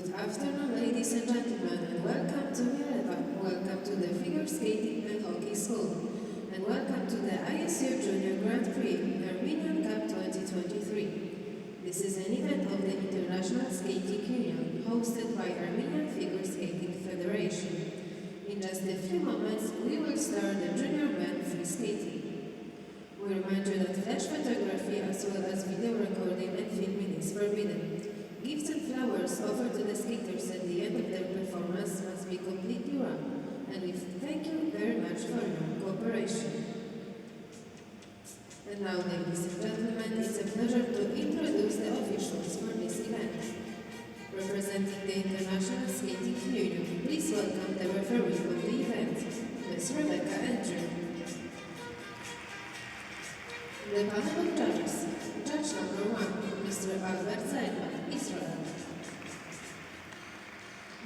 Good afternoon, ladies and gentlemen, and welcome to Yerevan. Welcome to the Figure Skating and Hockey School, and welcome to the ISU Junior Grand Prix Armenian Cup 2023. This is an event of the International Skating Union, hosted by Armenian Figure Skating Federation. In just a few moments, we will start the junior men free skating. We remind you that flash photography as well as video recording and filming is forbidden. Gifts and flowers offered to the skaters at the end of their performance must be completely raw, and we thank you very much for your cooperation. And now, ladies and gentlemen, it's a pleasure to introduce the officials for this event. Representing the International Skating Union, please welcome the referee of the event, Ms. Rebecca Andrew. The panel of judges: Judge number 1, Mr. Albert Zayman, Israel.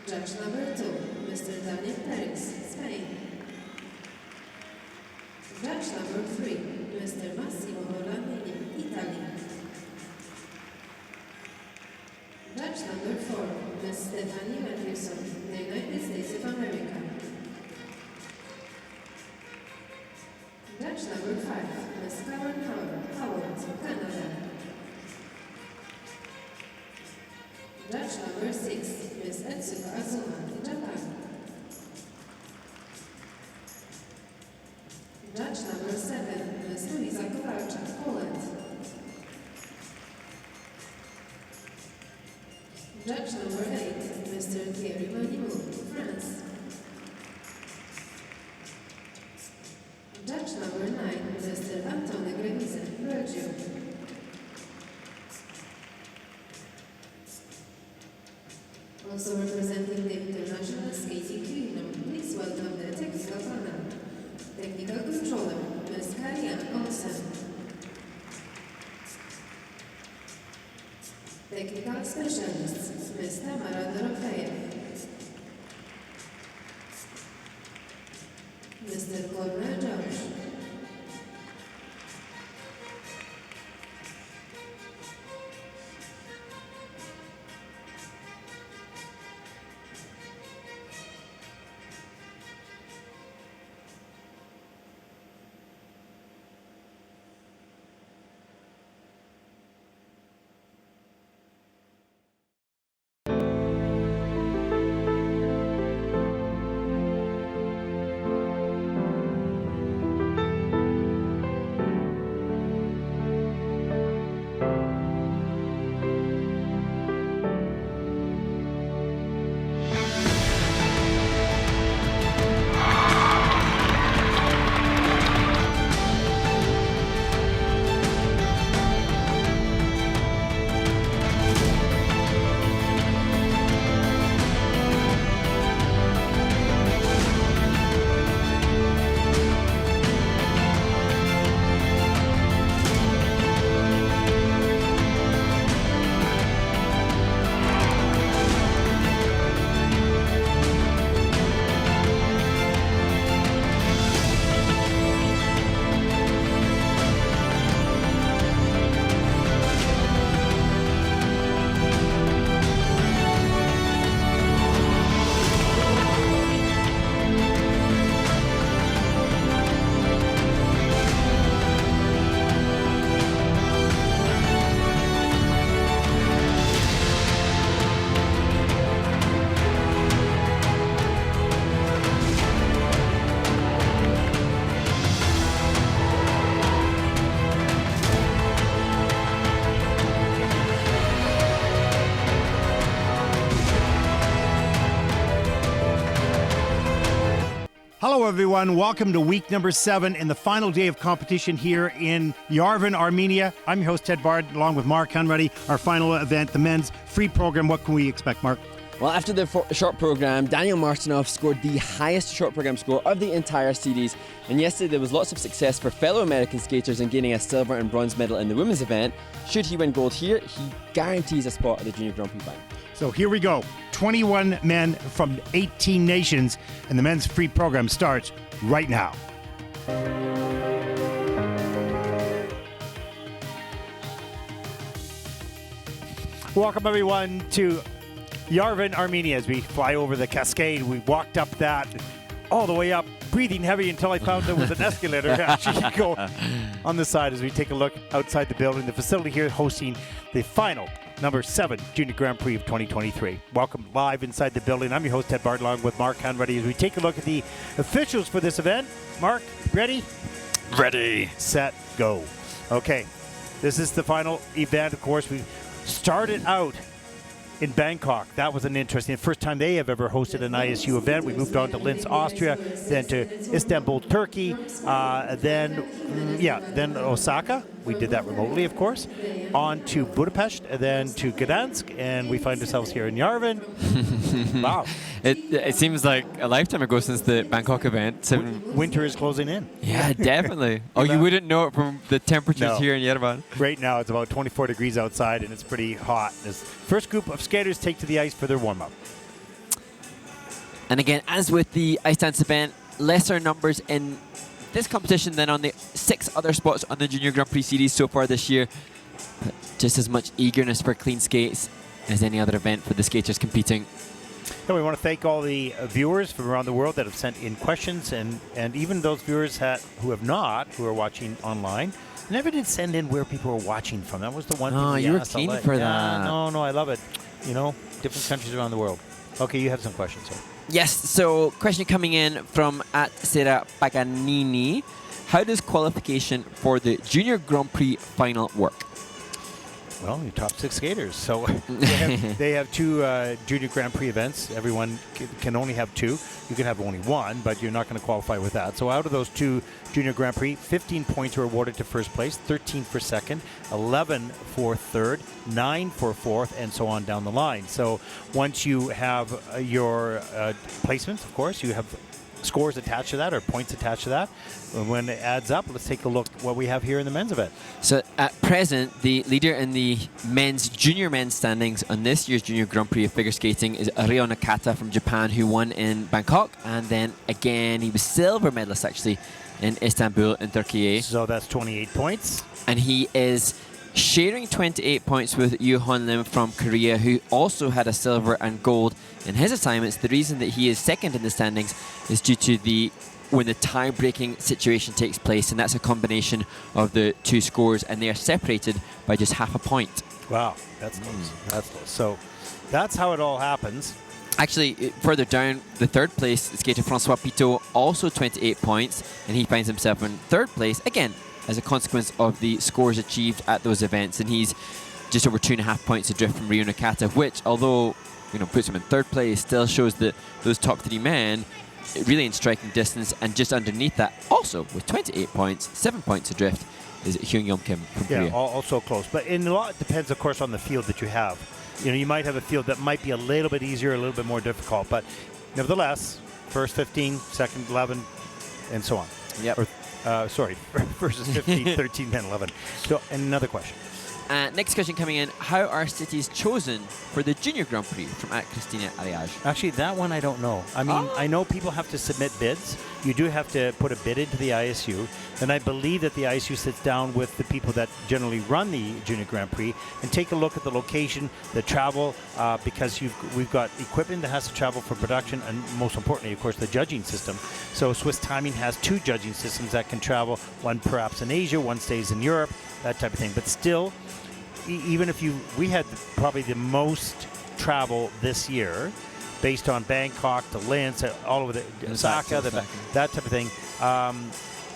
Judge number 2, Mr. Daniel Perez, Spain. Judge number 3, Mr. Massimo Orlandini, Italy. Judge number 4, Ms. Stephanie Matthewson, the United States of America. Judge number 5, Ms. Karen Howard, Canada. Judge number 6, Ms. Etsuka Azuma, Japan. Judge number 7, Ms. Luisa Kowalczak, Poland. Judge number 8, Mr. Yerevan, France. Judge number 9, Mr. Anthony Grevisen, Belgium. Also representing the International Skating Union, please welcome the technical panel. Technical controller, Ms. Karian Olsen. Technical specialists, Ms. Tamara Dorofeyev. Mr. Cornel George. Hello, everyone. Welcome to week number 7 and the final day of competition here in Yerevan, Armenia. I'm your host, Ted Bard, along with Mark Hunruddy. Our final event, the men's free program. What can we expect, Mark? Well, after the short program, Daniel Martinov scored the highest short program score of the entire series. And yesterday there was lots of success for fellow American skaters in gaining a silver and bronze medal in the women's event. Should he win gold here, he guarantees a spot at the Junior Grand Prix final. So here we go. 21 men from 18 nations, and the men's free program starts right now. Welcome, everyone, to Yerevan, Armenia, as we fly over the cascade. We walked up that all the way up, breathing heavy until I found there was an escalator to actually go on the side as we take a look outside the building. The facility here hosting the final number 7 Junior Grand Prix of 2023. Welcome live inside the building. I'm your host, Ted Bard, along with Mark Hanready, as we take a look at the officials for this event. Mark, ready? Ready. Set, go. Okay, this is the final event. Of course, we started out in Bangkok. That was an interesting first time they have ever hosted an ISU event. We moved on to Linz, Austria, then to Istanbul, Turkey, then Osaka. We did that remotely, of course. On to Budapest, and then to Gdansk, and we find ourselves here in Yerevan. Wow. It seems like a lifetime ago since the Bangkok event. Winter is closing in. Yeah, definitely. Oh, you wouldn't know it from the temperatures here in Yerevan. Right now it's about 24 degrees outside, and it's pretty hot. This first group of skaters take to the ice for their warm-up. And again, as with the ice dance event, lesser numbers in this competition than on the 6 other spots on the Junior Grand Prix series so far this year. But just as much eagerness for clean skates as any other event for the skaters competing. And we want to thank all the viewers from around the world that have sent in questions, and even those viewers who are watching online. Never did send in where people were watching from. That was the one thing. Oh, you were keen for that. No, I love it. You know, different countries around the world. Okay, you have some questions, sir. Yes, so question coming in from @Sarah Paganini. How does qualification for the Junior Grand Prix final work? Well, your top 6 skaters. So they have 2 Junior Grand Prix events. Everyone can only have 2. You can have only 1, but you're not going to qualify with that. So out of those 2 Junior Grand Prix, 15 points are awarded to first place, 13 for second, 11 for third, 9 for fourth, and so on down the line. So once you have your placements, of course, you have scores attached to that or points attached to that. When it adds up, let's take a look what we have here in the men's event. So at present, the leader in the junior men's standings on this year's Junior Grand Prix of figure skating is Ryo Nakata from Japan, who won in Bangkok, and then again he was silver medalist actually in Istanbul in Turkey. So that's 28 points. And he is sharing 28 points with Yoo-Hon Lim from Korea, who also had a silver and gold in his assignments. The reason that he is second in the standings is due to when the tie-breaking situation takes place, and that's a combination of the 2 scores, and they are separated by just half a point. Wow, that's close. That's close. So that's how it all happens. Actually, further down, the third place skater Francois Pitot, also 28 points, and he finds himself in third place, again, as a consequence of the scores achieved at those events. And he's just over 2.5 points adrift from Ryo Nakata, which, although puts him in third place, still shows that those top 3 men really in striking distance. And just underneath that, also with 28 points, 7 points adrift, is Hyung-Yom Kim from Korea. Yeah, also close. But a lot depends, of course, on the field that you have. You might have a field that might be a little bit easier, a little bit more difficult, but nevertheless, first 15, second 11, and so on. Yep. Versus 15, 13, then 11. So, and another question. Next question coming in. How are cities chosen for the Junior Grand Prix? From @Christina Ariage. Actually, that one I don't know. I mean, I know people have to submit bids. You do have to put a bid into the ISU. And I believe that the ISU sits down with the people that generally run the Junior Grand Prix and take a look at the location, the travel, because we've got equipment that has to travel for production, and most importantly, of course, the judging system. So Swiss Timing has 2 judging systems that can travel, one perhaps in Asia, one stays in Europe, that type of thing. But still, even if we had probably the most travel this year based on Bangkok to Linz, all over the Osaka, that type of thing.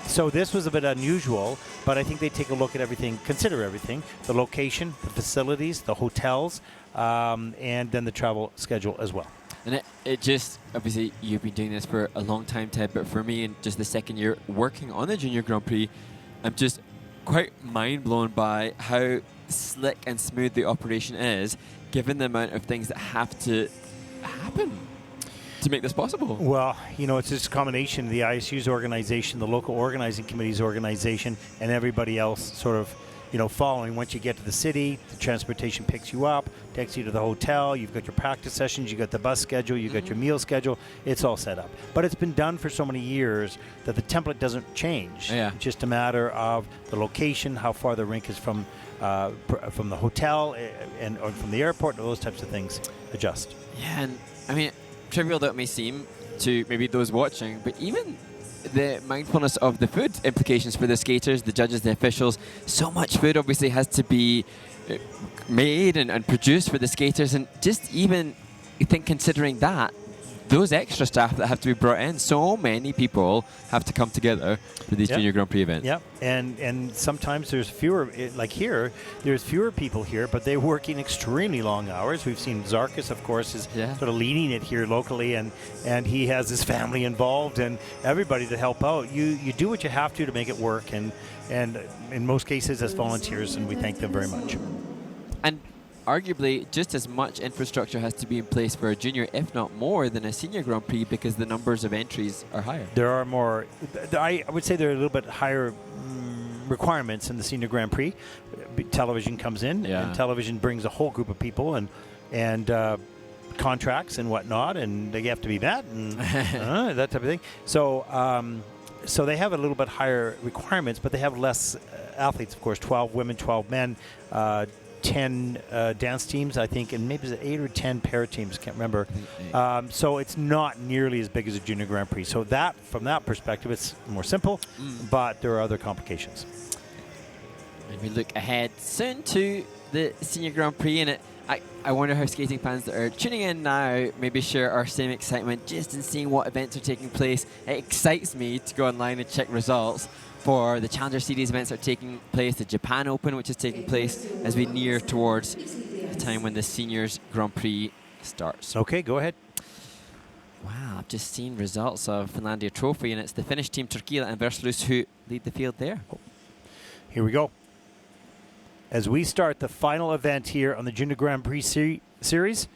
So this was a bit unusual, but I think they take a look at everything, consider everything, the location, the facilities, the hotels, and then the travel schedule as well. And it just, obviously, you've been doing this for a long time, Ted, but for me, in just the second year working on the Junior Grand Prix, I'm just quite mind blown by how slick and smooth the operation is, given the amount of things that have to happen to make this possible. Well, it's just a combination of the ISU's organization, the local organizing committee's organization, and everybody else sort of following. Once you get to the city, the transportation picks you up, takes you to the hotel. You've got your practice sessions, you got the bus schedule, you got your meal schedule. It's all set up. But it's been done for so many years that the template doesn't change. Yeah. It's just a matter of the location, how far the rink is from the hotel or from the airport, and those types of things adjust. Yeah, and I mean, trivial that may seem to maybe those watching, but even the mindfulness of the food implications for the skaters, the judges, the officials. So much food obviously has to be made and produced for the skaters, and just even considering that, those extra staff that have to be brought in, so many people have to come together for these Junior Grand Prix events. Yeah, and sometimes there's fewer, like here, there's fewer people here, but they're working extremely long hours. We've seen Zarkis, of course, is sort of leading it here locally, and he has his family involved and everybody to help out. You do what you have to make it work, and in most cases as volunteers, and we thank them very much. And arguably, just as much infrastructure has to be in place for a junior, if not more, than a senior Grand Prix, because the numbers of entries are higher. There are more. I would say there are a little bit higher requirements in the senior Grand Prix. Television comes in, and television brings a whole group of people and contracts and whatnot, and they have to be met and that type of thing. So they have a little bit higher requirements, but they have less athletes, of course. 12 women, 12 men. 10 dance teams, I think, and maybe it's 8 or 10 para teams, can't remember. So it's not nearly as big as a junior Grand Prix. So that, from that perspective, it's more simple, but there are other complications. And we look ahead soon to the senior Grand Prix, and I wonder how skating fans that are tuning in now maybe share our same excitement just in seeing what events are taking place. It excites me to go online and check results for the Challenger Series events that are taking place, the Japan Open, which is taking place as we near towards the time when the Seniors Grand Prix starts. Okay, go ahead. Wow, I've just seen results of Finlandia Trophy, and it's the Finnish team Turkila and Verslus who lead the field there. Here we go. As we start the final event here on the Junior Grand Prix series,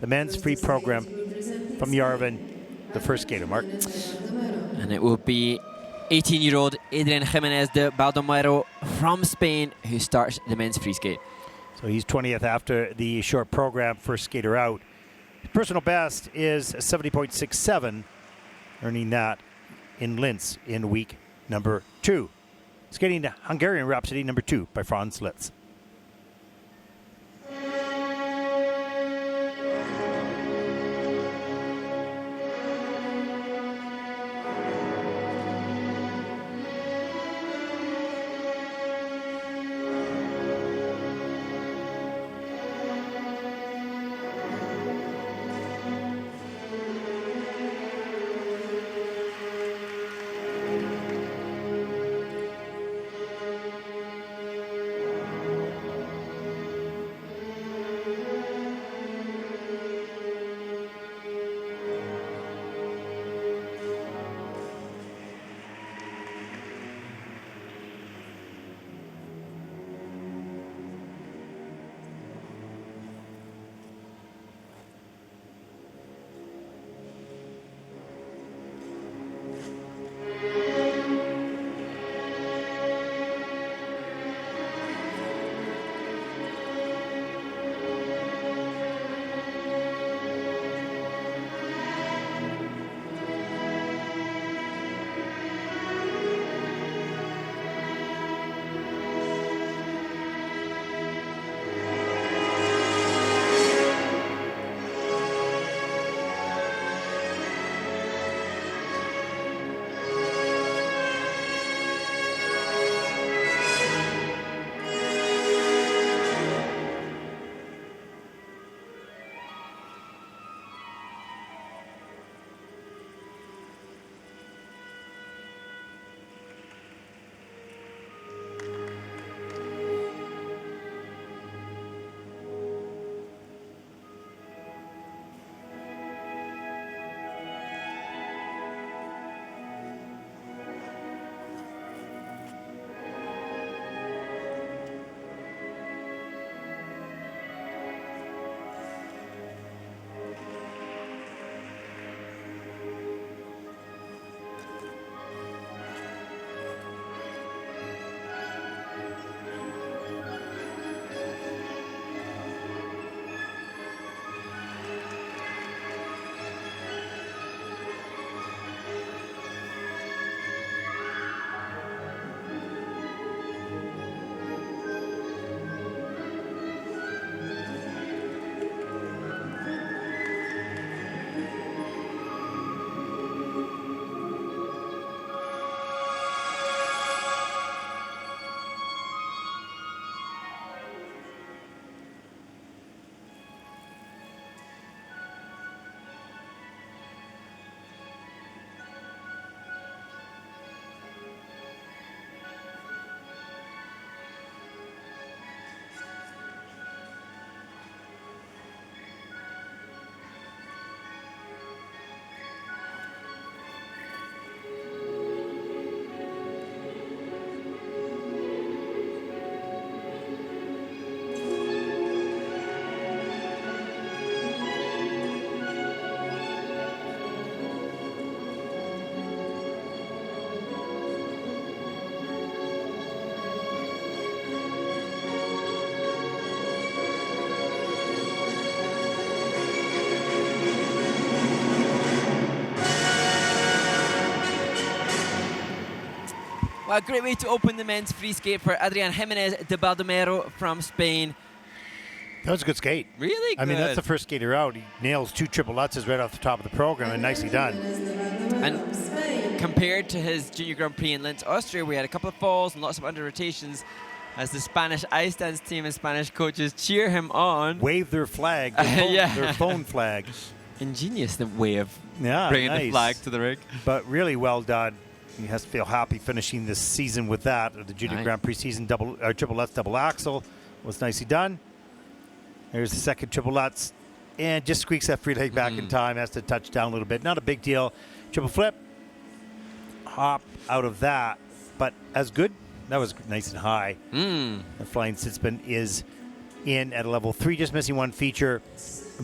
the men's free program from Yerevan, the first skater, Mark. And it will be 18-year-old Adrian Jimenez de Baldomero from Spain who starts the men's free skate. So he's 20th after the short program, first skater out. His personal best is 70.67, earning that in Linz in week number 2. Skating to Hungarian Rhapsody number 2 by Franz Liszt. Well, a great way to open the men's free skate for Adrian Jimenez de Baldomero from Spain. That was a good skate. Really good. I mean, that's the first skater out. He nails 2 triple lutzes right off the top of the program, and nicely done. And compared to his Junior Grand Prix in Linz, Austria, we had a couple of falls and lots of under rotations as the Spanish ice dance team and Spanish coaches cheer him on. Wave their flag, their phone flag. Ingenious, the way of bringing nice. the flag to the rig. But really well done. He has to feel happy finishing this season with that. The Junior Grand Prix season triple lutz, double axel was nicely done. There's the second triple lutz, and just squeaks that free leg back in time. Has to touch down a little bit. Not a big deal. Triple flip, hop out of that, but as good. That was nice and high. The flying sit spin is in at a level 3, just missing one feature,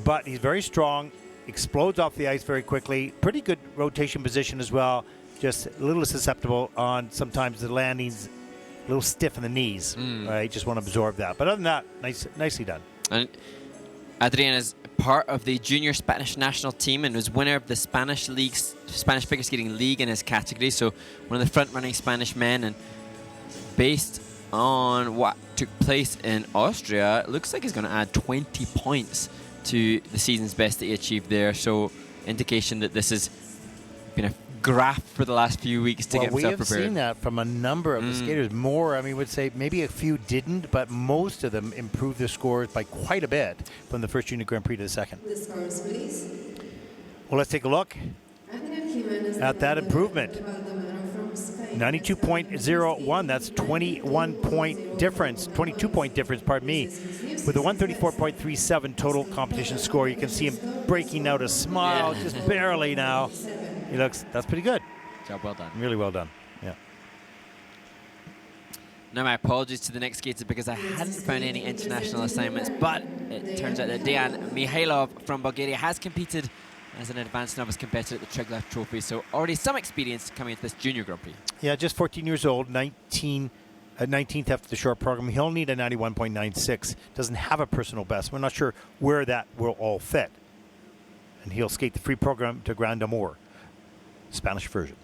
but he's very strong. Explodes off the ice very quickly. Pretty good rotation position as well. Just a little susceptible on sometimes the landings, a little stiff in the knees. Right, just want to absorb that. But other than that, nicely done. And Adrian is part of the junior Spanish national team and was winner of the Spanish Figure Skating League in his category. So one of the front-running Spanish men. And based on what took place in Austria, it looks like he's going to add 20 points to the season's best that he achieved there. So indication that this has been a graft for the last few weeks to get himself prepared. We have seen that from a number of the skaters. More, I mean, would say maybe a few didn't, but most of them improved their scores by quite a bit from the first Junior Grand Prix to the second. The scores, please. Well, let's take a look at that improvement. 92.01, that's 22-point difference, pardon me. With a 134.37 total competition score, you can see him breaking out a smile just barely now. That's pretty good. Job well done. Really well done, yeah. Now my apologies to the next skater because I hadn't found any international assignments, but it turns out that Dejan Mihailov from Bulgaria has competed as an advanced novice competitor at the Triglav Trophy, so already some experience coming into this Junior Grand Prix. Yeah, just 14 years old, 19th after the short program. He'll need a 91.96. Doesn't have a personal best. We're not sure where that will all fit. And he'll skate the free program to Grand Amour, Spanish version.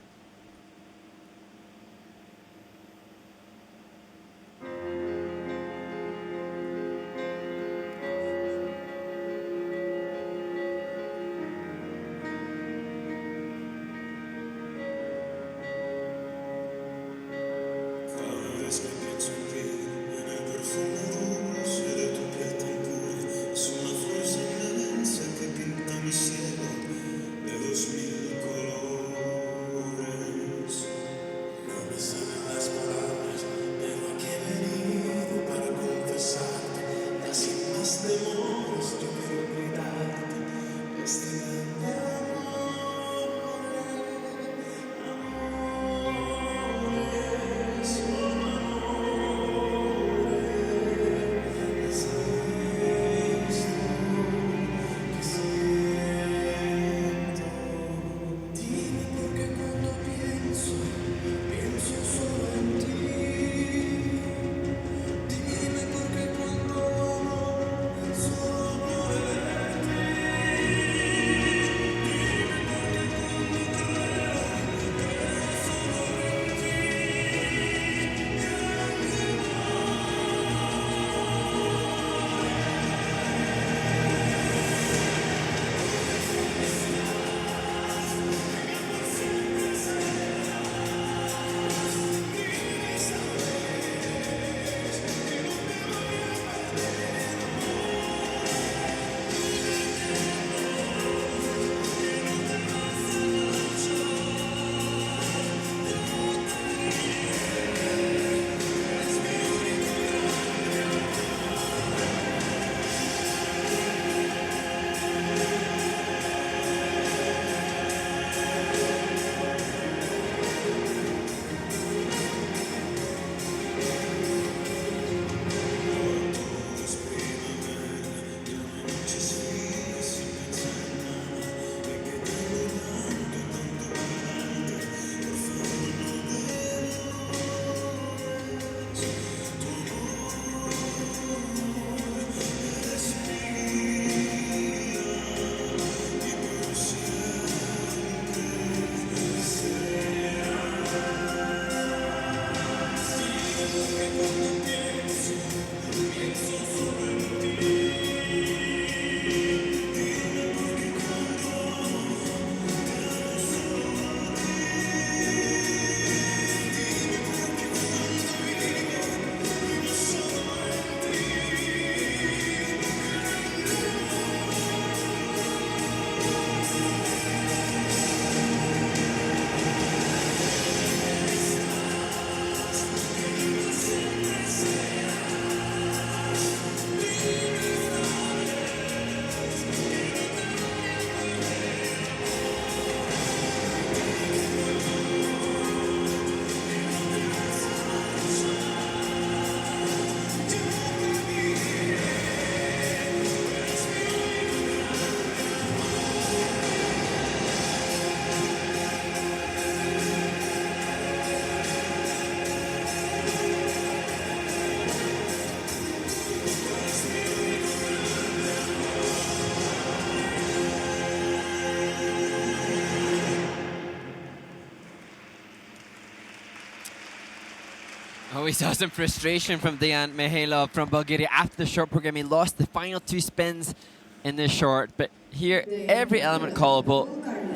we saw some frustration from Dejan Mihailov from Bulgaria after the short program. He lost the final 2 spins in this short, but here every element callable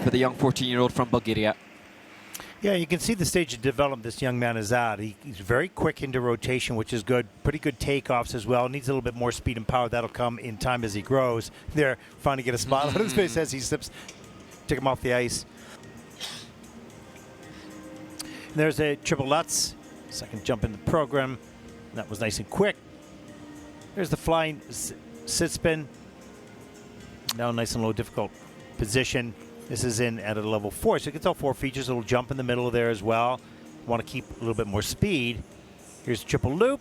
for the young 14-year-old from Bulgaria. Yeah, you can see the stage of development this young man is at. He's very quick into rotation, which is good. Pretty good takeoffs as well. Needs a little bit more speed and power. That'll come in time as he grows. There, finally get a smile on his face as he slips. Take him off the ice. And there's a triple Lutz. Second jump in the program. That was nice and quick. There's the flying sit spin. Now nice and low, difficult position. This is in at a level 4, so it gets all 4 features. A little jump in the middle there as well. Want to keep a little bit more speed. Here's a triple loop.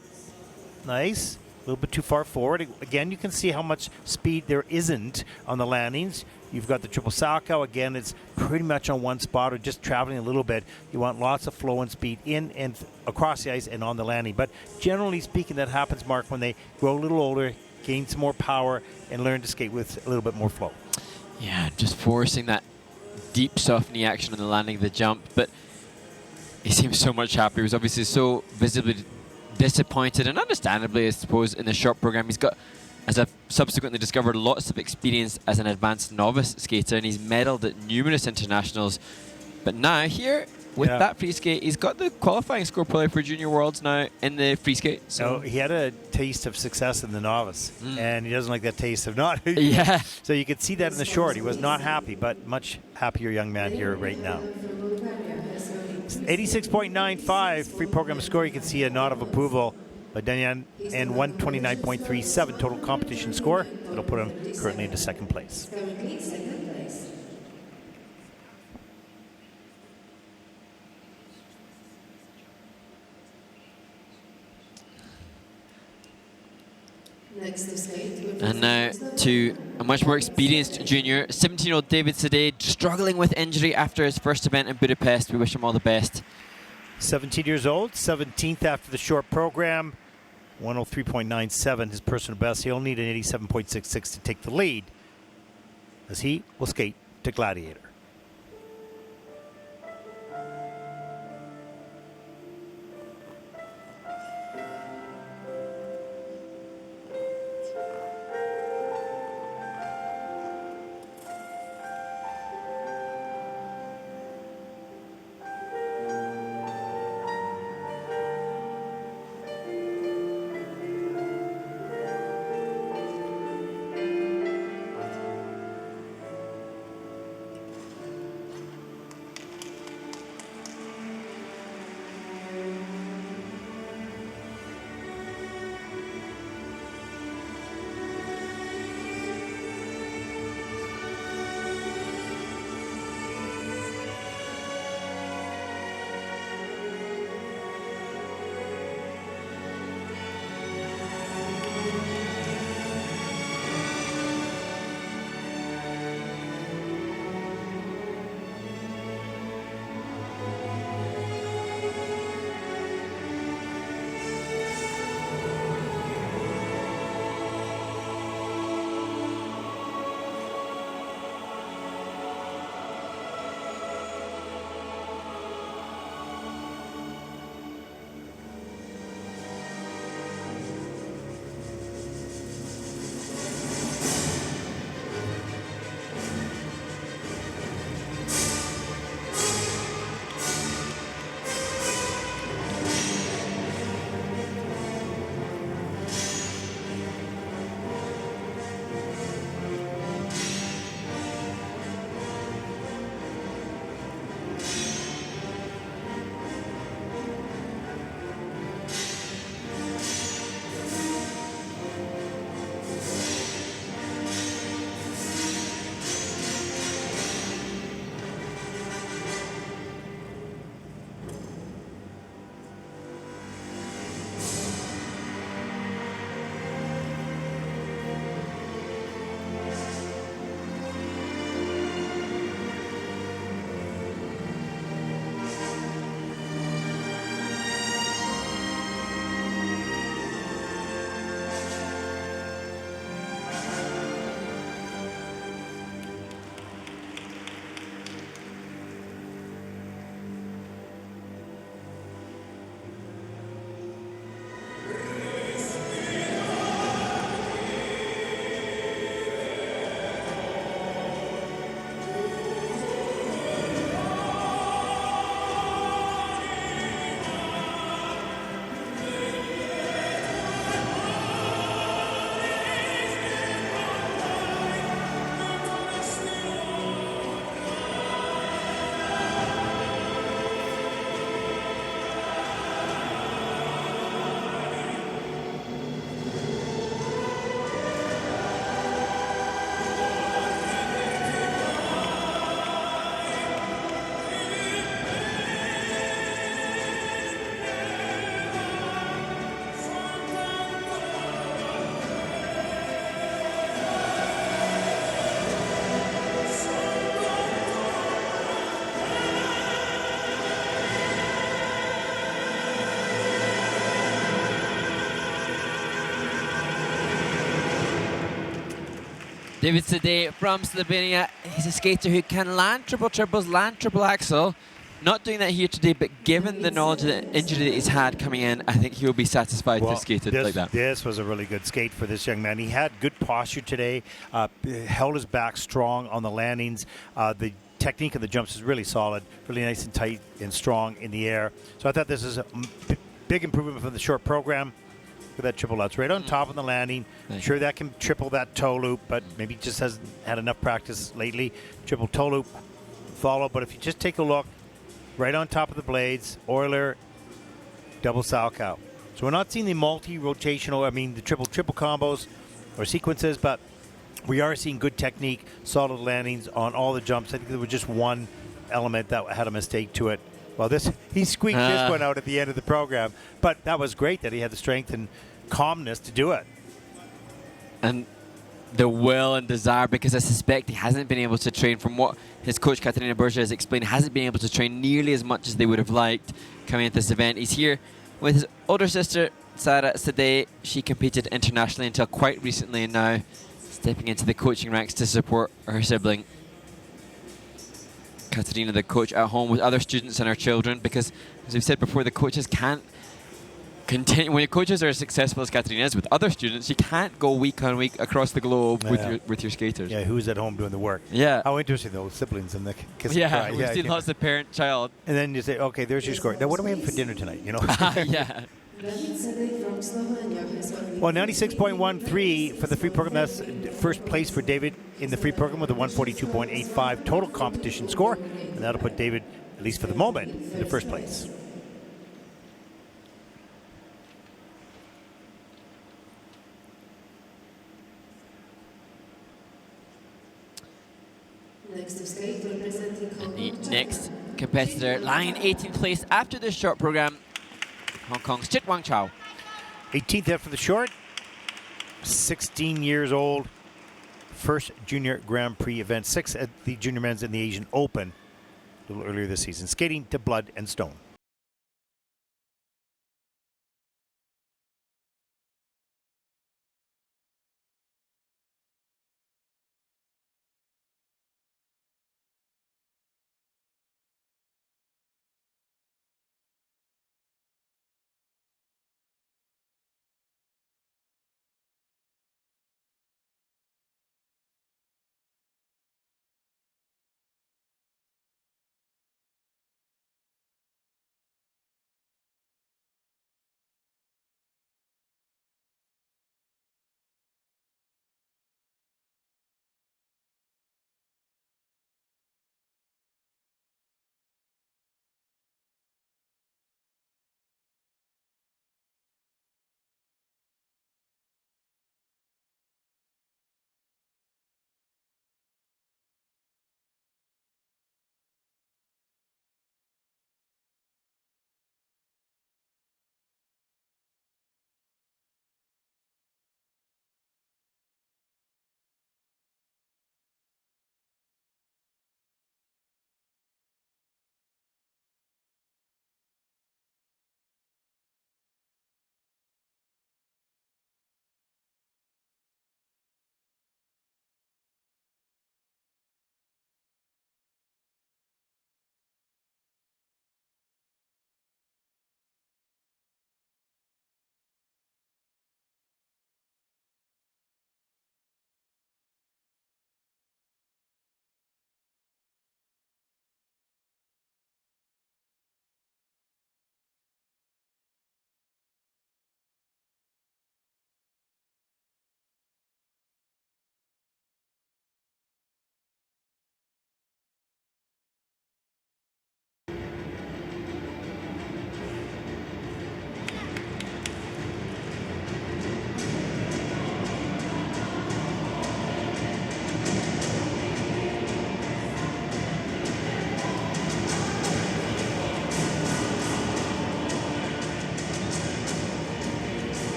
Nice. A little bit too far forward. Again, you can see how much speed there isn't on the landings. You've got the triple salchow. Again, it's pretty much on one spot or just traveling a little bit. You want lots of flow and speed in and across the ice and on the landing. But generally speaking, that happens, Mark, when they grow a little older, gain some more power, and learn to skate with a little bit more flow. Yeah, just forcing that deep soft knee action on the landing of the jump, but he seems so much happier. He was obviously so visibly disappointed, and understandably, I suppose, in the short program. He's got, as I've subsequently discovered, lots of experience as an advanced novice skater, and he's medalled at numerous internationals. But now here, with that free skate, he's got the qualifying score probably for Junior Worlds now in the free skate. So he had a taste of success in the novice, and he doesn't like that taste of not. Yeah. So you could see that in the short. He was not happy, but much happier young man here right now. 86.95 free program score. You can see a nod of approval by Dejan, and 129.37 total competition score. That'll put him currently into second place. And now to a much more experienced junior, 17-year-old David Sadeh, struggling with injury after his first event in Budapest. We wish him all the best. 17 years old, 17th after the short program, 103.97 his personal best. He'll need an 87.66 to take the lead as he will skate to Gladiator. David Sedej from Slovenia. He's a skater who can land triple triples, land triple axel. Not doing that here today, but given the knowledge of the injury that he's had coming in, I think he'll be satisfied to have skated like that. This was a really good skate for this young man. He had good posture today, held his back strong on the landings. The technique of the jumps is really solid, really nice and tight and strong in the air. So I thought this is a big improvement from the short program. Look at that triple lutz right on top of the landing. Nice. Sure, that can triple that toe loop, but maybe just hasn't had enough practice lately. Triple toe loop follow, but if you just take a look, right on top of the blades, Euler, double Salchow. So we're not seeing the multi-rotational, the triple combos or sequences, but we are seeing good technique, solid landings on all the jumps. I think there was just one element that had a mistake to it. Well, he squeaked this one out at the end of the program, but that was great that he had the strength and calmness to do it. And the will and desire, because I suspect he hasn't been able to train, from what his coach Katarina Berger has explained, hasn't been able to train nearly as much as they would have liked coming at this event. He's here with his older sister, Sara Sedej. She competed internationally until quite recently, and now stepping into the coaching ranks to support her sibling. Katarina, the coach, at home with other students and her children, because, as we've said before, the coaches can't continue. When your coaches are as successful as Katarina is with other students, you can't go week on week across the globe with your skaters. Yeah, who's at home doing the work? Yeah. How interesting, though, siblings and the kiss and Yeah, cry. we've seen lots of parent-child. And then you say, okay, there's your score. Now, what are we having for dinner tonight? You know. Yeah. David Sedej from Slovenia has already Well, 96.13 for the free program. That's first place for David in the free program with a 142.85 total competition score. And that'll put David, at least for the moment, in the first place. next to skate representing Hong The Kong, next China. competitor lying in 18th place after this short program, Hong Kong's Chit Wang Chow. 18th after the short, 16 years old, first junior Grand Prix event, 6 at the junior men's in the Asian Open a little earlier this season, skating to blood and stone.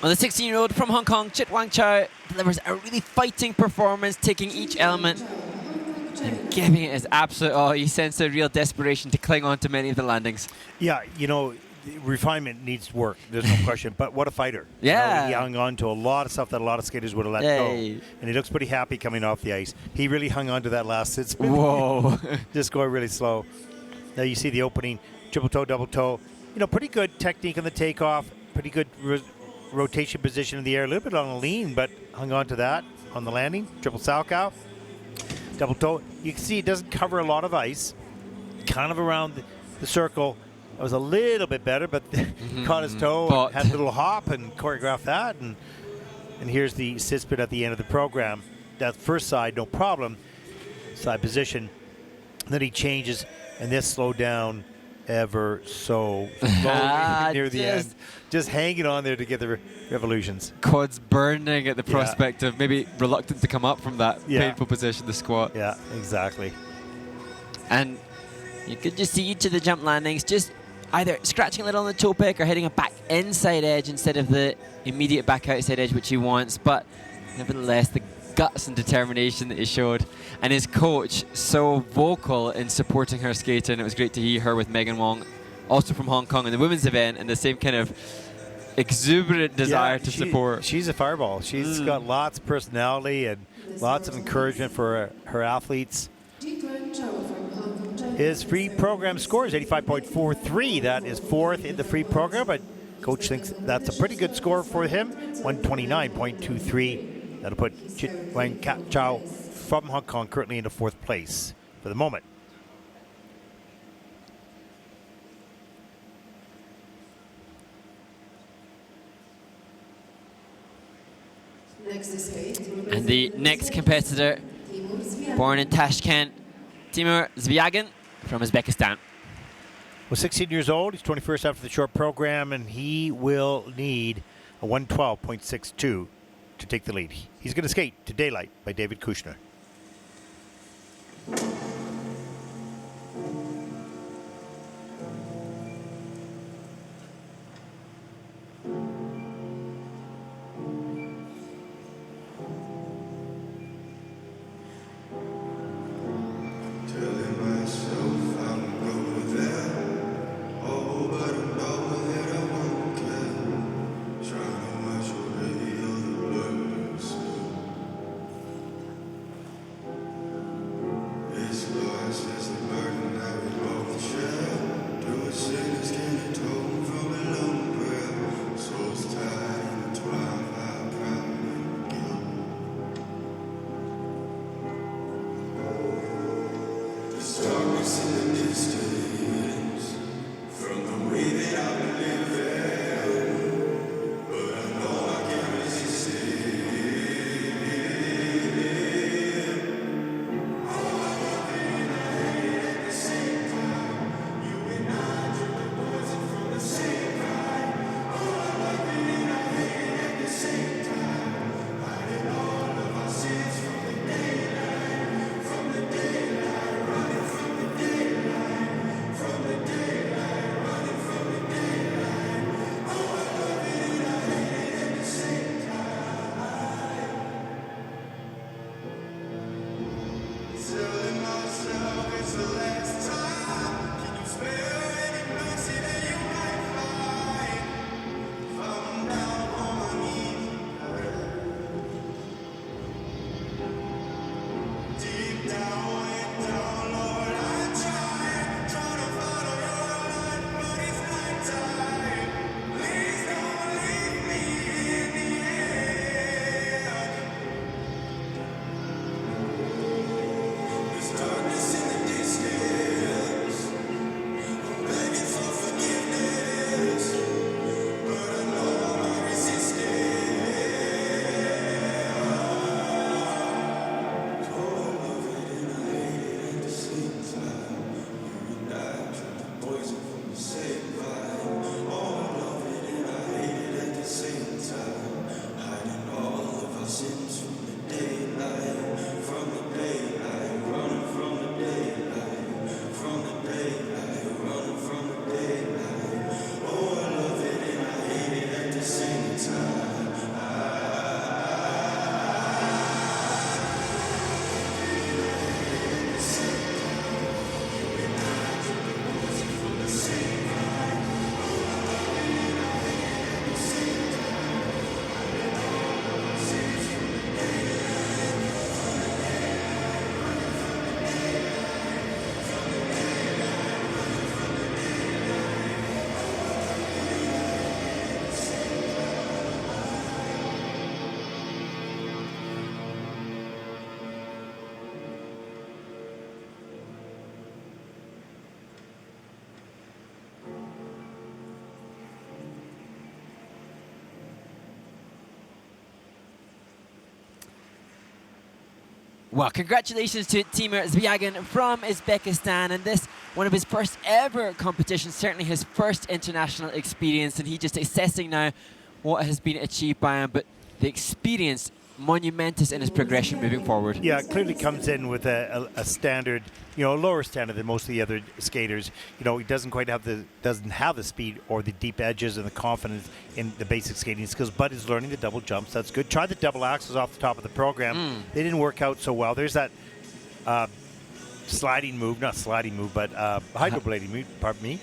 Well, the 16-year-old from Hong Kong, Chit Wang Chow, delivers a really fighting performance, taking each element and giving it his absolute... Oh, you sense a real desperation to cling on to many of the landings. Yeah, you know, refinement needs work. There's no question. But what a fighter. Yeah. You know, he hung on to a lot of stuff that a lot of skaters would have let go. And he looks pretty happy coming off the ice. He really hung on to that last sit spin. Whoa. Just going really slow. Now you see the opening, triple toe, double toe. You know, pretty good technique on the takeoff. Pretty good rotation position in the air. A little bit on a lean, but hung on to that on the landing. Triple salchow. Double toe. You can see it doesn't cover a lot of ice. Kind of around the circle. It was a little bit better, but caught his toe and had a little hop and choreographed that. And here's the sit spin at the end of the program. That first side, no problem. Side position. Then he changes, and this slowed down ever so slowly near the end. Just hanging on there to get the revolutions. Quads burning at the prospect of maybe reluctant to come up from that painful position, the squat. Yeah, exactly. And you could just see each of the jump landings just either scratching a little on the toe pick or hitting a back inside edge instead of the immediate back outside edge which he wants. But nevertheless, the guts and determination that he showed, and his coach so vocal in supporting her skating. It was great to hear her with Megan Wong, also from Hong Kong in the women's event, and the same kind of exuberant desire to support. She's a fireball. She's got lots of personality and lots of encouragement for her athletes. His free program score is 85.43. That is fourth in the free program, but coach thinks that's a pretty good score for him. 129.23. That'll put Chit Wang Chow from Hong Kong currently into fourth place for the moment. And the next competitor, born in Tashkent, Timur Zvyagin from Uzbekistan. Well, 16 years old. He's 21st after the short program, and he will need a 112.62 to take the lead. He's going to skate to Daylight by David Kushner. Well, congratulations to Timur Zvyagin from Uzbekistan, and this one of his first ever competitions, certainly his first international experience, and he just assessing now what has been achieved by him, but the experience monumentous in his progression moving forward. Yeah, it clearly comes in with a standard, a lower standard than most of the other skaters. He doesn't quite have the speed or the deep edges and the confidence in the basic skating skills, but is learning the double jumps. That's good. Try the double axles off the top of the program. They didn't work out so well. There's that hydroblading move, pardon me.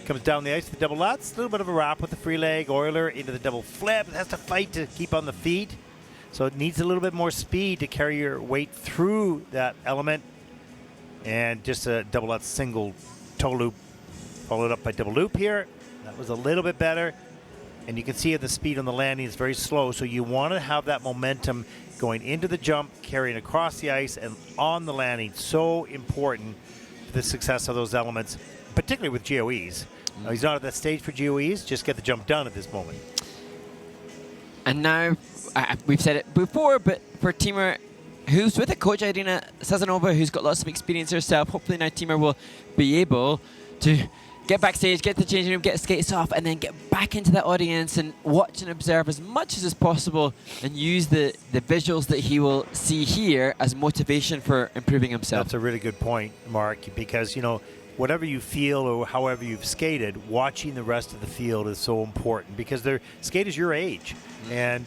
Comes down the ice, the double lats, a little bit of a wrap with the free leg, Euler into the double flip. It has to fight to keep on the feet. So it needs a little bit more speed to carry your weight through that element. And just a double out single toe loop, followed up by double loop here. That was a little bit better. And you can see the speed on the landing is very slow. So you want to have that momentum going into the jump, carrying across the ice, and on the landing. So important to the success of those elements, particularly with GOEs. Now, he's not at that stage for GOEs. Just get the jump done at this moment. And now, we've said it before, but for Timur, who's with a coach, Irina Sazanova, who's got lots of experience herself, hopefully now Timur will be able to get backstage, get to the changing room, get skates off, and then get back into that audience and watch and observe as much as is possible and use the visuals that he will see here as motivation for improving himself. That's a really good point, Mark, because, whatever you feel or however you've skated, watching the rest of the field is so important because they're skaters your age. And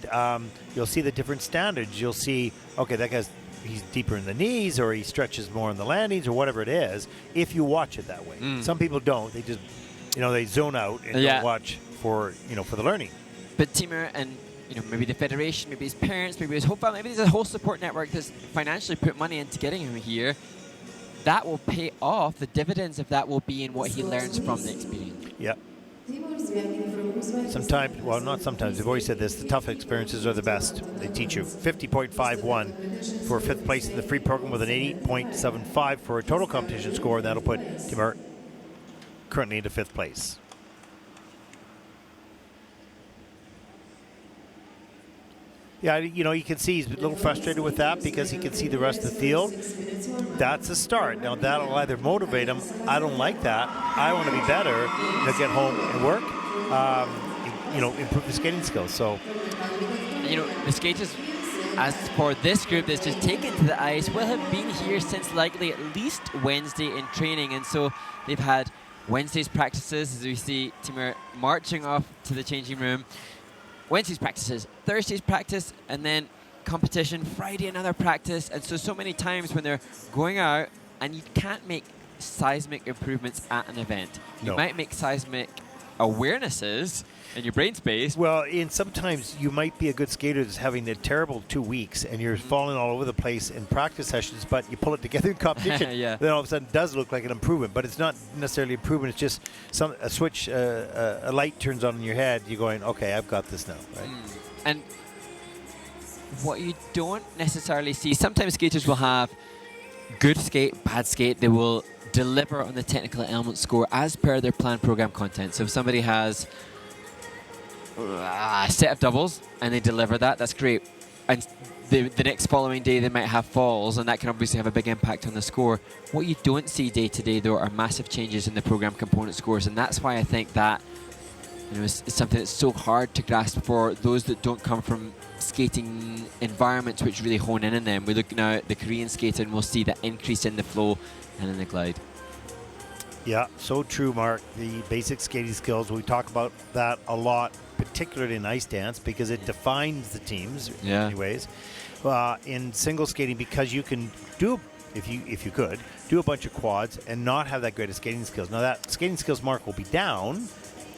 you'll see the different standards. You'll see, okay, that guy's he's deeper in the knees or he stretches more in the landings or whatever it is, if you watch it that way. Some people don't. They just, they zone out and don't watch for the learning. But Timur and, maybe the federation, maybe his parents, maybe his whole family, maybe there's a whole support network that's financially put money into getting him here. That will pay off. The dividends of that will be in what he learns from the experience. Yeah. Sometimes, well, not sometimes, we've always said this, the tough experiences are the best. They teach you. 50.51 for 5th place in the free program with an 80.75 for a total competition score. That'll put Timur currently into 5th place. Yeah, you can see he's a little frustrated with that because he can see the rest of the field. That's a start. Now, that'll either motivate him. I don't like that. I want to be better. Get home and work. Improve the skating skills. So, the skaters, as for this group that's just taken to the ice, will have been here since likely at least Wednesday in training. And so they've had Wednesday's practices as we see Timur marching off to the changing room. Wednesday's practices, Thursday's practice, and then competition, Friday another practice. And so many times when they're going out, and you can't make seismic improvements at an event. You might make seismic awarenesses in your brain space. Well, and sometimes you might be a good skater that's having a terrible 2 weeks and you're falling all over the place in practice sessions, but you pull it together in competition. Then all of a sudden it does look like an improvement, but it's not necessarily improvement. It's just a switch, a light turns on in your head. You're going, okay, I've got this now, right? And what you don't necessarily see, sometimes skaters will have good skate, bad skate. They will deliver on the technical element score as per their planned program content. So if somebody has a set of doubles and they deliver that, that's great. And the next following day they might have falls, and that can obviously have a big impact on the score. What you don't see day to day, though, are massive changes in the program component scores, and that's why I think that is something that's so hard to grasp for those that don't come from skating environments which really hone in on them. We look now at the Korean skater and we'll see that increase in the flow and in the glide. Yeah, so true, Mark. The basic skating skills, we talk about that a lot, particularly in ice dance, because it defines the teams in many ways. In single skating, because you can do, if you could, do a bunch of quads and not have that great of skating skills. Now, that skating skills mark will be down,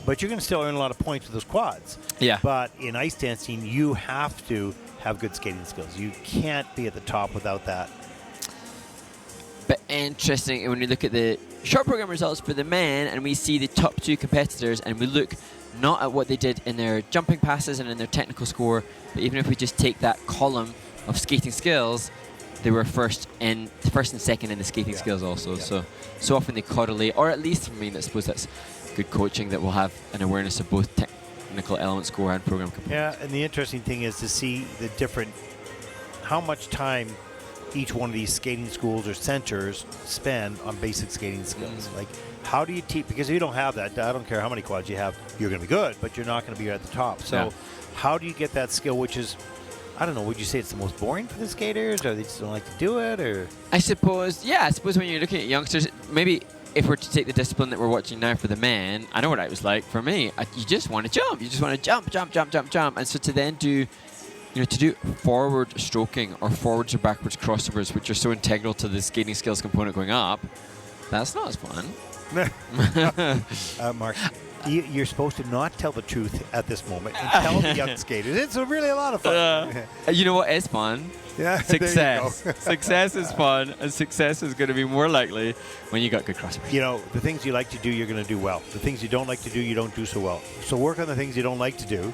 but you're going to still earn a lot of points with those quads. Yeah. But in ice dancing, you have to have good skating skills. You can't be at the top without that. But interesting, when we look at the short program results for the men and we see the top two competitors and we look not at what they did in their jumping passes and in their technical score, but even if we just take that column of skating skills, they were first and second in the skating skills also. So often they correlate, or at least, I suppose that's good coaching that will have an awareness of both technical element score and program components. Yeah, and the interesting thing is to see the different, how much time each one of these skating schools or centers spend on basic skating skills? Like, how do you teach? Because if you don't have that, I don't care how many quads you have, you're going to be good, but you're not going to be at the top. So how do you get that skill, which is, I don't know, would you say it's the most boring for the skaters, or they just don't like to do it, or? I suppose when you're looking at youngsters, maybe if we're to take the discipline that we're watching now for the men, I know what it was like for me. You just want to jump. You just want to jump. And so to then do, to do forward stroking or forwards or backwards crossovers, which are so integral to the skating skills component going up, that's not as fun. Mark, you're supposed to not tell the truth at this moment and tell the young skaters. It's really a lot of fun. You know what is fun? Yeah, success. Success is fun, and success is going to be more likely when you got good crossovers. The things you like to do, you're going to do well. The things you don't like to do, you don't do so well. So work on the things you don't like to do,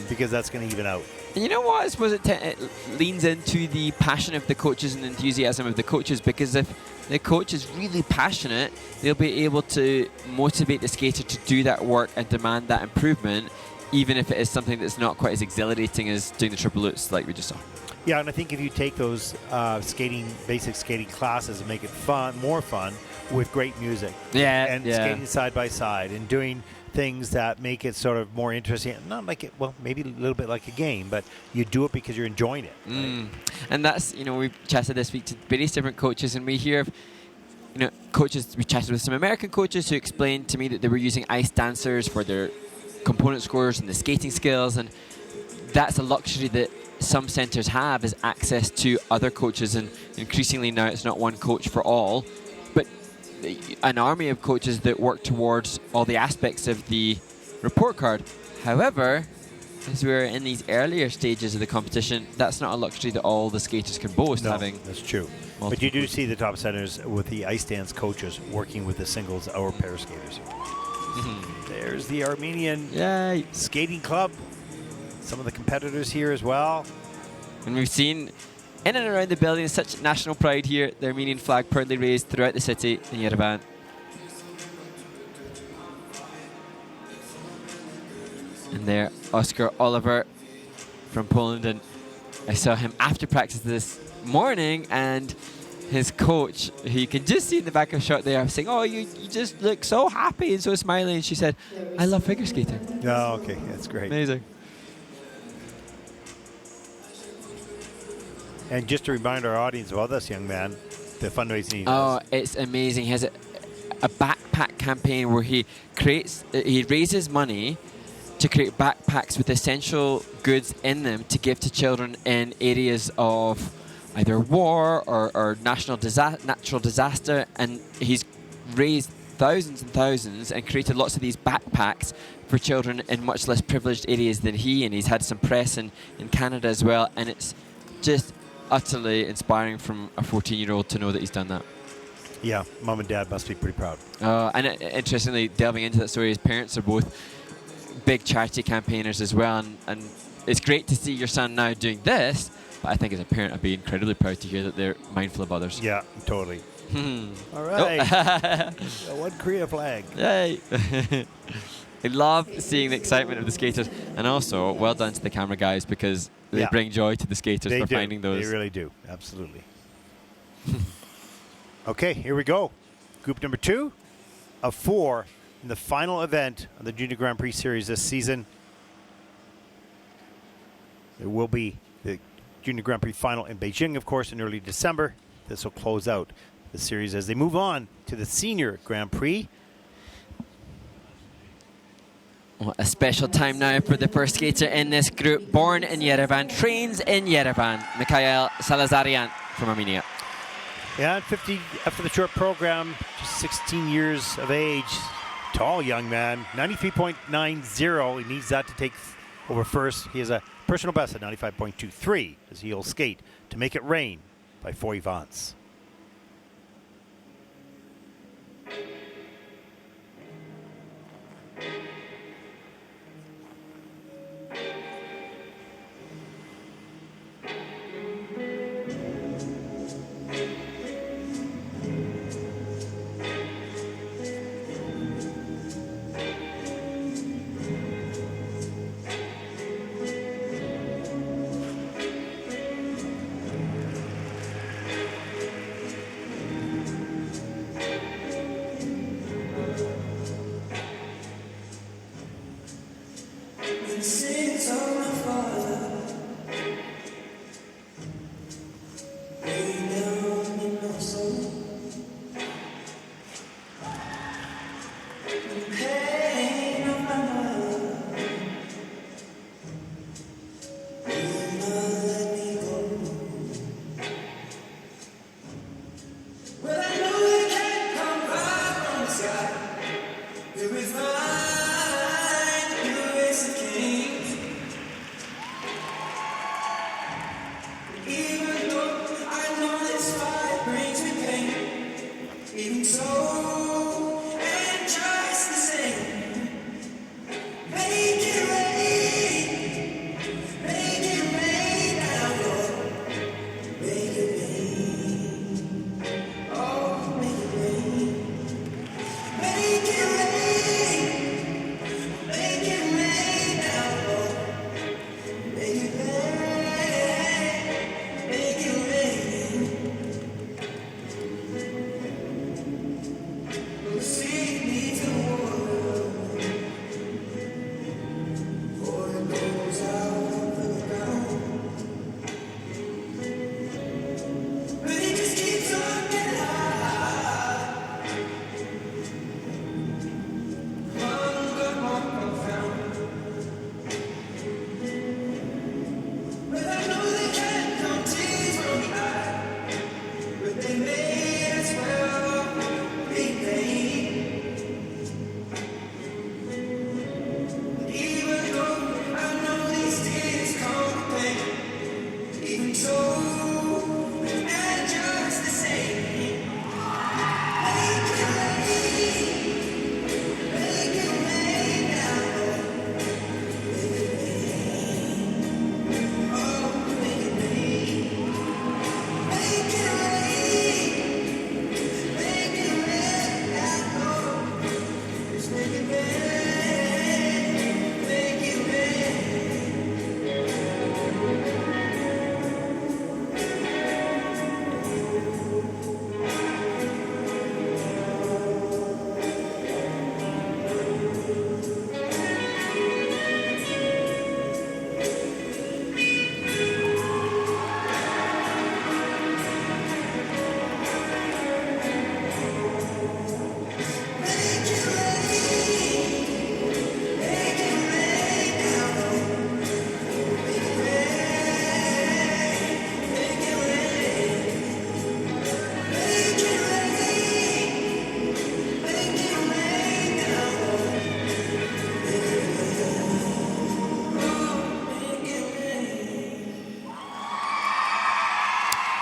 because that's going to even out. And you know what? I suppose it leans into the passion of the coaches and the enthusiasm of the coaches, because if the coach is really passionate, they'll be able to motivate the skater to do that work and demand that improvement, even if it is something that's not quite as exhilarating as doing the triple loops like we just saw. Yeah, and I think if you take those basic skating classes and make it more fun with great music, and skating side by side and doing things that make it sort of more interesting, not like it, well, maybe a little bit like a game, but you do it because you're enjoying it. Right? And that's, we've chatted this week to various different coaches, and we hear of, coaches. We chatted with some American coaches who explained to me that they were using ice dancers for their component scores and the skating skills, and that's a luxury that some centres have, is access to other coaches, and increasingly now it's not one coach for all, but an army of coaches that work towards all the aspects of the report card. However, as we're in these earlier stages of the competition, that's not a luxury that all the skaters can boast. No, having that's true. But you do see the top centers with the ice dance coaches working with the singles or pair skaters. There's the Armenian skating club. Some of the competitors here as well. And we've seen in and around the building such national pride here, the Armenian flag proudly raised throughout the city in Yerevan. And there, Oscar Oliver from Poland, and I saw him after practice this morning, and his coach, who you can just see in the back of the shot there, saying, "Oh, you just look so happy and so smiling." And she said, "I love figure skating." Oh, okay, that's great. Amazing. And just to remind our audience about this young man, the fundraising he does. Oh, it's amazing. He has a backpack campaign where he raises money to create backpacks with essential goods in them to give to children in areas of either war or natural disaster. And he's raised thousands and thousands and created lots of these backpacks for children in much less privileged areas than he. And he's had some press in Canada as well. And it's just utterly inspiring from a 14-year-old to know that he's done that. Yeah, mom and dad must be pretty proud. And interestingly, delving into that story, his parents are both big charity campaigners as well, and it's great to see your son now doing this, but I think as a parent I'd be incredibly proud to hear that they're mindful of others. Yeah, totally. All right. One Korea flag. Yay. I love seeing the excitement of the skaters, and also well done to the camera guys, because they bring joy to the skaters for finding those. They really do. Absolutely. Okay, here we go. Group number 2 of 4 in the final event of the Junior Grand Prix Series this season. There will be the Junior Grand Prix final in Beijing, of course, in early December. This will close out the series as they move on to the Senior Grand Prix. What a special time now for the first skater in this group. Born in Yerevan, trains in Yerevan, Mikhail Salazarian from Armenia. Yeah, 50 after the short program, just 16 years of age. Tall young man, 93.90. He needs that to take over first. He has a personal best at 95.23 as he'll skate to Make It Rain by Foy Vance.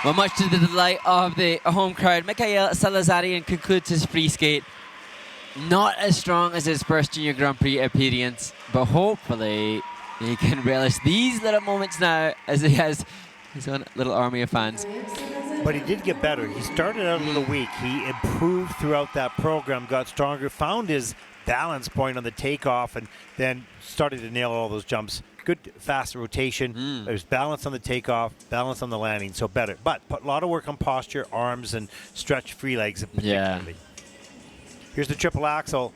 Well, much to the delight of the home crowd, Mikhail Salazarian concludes his free skate. Not as strong as his first Junior Grand Prix appearance, but hopefully he can relish these little moments now as he has his own little army of fans. But he did get better. He started out a little weak. He improved throughout that program, got stronger, found his balance point on the takeoff, and then started to nail all those jumps. Good fast rotation. There's balance on the takeoff, balance on the landing, so better. But put a lot of work on posture, arms, and stretch free legs particularly. Here's the triple axel.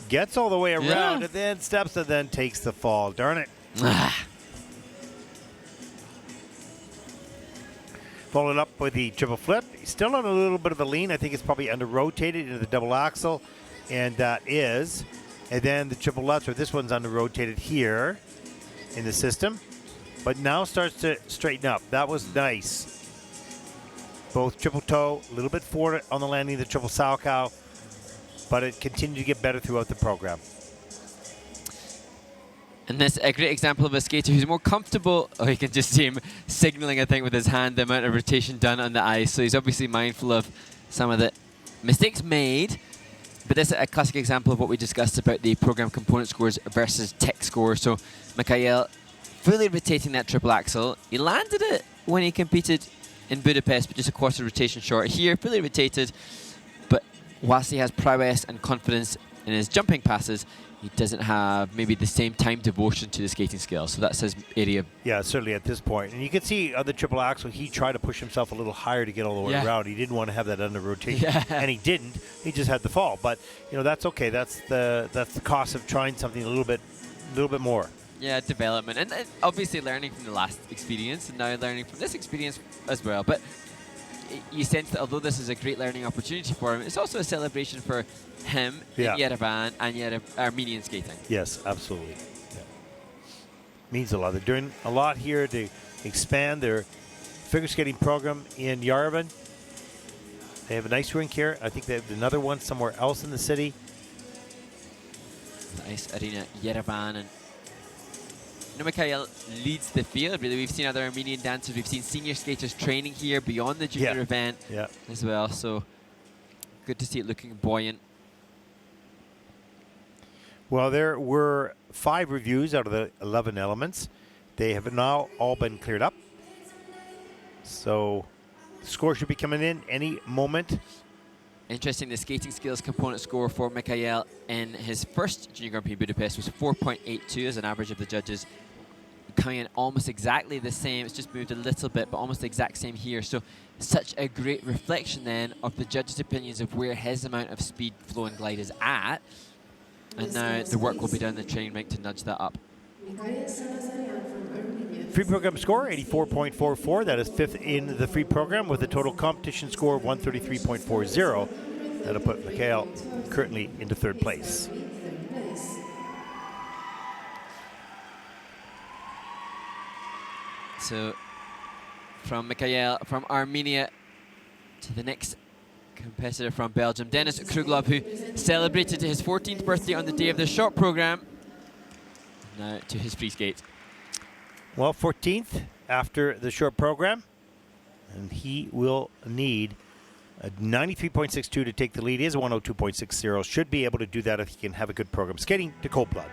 Gets all the way around and then steps and then takes the fall. Darn it. Followed up with the triple flip. He's still on a little bit of a lean. I think it's probably under rotated into the double axel. And that is. And then the triple lutz, or this one's under rotated here in the system. But now starts to straighten up. That was nice. Both triple toe, a little bit forward on the landing of the triple Salchow. But it continued to get better throughout the program. And this a great example of a skater who's more comfortable. Oh, you can just see him signaling, I think, with his hand, the amount of rotation done on the ice. So he's obviously mindful of some of the mistakes made. But this is a classic example of what we discussed about the program component scores versus tech scores. So Mikhail fully rotating that triple axel. He landed it when he competed in Budapest, but just a quarter rotation short. Here, fully rotated. But whilst he has prowess and confidence in his jumping passes, he doesn't have maybe the same time devotion to the skating skill. So that's his area. Yeah, certainly at this point. And you can see on the triple axel, he tried to push himself a little higher to get all the way around. He didn't want to have that under rotation, and he didn't. He just had the fall. But you know, that's okay. That's the cost of trying something a little bit more. Yeah, development, and obviously learning from the last experience, and now learning from this experience as well. But you sense that although this is a great learning opportunity for him, it's also a celebration for him in Yerevan and Armenian skating. Yes, absolutely. Yeah. Means a lot. They're doing a lot here to expand their figure skating program in Yerevan. They have a nice rink here. I think they have another one somewhere else in the city. Nice arena, Yerevan, and Mikhail leads the field. Really, we've seen other Armenian dancers. We've seen senior skaters training here beyond the junior event as well. So good to see it looking buoyant. Well, there were 5 reviews out of the 11 elements. They have now all been cleared up. So the score should be coming in any moment. Interesting, the skating skills component score for Mikhail in his first Junior Grand Prix Budapest was 4.82 as an average of the judges, coming in almost exactly the same. It's just moved a little bit, but almost the exact same here. So such a great reflection then of the judges' opinions of where his amount of speed, flow and glide is at. And now the work will be done in the training rink to nudge that up. Free program score, 84.44. That is 5th in the free program with a total competition score of 133.40. That'll put Mikhail currently into 3rd place. So from Mikhail from Armenia to the next competitor from Belgium, Denis Kruglov, who celebrated his 14th birthday on the day of the short program. Now to his free skate. Well, 14th after the short program, and he will need a 93.62 to take the lead. He is a 102.60. Should be able to do that if he can have a good program. Skating to cold blood.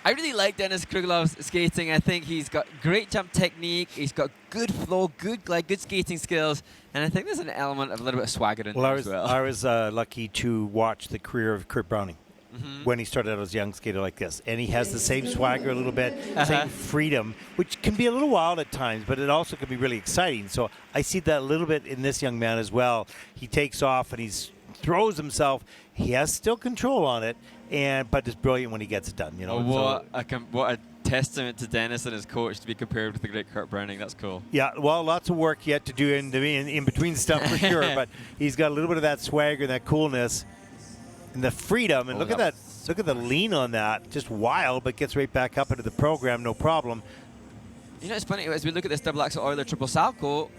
I really like Dennis Krugelov's skating. I think he's got great jump technique. He's got good flow, good glide, good skating skills, and I think there's an element of a little bit of swagger in there as well. I was lucky to watch the career of Kurt Browning when he started out as a young skater like this, and he has the same swagger a little bit, same freedom, which can be a little wild at times, but it also can be really exciting. So I see that a little bit in this young man as well. He takes off and he throws himself. He has still control on it, but it's brilliant when he gets it done. You know. What a testament to Dennis and his coach to be compared with the great Kurt Browning. That's cool. Yeah, well, lots of work yet to do in between stuff for sure, but he's got a little bit of that swagger, that coolness, and the freedom. And look at that! Look at the lean on that. Just wild, but gets right back up into the program, no problem. You know, it's funny as we look at this double axel Euler triple salchow.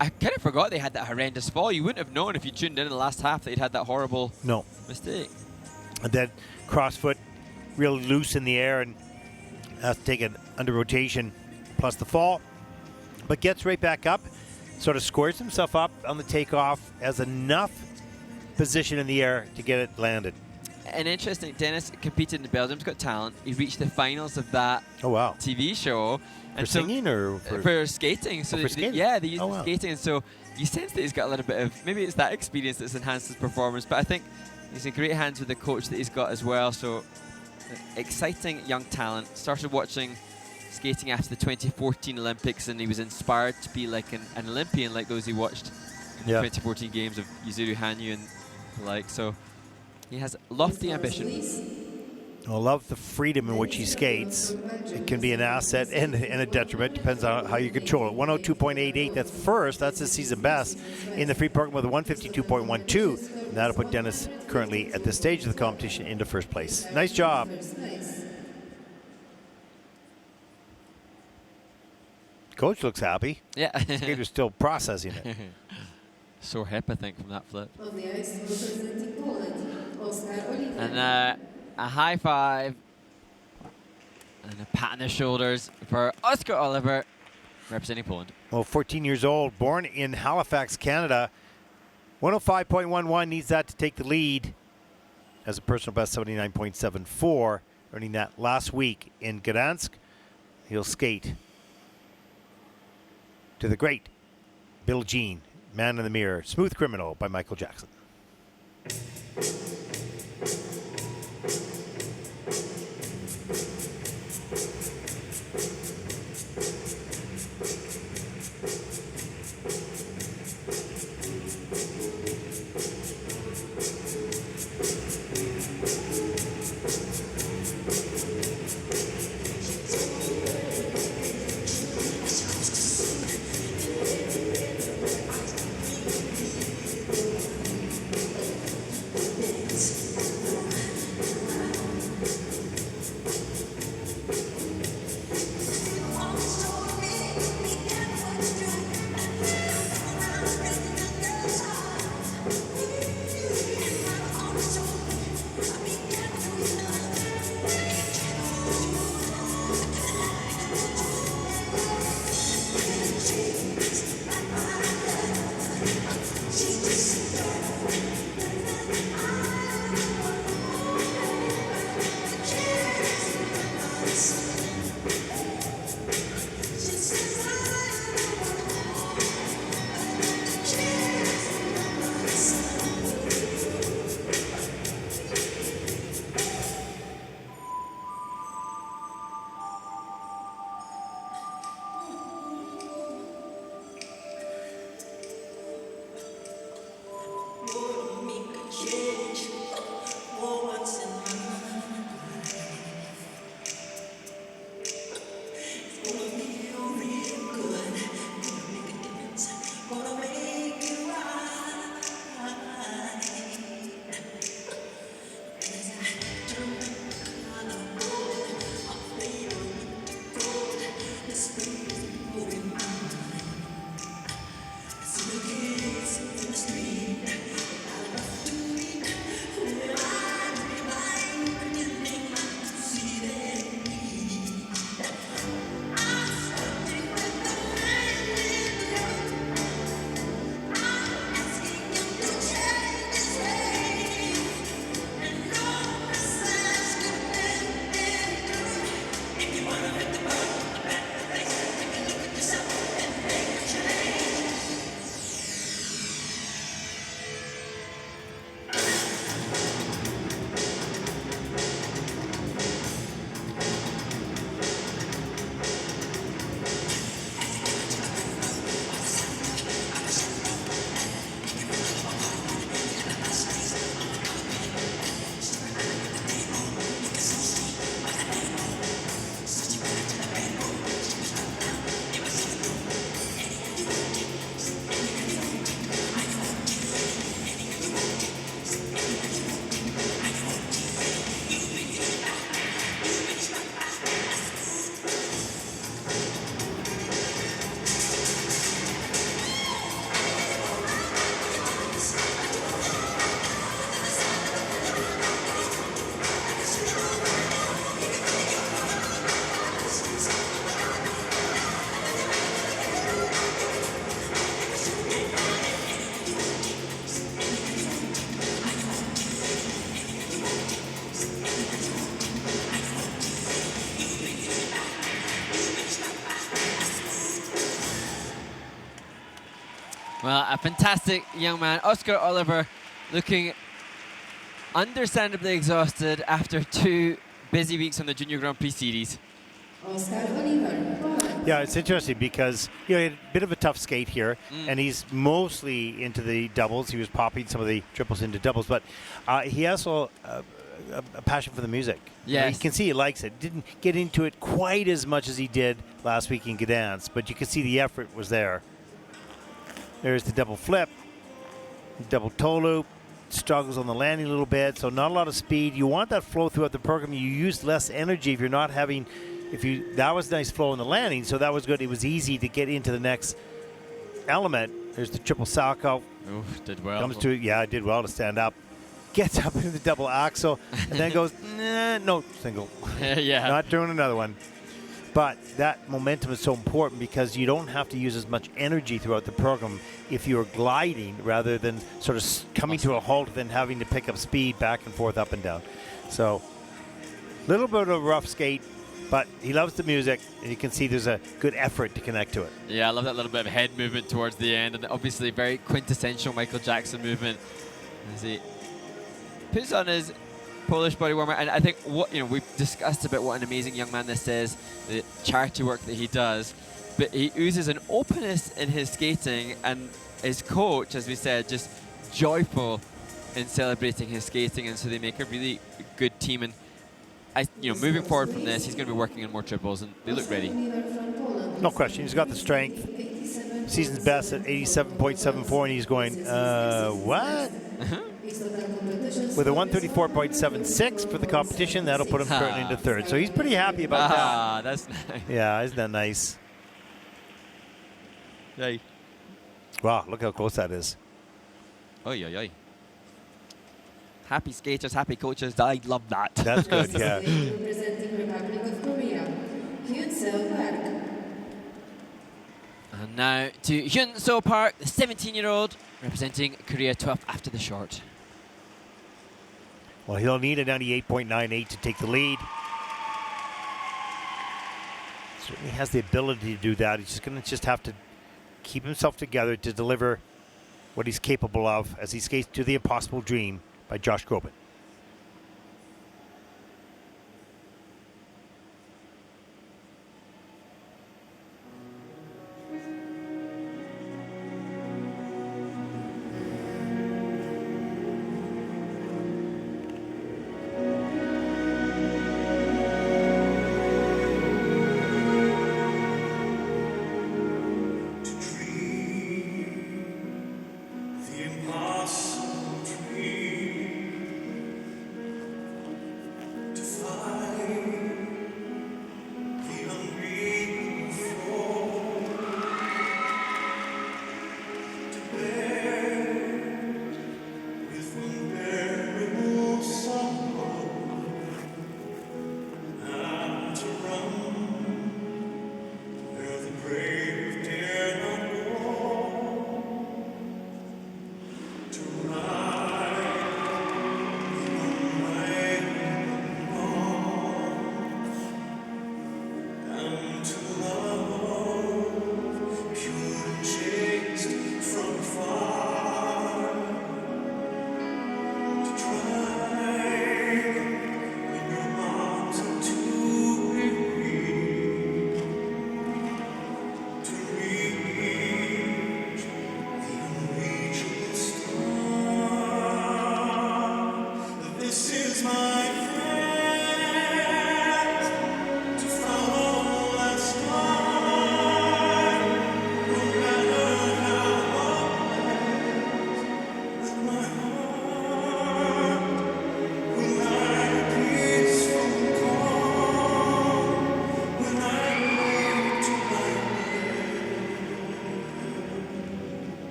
I kind of forgot they had that horrendous fall. You wouldn't have known if you tuned in the last half that he'd had that horrible mistake. And then crossfoot real loose in the air and has to take it under rotation plus the fall. But gets right back up, sort of squares himself up on the takeoff, has enough position in the air to get it landed. And interesting, Dennis competed in Belgium's Got Talent. He reached the finals of that TV show. For singing or for skating? So for skating? Yeah, they used the skating. And so you sense that he's got a little bit of, maybe it's that experience that's enhanced his performance. But I think he's in great hands with the coach that he's got as well. So exciting young talent. Started watching skating after the 2014 Olympics, and he was inspired to be like an Olympian like those he watched in the 2014 games of Yuzuru Hanyu and the like. So he has lofty ambition. I love the freedom in which he skates. It can be an asset and a detriment. Depends on how you control it. 102.88, that's first. That's his season best in the free program with a 152.12. And that'll put Dennis currently at this stage of the competition into first place. Nice job. Coach looks happy. Yeah. Skater's still processing it. Sore hip, I think, from that flip. On the ice, representing Poland, Oscar Oliver. And a high five and a pat on the shoulders for Oscar Oliver, representing Poland. Well, 14 years old, born in Halifax, Canada. 105.11 needs that to take the lead. Has a personal best 79.74, earning that last week in Gdansk. He'll skate to the great Bill Jean, Man in the Mirror, Smooth Criminal by Michael Jackson. Well, a fantastic young man, Oscar Oliver, looking understandably exhausted after 2 busy weeks on the Junior Grand Prix Series. Oscar Oliver, go ahead. Yeah, it's interesting because he had a bit of a tough skate here, and he's mostly into the doubles. He was popping some of the triples into doubles, but he also a passion for the music. Yes. You can see he likes it. Didn't get into it quite as much as he did last week in Gdansk, but you can see the effort was there. There's the double flip, double toe loop, struggles on the landing a little bit, so not a lot of speed. You want that flow throughout the program. You use less energy if you're not having, that was nice flow in the landing, so that was good. It was easy to get into the next element. There's the triple salchow. Oof, did well. Comes to, yeah, did well to stand up. Gets up into the double axel, and then goes, nah, no, single. Yeah. Not doing another one. But that momentum is so important because you don't have to use as much energy throughout the program if you're gliding rather than sort of coming to a halt and then having to pick up speed back and forth, up and down. So a little bit of a rough skate, but he loves the music, and you can see there's a good effort to connect to it. Yeah, I love that little bit of head movement towards the end, and obviously very quintessential Michael Jackson movement as he puts on his Polish body warmer. And I think we've discussed about what an amazing young man this is, the charity work that he does, but he oozes an openness in his skating, and his coach, as we said, just joyful in celebrating his skating, and so they make a really good team. And moving forward from this, he's going to be working on more triples, and they look ready. No question, he's got the strength. Season's best at 87.74, and he's going, what? With a 134.76 for the competition, that'll put him currently into third. So he's pretty happy about that. Ah, that's nice. Yeah, isn't that nice? Yay. Wow, look how close that is. Oy, oy, oy. Happy skaters, happy coaches. I love that. That's good, yeah. Representing Republic of Korea, Hyun Seo Park. And now to Hyun Seo Park, the 17-year-old, representing Korea 12th after the short. Well, he'll need a 98.98 to take the lead. Certainly has the ability to do that. He's just going to have to keep himself together to deliver what he's capable of as he skates to the Impossible Dream by Josh Groban.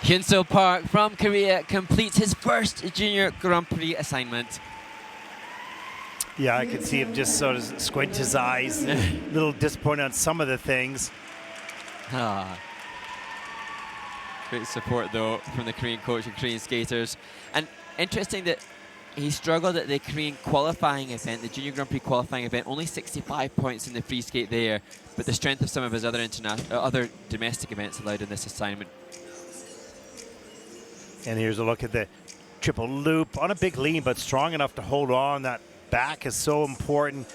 Hyunseo Park from Korea completes his first Junior Grand Prix assignment. Yeah, I could see him just sort of squint his eyes, a little disappointed on some of the things. Great support though from the Korean coach and Korean skaters. And interesting that he struggled at the Korean qualifying event, the Junior Grand Prix qualifying event, only 65 points in the free skate there, but the strength of some of his other domestic events allowed in this assignment. And here's a look at the triple loop on a big lean, but strong enough to hold on. That back is so important.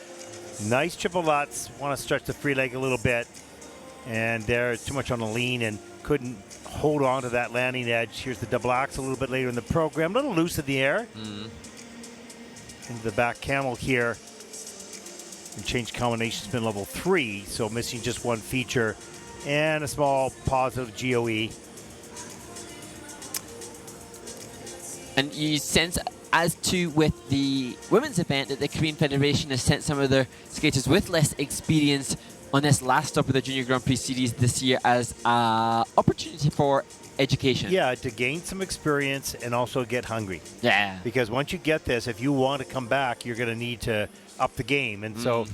Nice triple lutz. Want to stretch the free leg a little bit. And there, too much on the lean and couldn't hold on to that landing edge. Here's the double axe a little bit later in the program. A little loose in the air. Into the back camel here. And change combination spin level 3. So missing just one feature. And a small positive GOE. And you sense, as to with the women's event, that the Korean Federation has sent some of their skaters with less experience on this last stop of the Junior Grand Prix Series this year as an opportunity for education. Yeah, to gain some experience and also get hungry. Yeah. Because once you get this, if you want to come back, you're going to need to up the game. And so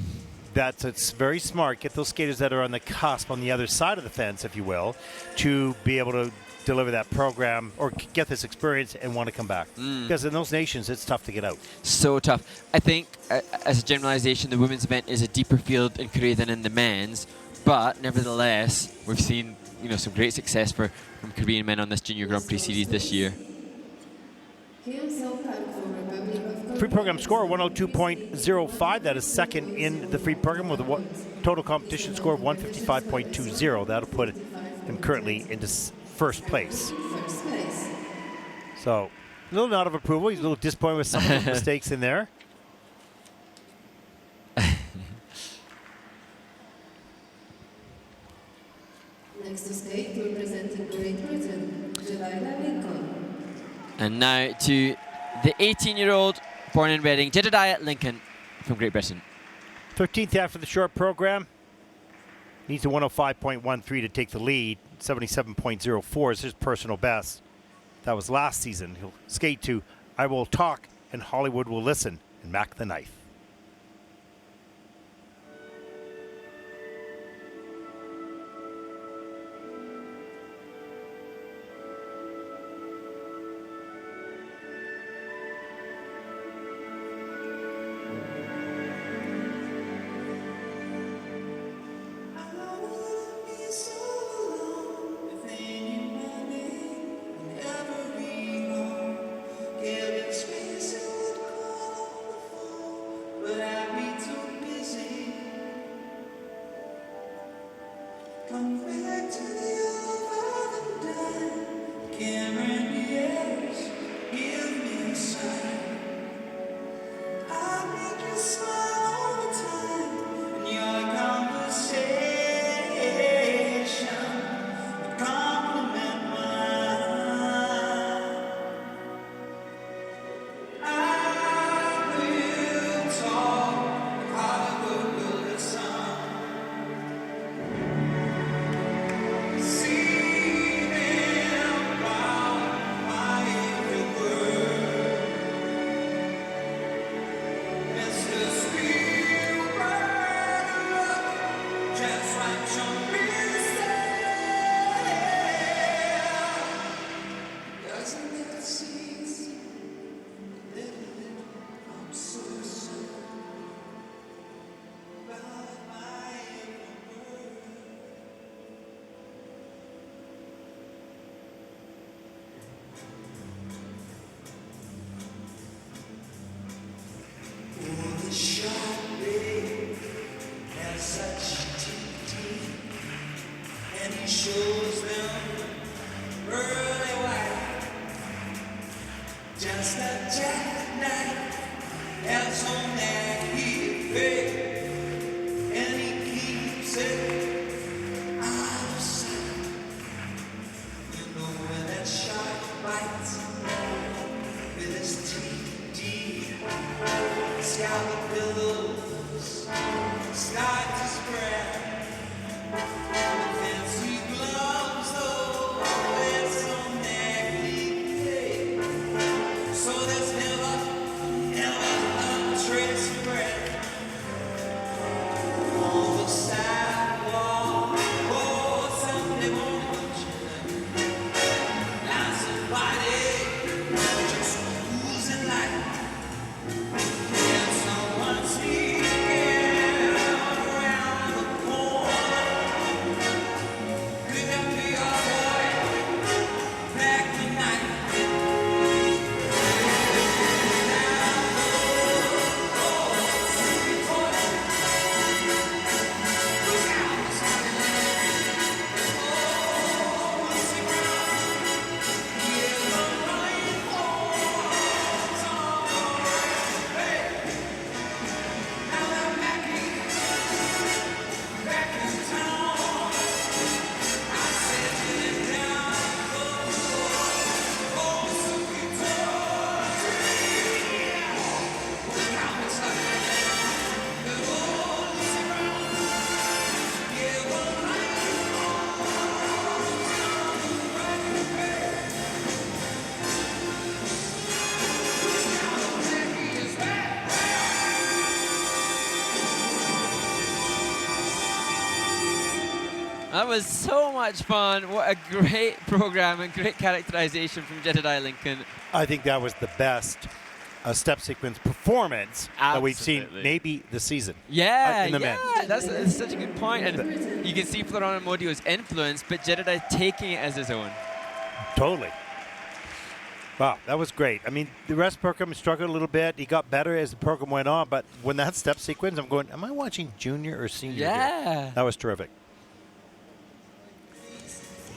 it's very smart. Get those skaters that are on the cusp, on the other side of the fence, if you will, to be able to deliver that program or get this experience and want to come back. Because in those nations, it's tough to get out. So tough. I think, as a generalization, the women's event is a deeper field in Korea than in the men's. But nevertheless, we've seen some great success from Korean men on this Junior Grand Prix Series this year. Free program score 102.05. That is second in the free program with a total competition score of 155.20. That'll put him currently into first place. So, a little nod of approval. He's a little disappointed with some of the mistakes in there. Next to skate, representing Great Britain, Jedediah Lincoln. And now to the 18-year-old born in Reading, Jedediah Lincoln from Great Britain. 13th after the short program. Needs a 105.13 to take the lead. 77.04 is his personal best. That was last season. He'll skate to I Will Talk and Hollywood Will Listen and Mac the Knife. That was so much fun. What a great program and great characterization from Jedediah Lincoln. I think that was the best step sequence performance that we've seen Absolutely. maybe this season. Yeah, in the men's. that's such a good point. And you can see Florent Amodio's influence, but Jedediah taking it as his own. Totally. Wow, that was great. I mean, the rest of the program struggled a little bit. He got better as the program went on, but when that step sequence, I'm going, am I watching junior or senior here? Yeah. That was terrific.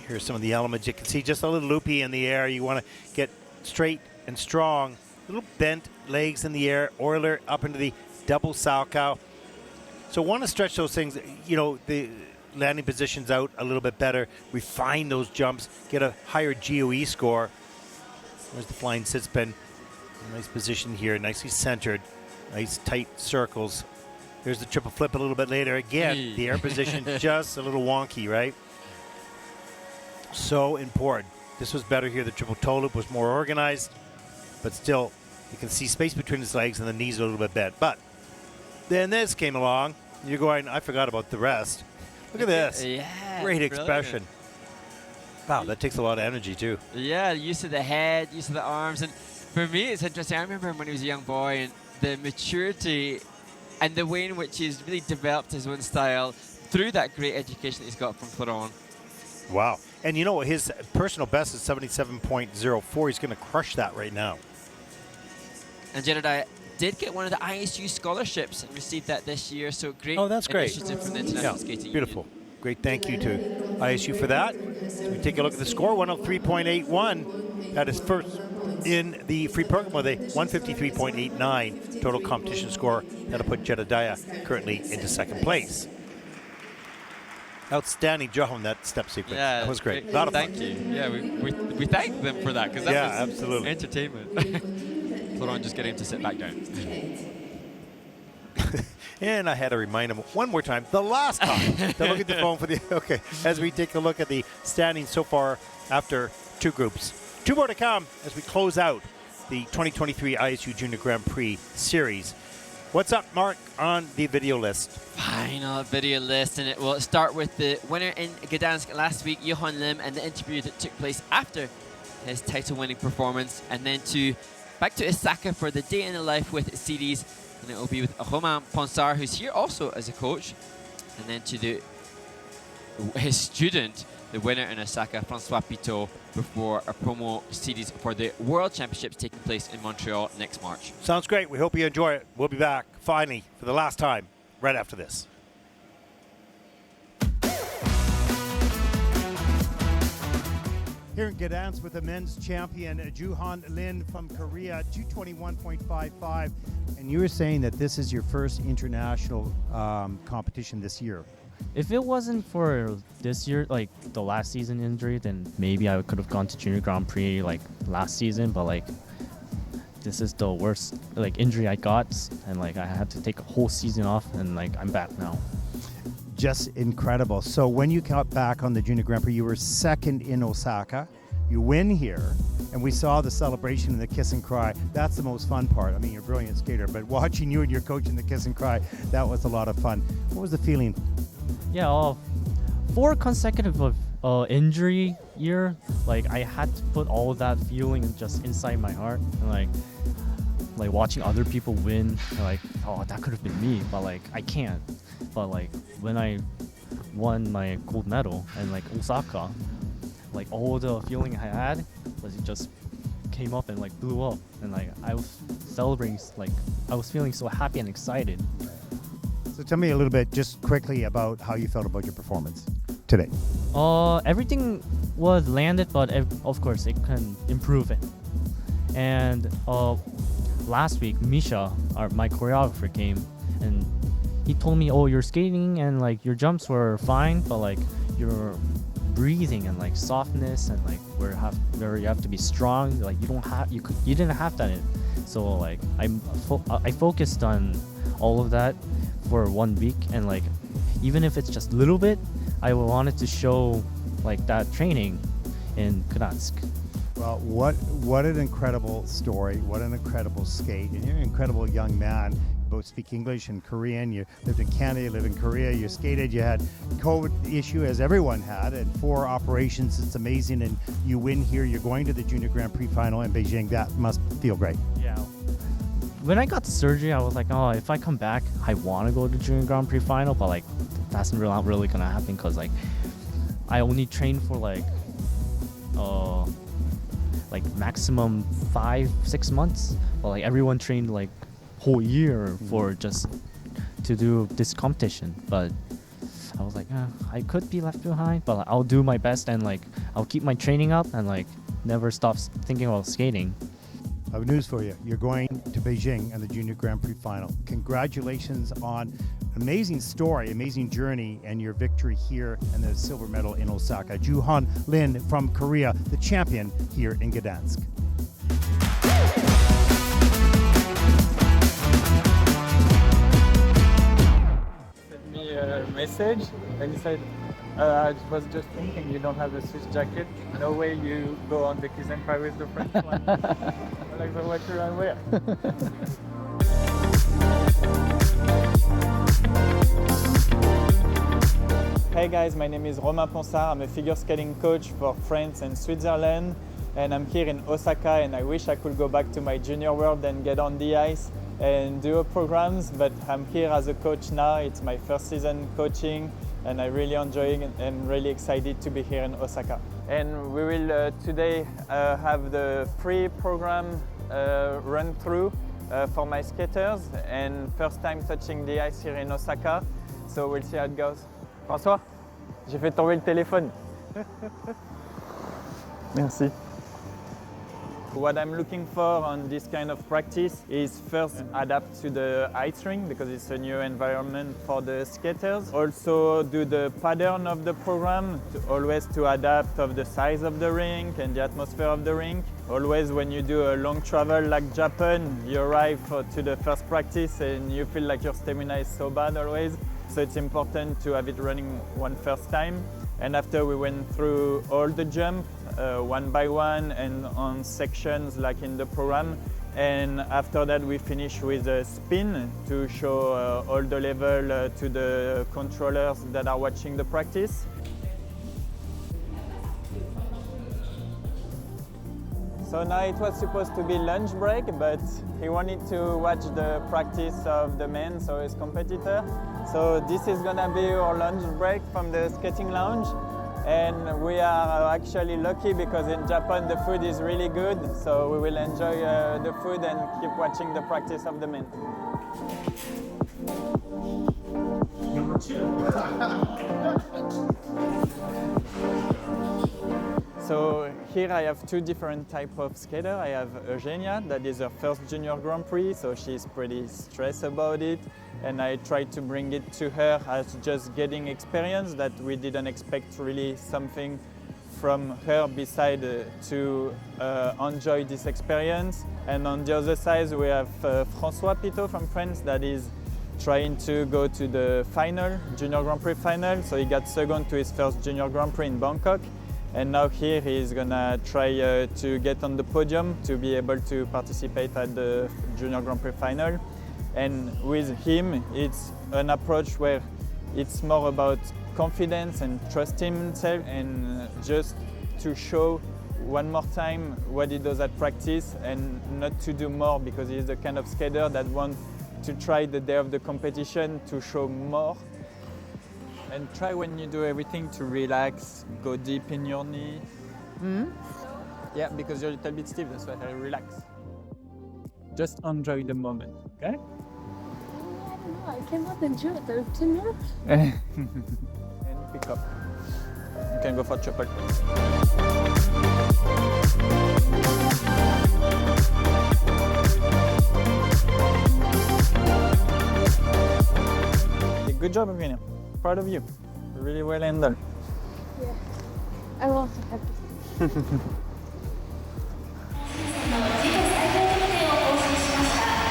Here's some of the elements. You can see just a little loopy in the air. You want to get straight and strong. Little bent legs in the air. Euler up into the double Salchow. So want to stretch those things, the landing positions out a little bit better. Refine those jumps. Get a higher GOE score. There's the flying sit spin. Nice position here. Nicely centered. Nice tight circles. There's the triple flip a little bit later. Again, the air position just a little wonky, right? So important. This was better here. The triple toe loop was more organized, but still, you can see space between his legs and the knees a little bit bent. But then this came along. You're going, I forgot about the rest. Look at this. Yeah. Great brilliant. expression. Wow, that takes a lot of energy, too. Yeah, use of the head, use of the arms. And for me, it's interesting. I remember him when he was a young boy and the maturity and the way in which he's really developed his own style through that great education that he's got from Florent. Wow. And his personal best is 77.04. He's going to crush that right now. And Jedediah did get one of the ISU scholarships and received that this year. So great Oh, that's great. initiative from the International Skating Beautiful. Union. Great thank you to ISU for that. So we take a look at the score, 103.81. That is first in the free program with a 153.89 total competition score. That'll put Jedediah currently into second place. Outstanding job on that step sequence. Yeah, that was great. A lot of fun. Thank you. Yeah, we thank them for that because that was absolutely. entertainment. Florent just getting him to sit back down. And I had to remind him one more time, the last time, to look at the phone for the, okay, as we take a look at the standings so far after two groups. Two more to come as we close out the 2023 ISU Junior Grand Prix Series. What's up, Mark, on the video list? Final video list, and it will start with the winner in Gdansk last week, Johan Lim, and the interview that took place after his title-winning performance, and then back to Osaka for the day in the life with CDs, and it will be with Romain Ponsard, who's here also as a coach, and then to his student, the winner in Osaka, Francois Pitot, before a promo series for the World Championships taking place in Montreal next March. Sounds great. We hope you enjoy it. We'll be back, finally, for the last time, right after this. Here in Gdansk with the men's champion, Johan Lin from Korea, 221.55. And you were saying that this is your first international competition this year. If it wasn't for this year, like the last season injury, then maybe I could have gone to Junior Grand Prix like last season. But like, this is the worst like injury I got, and like I had to take a whole season off, and like I'm back now. Just incredible. So when you got back on the Junior Grand Prix, you were second in Osaka. You win here, and we saw the celebration and the kiss and cry. That's the most fun part. I mean, you're a brilliant skater, but watching you and your coach in the kiss and cry, that was a lot of fun. What was the feeling? Yeah, 4 consecutive injury year. Like I had to put all of that feeling just inside my heart, and like watching other people win, like, oh, that could have been me, but like I can't. But like when I won my gold medal in like Osaka, like all the feeling I had was it just came up and like blew up, and like I was celebrating, like I was feeling so happy and excited. So tell me a little bit, just quickly, about how you felt about your performance today. Everything was landed, but of course it can improve it. And last week, Misha, my choreographer, came and he told me, "Oh, you're skating and like your jumps were fine, but like your breathing and like softness and like where you have to be strong. Like you didn't have that in." So like I focused on all of that for 1 week, and like even if it's just a little bit, I wanted to show like that training in Gdansk. Well, what an incredible story, what an incredible skate, and you're an incredible young man. both speak English and Korean. You lived in Canada, you lived in Korea, you skated, you had COVID issue as everyone had, and 4 operations. It's amazing, and you win here. You're going to the Junior Grand Prix final in Beijing. That must feel great. Yeah. When I got the surgery, I was like, oh, if I come back, I want to go to Junior Grand Prix final, but like that's not really gonna happen because like I only trained for like maximum 5-6 months, but like everyone trained like whole year for just to do this competition. But I was like, I could be left behind, but I'll do my best and like I'll keep my training up and like never stop thinking about skating. I have news for you. You're going to Beijing and the Junior Grand Prix final. Congratulations on amazing story, amazing journey, and your victory here and the silver medal in Osaka. Juhan Lin from Korea, the champion here in Gdansk. Sent me a message and he said, I was just thinking you don't have a Swiss jacket. No way you go on the kiss and cry with the French one. I like the what should I wear? Hey guys, my name is Romain Ponsard. I'm a figure skating coach for France and Switzerland, and I'm here in Osaka, and I wish I could go back to my junior world and get on the ice and do programs, but I'm here as a coach now. It's my first season coaching, and I'm really enjoying it and really excited to be here in Osaka. And we will today have the Prix program run through for my skaters, and first time touching the ice here in Osaka, so we'll see how it goes. François, j'ai fait tomber le téléphone. Merci. What I'm looking for on this kind of practice is first adapt to the ice rink because it's a new environment for the skaters. Also do the pattern of the program, always to adapt of the size of the rink and the atmosphere of the rink. Always when you do a long travel like Japan, you arrive to the first practice and you feel like your stamina is so bad always. So it's important to have it running one first time. And after we went through all the jump, one by one and on sections like in the program. And after that we finish with a spin to show all the level to the controllers that are watching the practice. So now it was supposed to be lunch break, but he wanted to watch the practice of the men, so his competitor. So this is gonna be our lunch break from the skating lounge. And we are actually lucky because in Japan the food is really good, so we will enjoy the food and keep watching the practice of the men. So here I have 2 different types of skater. I have Eugenia, that is her first Junior Grand Prix, so she's pretty stressed about it. And I tried to bring it to her as just getting experience, that we didn't expect really something from her beside to enjoy this experience. And on the other side we have François Pitot from France that is trying to go to the final, Junior Grand Prix final. So he got second to his first Junior Grand Prix in Bangkok. And now here he's gonna try to get on the podium to be able to participate at the Junior Grand Prix final. And with him, it's an approach where it's more about confidence and trusting himself and just to show one more time what he does at practice and not to do more, because he's the kind of skater that wants to try the day of the competition to show more. And try when you do everything to relax, go deep in your knee. Mm-hmm. Yeah, because you're a little bit stiff, that's why I relax. Just enjoy the moment, okay? I cannot enjoy the 10 minutes. And pick up. You can go for triple. Okay, good job, Armenia. Proud of you. Really well handled. Yeah, I'm also happy.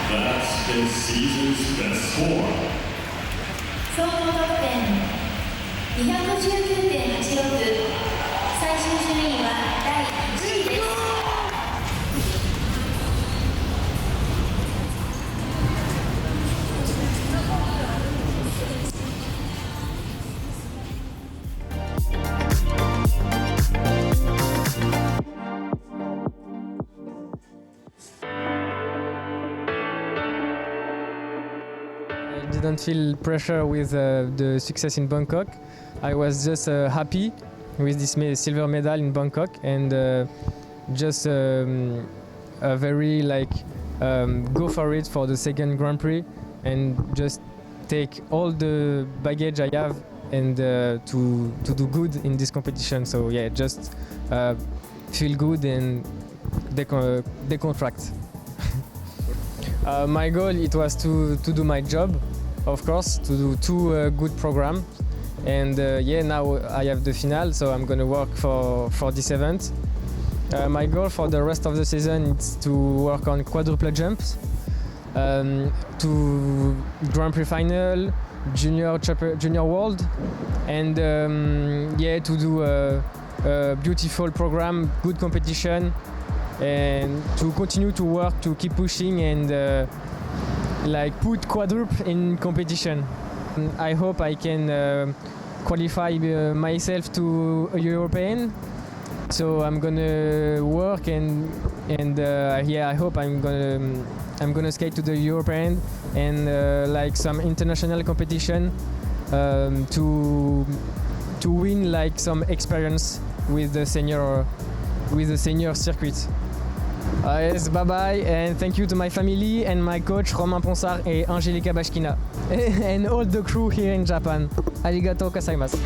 That's this season's best score. 総合得点219.86、最終順位は第1位です。don't feel pressure with the success in Bangkok. I was just happy with this silver medal in Bangkok, and just very like go for it for the second Grand Prix, and just take all the baggage I have and to do good in this competition. So yeah, just feel good and decontract. My goal, it was to do my job, of course, to do two good programs. And yeah, now I have the final, so I'm gonna work for this event. My goal for the rest of the season is to work on quadruple jumps, to Grand Prix final, junior world, and yeah, to do a beautiful program, good competition, and to continue to work, to keep pushing and like put quadruple in competition. I hope I can qualify myself to a European. So I'm gonna work and yeah, I hope I'm gonna skate to the European and like some international competition to win like some experience with the senior circuit. Yes, bye bye, and thank you to my family and my coach Romain Ponsard et Angelica Bashkina and all the crew here in Japan. Arigatou gozaimasu.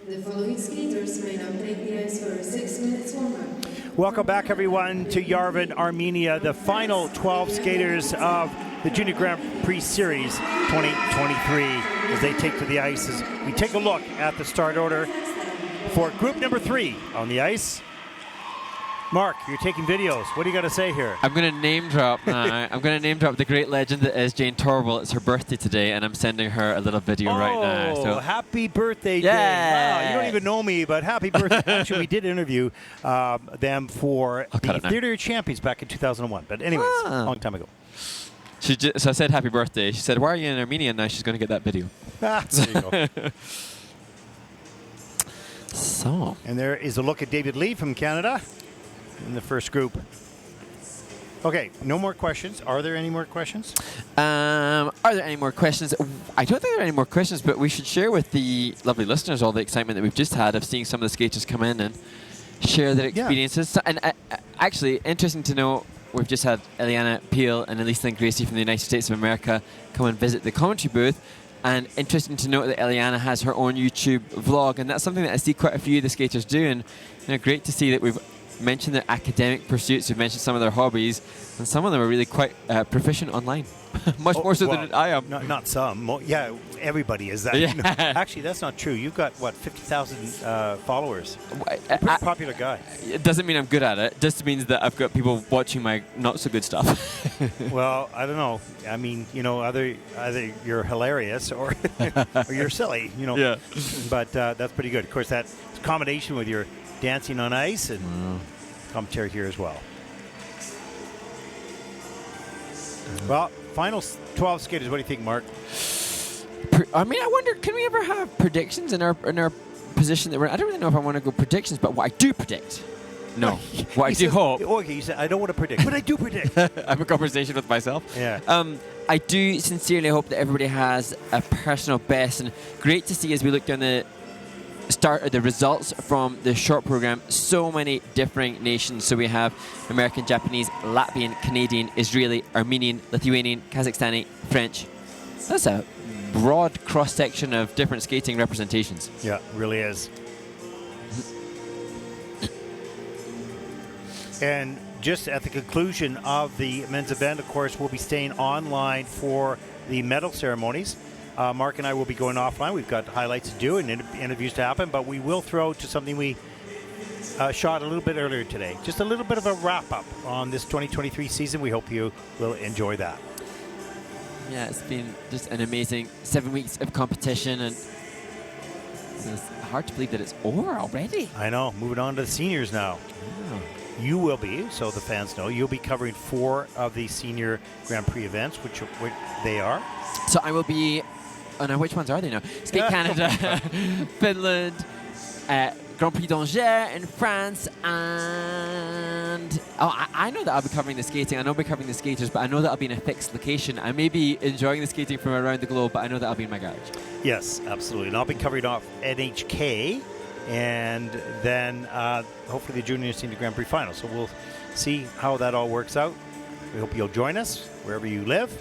The following skaters may now take the ice for a 6 minutes warm-up. Welcome back, everyone, to Yerevan, Armenia, the final 12 skaters of the Junior Grand Prix Series 2023 as they take to the ice. As we take a look at the start order for group number 3 on the ice. Mark, you're taking videos. What do you got to say here? I'm going to name drop I'm going to name drop the great legend that is Jane Torval. It's her birthday today, and I'm sending her a little video right now. So happy birthday, Jane. Wow, you don't even know me, but happy birthday. Actually, we did interview them for the Theatre Champions back in 2001. But anyways, a long time ago. So I said happy birthday. She said, why are you in Armenia? Now she's going to get that video. There you go. So. And there is a look at David Lee from Canada in the first group. Okay, no more questions. Are there any more questions? Are there any more questions? I don't think there are any more questions, but we should share with the lovely listeners all the excitement that we've just had of seeing some of the skaters come in and share their experiences. So, and actually, interesting to know, we've just had Eliana Peel and Elisa and Gracie from the United States of America come and visit the commentary booth. And interesting to note that Eliana has her own YouTube vlog, and that's something that I see quite a few of the skaters do. And great to see that we've mentioned their academic pursuits, we've mentioned some of their hobbies, and some of them are really quite proficient online. Much more so than I am. Not some. Yeah, everybody is that. Yeah. No, actually, that's not true. You've got, what, 50,000 followers? Pretty popular guy. It doesn't mean I'm good at it. It just means that I've got people watching my not-so-good stuff. Well, I don't know. I mean, either you're hilarious or or you're silly, Yeah. But that's pretty good. Of course, that combination with your dancing on ice and commentary here as well. Well, final 12 skaters. What do you think, Mark? I mean, I wonder, can we ever have predictions in our position that we're in? I don't really know if I want to go predictions, but what I do predict. No. What I do hope. Okay, you said, I don't want to predict, but I do predict. I have a conversation with myself. Yeah. I do sincerely hope that everybody has a personal best, and great to see as we look down the start of the results from the short program, so many differing nations. So we have American, Japanese, Latvian, Canadian, Israeli, Armenian, Lithuanian, Kazakhstani, French. That's a broad cross-section of different skating representations. Yeah, it really is. And just at the conclusion of the men's event, of course, we'll be staying online for the medal ceremonies. Mark and I will be going offline. We've got highlights to do and interviews to happen, but we will throw to something we shot a little bit earlier today. Just a little bit of a wrap-up on this 2023 season. We hope you will enjoy that. Yeah, it's been just an amazing 7 weeks of competition, and it's hard to believe that it's over already. I know. Moving on to the seniors now. Oh. You will be, so the fans know, you'll be covering 4 of the senior Grand Prix events, which they are. So I will be... Oh, no, which ones are they now? Skate Canada, Finland, Grand Prix d'Angers in France, and... Oh, I know that I'll be covering the skating. I know I'll be covering the skaters, but I know that I'll be in a fixed location. I may be enjoying the skating from around the globe, but I know that I'll be in my garage. Yes, absolutely. And I'll be covering off NHK, and then hopefully the Junior Senior Grand Prix Final. So we'll see how that all works out. We hope you'll join us wherever you live,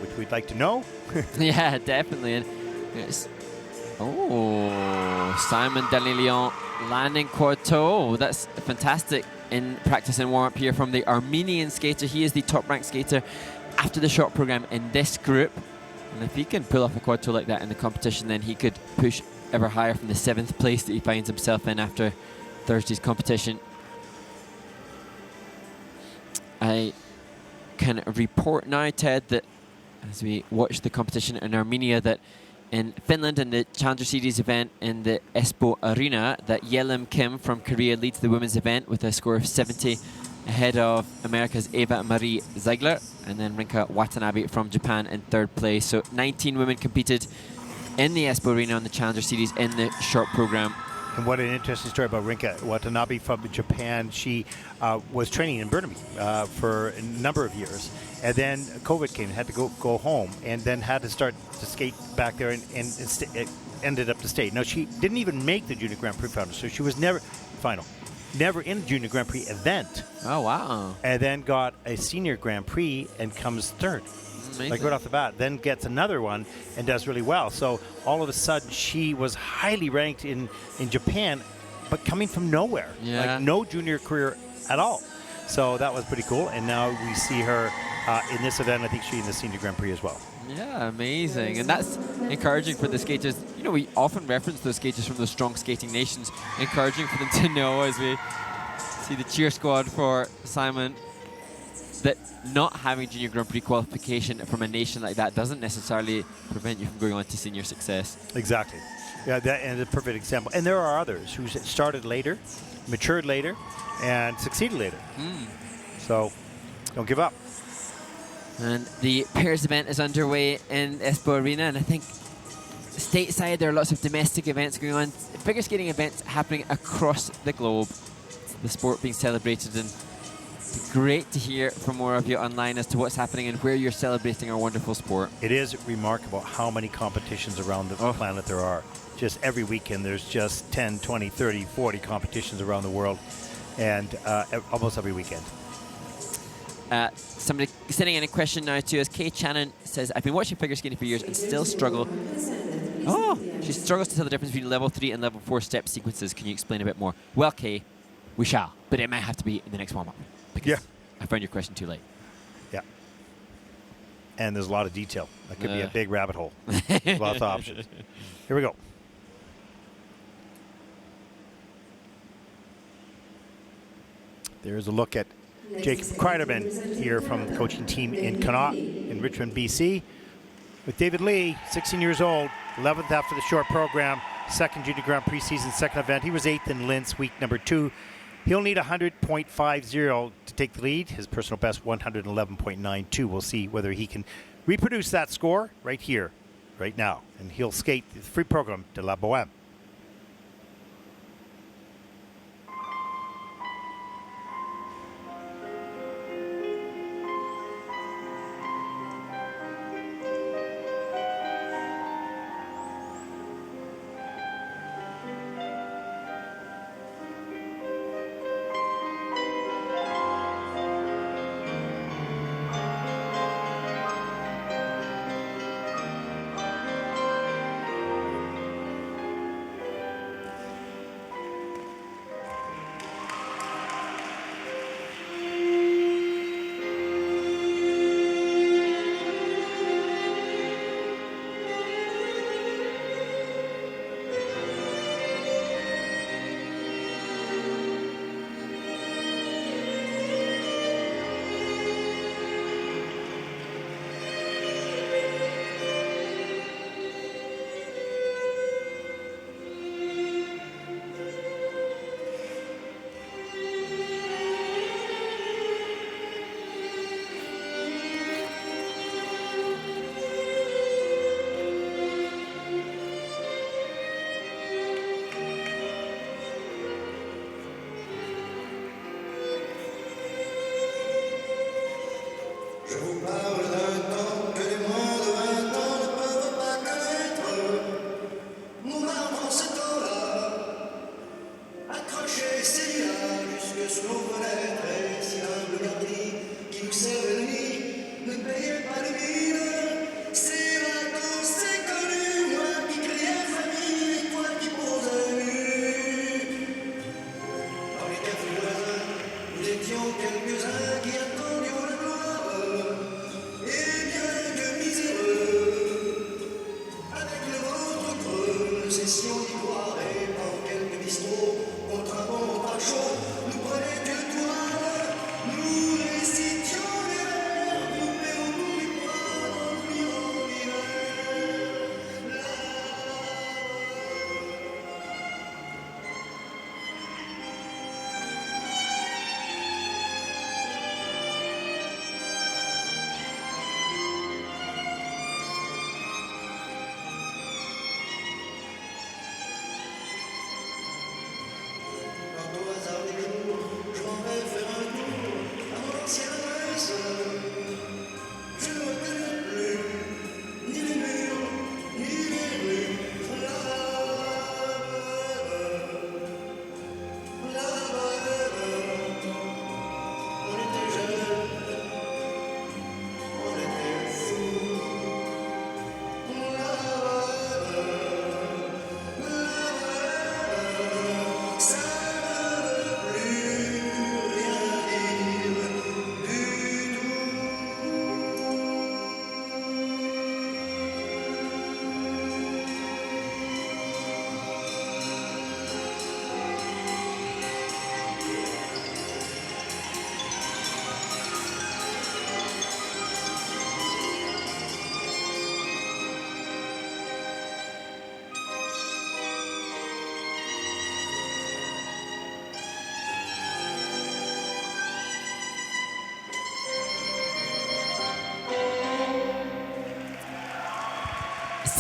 which we'd like to know. Yeah, definitely. And yes. Oh, Simon Danilion landing quad toe. That's fantastic in practice and warm-up here from the Armenian skater. He is the top-ranked skater after the short program in this group. And if he can pull off a quad toe like that in the competition, then he could push ever higher from the 7th place that he finds himself in after Thursday's competition. I can report now, Ted, that as we watch the competition in Armenia, that in Finland in the Challenger Series event in the Espoo Arena, that Yelim Kim from Korea leads the women's event with a score of 70 ahead of America's Eva Marie Ziegler, and then Rinka Watanabe from Japan in 3rd place. So 19 women competed in the Espoo Arena on the Challenger Series in the short program. And what an interesting story about Rinka Watanabe from Japan. She was training in Burnaby for a number of years. And then COVID came, had to go home, and then had to start to skate back there and ended up to state. Now, she didn't even make the Junior Grand Prix final, so she was never in a Junior Grand Prix event. Oh, wow. And then got a Senior Grand Prix and comes 3rd. like right off the bat, then gets another one and does really well. So all of a sudden, she was highly ranked in Japan, but coming from nowhere, like no junior career at all. So that was pretty cool. And now we see her in this event. I think she's in the Senior Grand Prix as well. Yeah, amazing. And that's encouraging for the skaters. You know, we often reference those skaters from those strong skating nations. Encouraging for them to know, as we see the cheer squad for Simon, that not having Junior Grand Prix qualification from a nation like that doesn't necessarily prevent you from going on to senior success. Exactly. Yeah, that and a perfect example. And there are others who started later, matured later, and succeeded later. So don't give up. And the pairs event is underway in Espoo Arena, and I think stateside there are lots of domestic events going on, figure skating events happening across the globe. The sport being celebrated, and it's great to hear from more of you online as to what's happening and where you're celebrating our wonderful sport. It is remarkable how many competitions around the planet there are. Just every weekend there's just 10, 20, 30, 40 competitions around the world, and almost every weekend. Somebody sending in a question now to us. Kay Channon says, I've been watching figure skating for years and still struggle. She struggles to tell the difference between level 3 and level 4 step sequences. Can you explain a bit more? Well, Kay, we shall, but it might have to be in the next warm-up. Because I found your question too late. Yeah. And there's a lot of detail. That could be a big rabbit hole. Lots of options. Here we go. There's a look at Jacob Kreiderman here from the coaching team in Connaught in Richmond, BC. With David Lee, 16 years old, 11th after the short program, second Junior Grand Prix season, second event. He was 8th in Linz, week number 2. He'll need 100.50 to take the lead. His personal best, 111.92. We'll see whether he can reproduce that score right here, right now. And he'll skate the free program de la Bohème.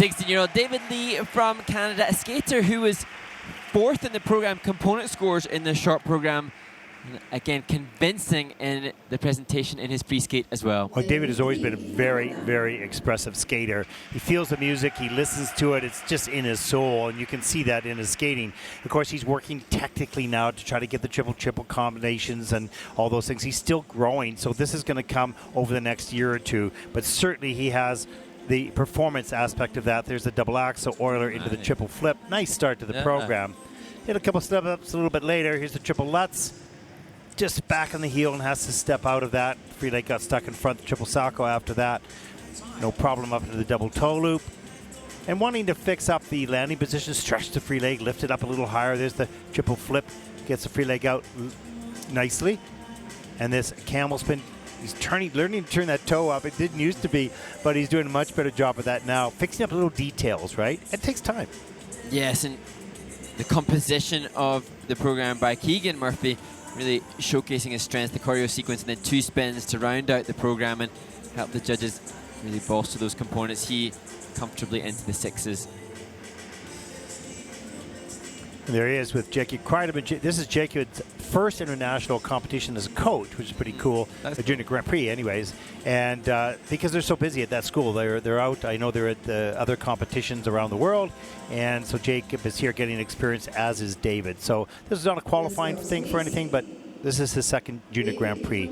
16-year-old David Lee from Canada, a skater who was 4th in the program component scores in the short program. Again, convincing in the presentation in his free skate as well. Well, David has always been a very, very expressive skater. He feels the music, he listens to it, it's just in his soul, and you can see that in his skating. Of course, he's working technically now to try to get the triple-triple combinations and all those things. He's still growing, so this is going to come over the next year or two, but certainly he has the performance aspect of that. There's the double axel Euler into the triple flip. Nice start to the program. Hit a couple step ups a little bit later. Here's the triple Lutz. Just back on the heel and has to step out of that. Free leg got stuck in front. The triple Sacco after that. No problem up into the double toe loop. And wanting to fix up the landing position, stretch the free leg, lift it up a little higher. There's the triple flip. Gets the free leg out nicely. And this camel spin, he's learning to turn that toe up. It didn't used to be, but he's doing a much better job of that now. Fixing up little details, right? It takes time. Yes, and the composition of the program by Keegan Murphy really showcasing his strengths, the choreo sequence, and then 2 spins to round out the program and help the judges really bolster those components. He comfortably into the 6s. And there he is with Jackie Kreidemann. This is Jackie's first international competition as a coach, which is pretty cool. The Junior Grand Prix, anyways. And because they're so busy at that school, they're out. I know they're at the other competitions around the world. And so Jacob is here getting experience, as is David. So this is not a qualifying thing for anything, but this is his second Junior Grand Prix.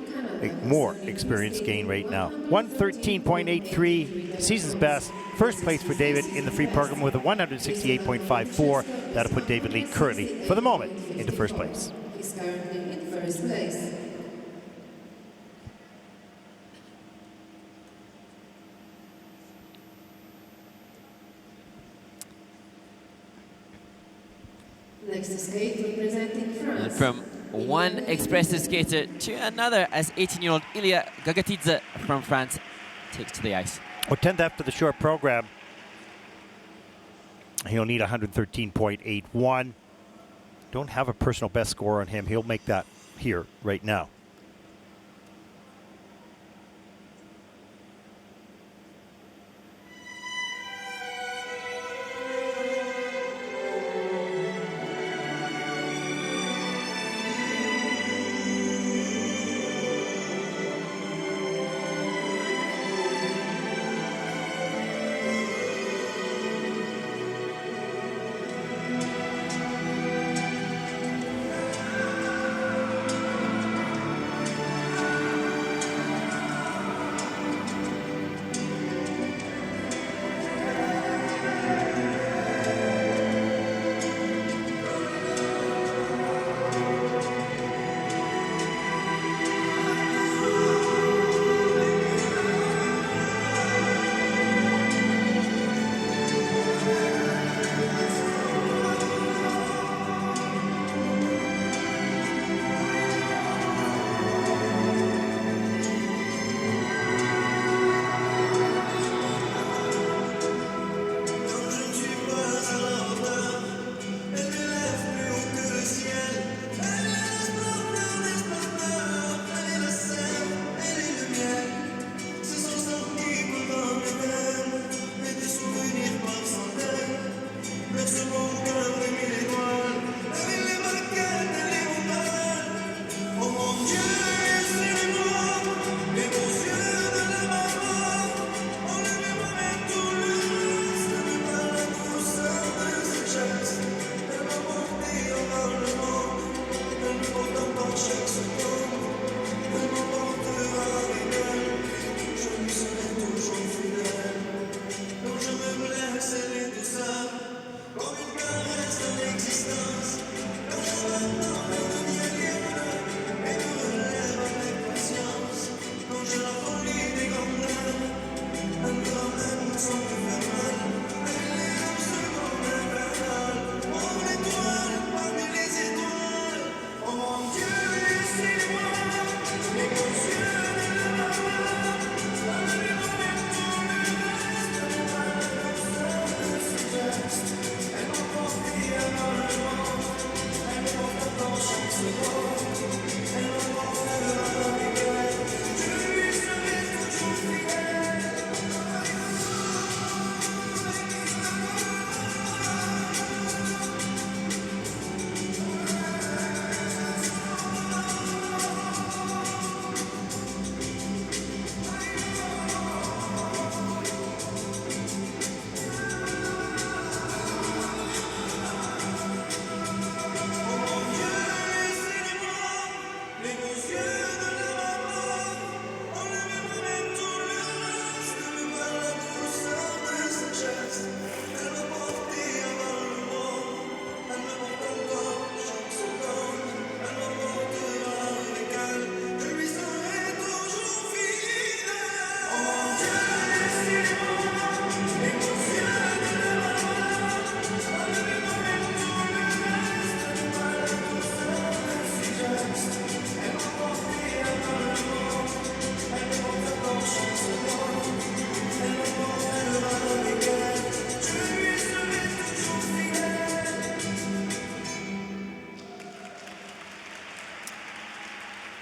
More experience gain right now. 113.83, season's best. First place for David in the free program with a 168.54. That'll put David Lee currently, for the moment, into first place. He's currently in first place. Next to skate representing France. And from one expressive skater to another, as 18-year-old Ilya Gagatidze from France takes to the ice. Well, 10th after the short program. He'll need 113.81. Don't have a personal best score on him. He'll make that here right now.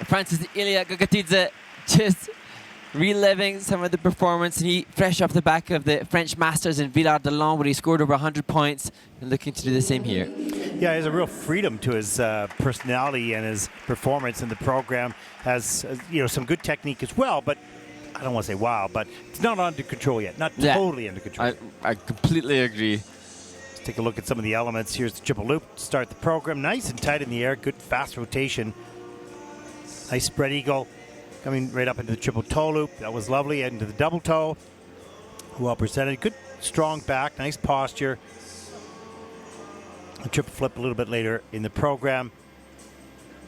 Francis Ilya Gagatidze just reliving some of the performance, and he fresh off the back of the French Masters in Villard-de-Lans where he scored over 100 points, and looking to do the same here. Yeah, he has a real freedom to his personality and his performance in the program. Has some good technique as well, but I don't want to say wow, but it's not under control yet. Not totally under control. I completely agree. Let's take a look at some of the elements. Here's the triple loop to start the program. Nice and tight in the air. Good fast rotation. Nice spread eagle. Coming right up into the triple toe loop. That was lovely. Into the double toe. Well presented. Good strong back. Nice posture. A triple flip a little bit later in the program.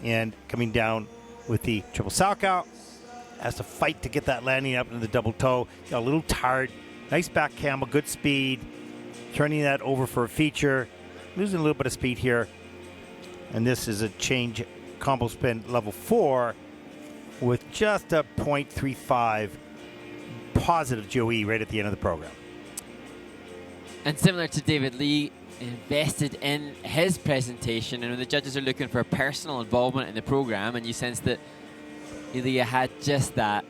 And coming down with the triple salchow. Has to fight to get that landing up into the double toe. Got a little tired. Nice back camel. Good speed. Turning that over for a feature. Losing a little bit of speed here. And this is a change combo spin level 4. With just a 0.35 positive GOE right at the end of the program. And similar to David Lee, invested in his presentation, and when the judges are looking for personal involvement in the program, and you sense that Ilya had just that.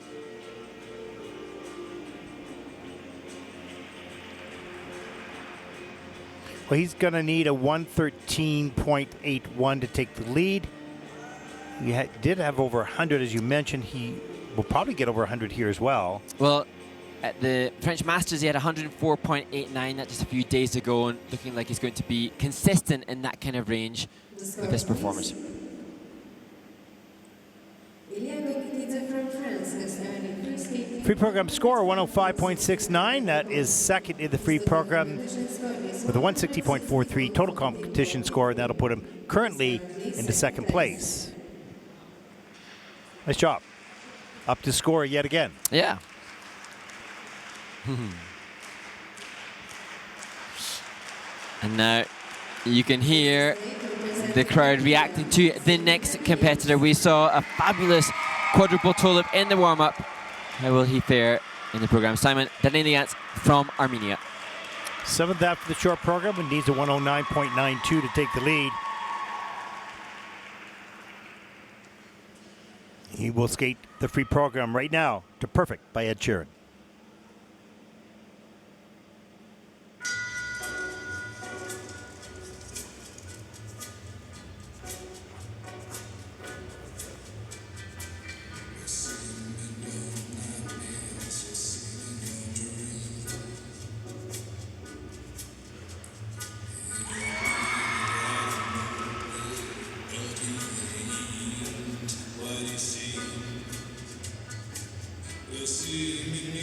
Well, he's going to need a 113.81 to take the lead. He did have over 100, as you mentioned. He will probably get over 100 here as well. Well, at the French Masters, he had 104.89 that just a few days ago, and looking like he's going to be consistent in that kind of range with this performance. Free program score 105.69. That is second in the free program with a 160.43 total competition score. That'll put him currently into second place. Nice job. Up to score yet again. Yeah. And now you can hear the crowd reacting to the next competitor. We saw a fabulous quadruple tulip in the warm-up. How will he fare in the program? Simon Danilians from Armenia. 7th after the short program and needs a 109.92 to take the lead. He will skate the free program right now to Perfect by Ed Sheeran. See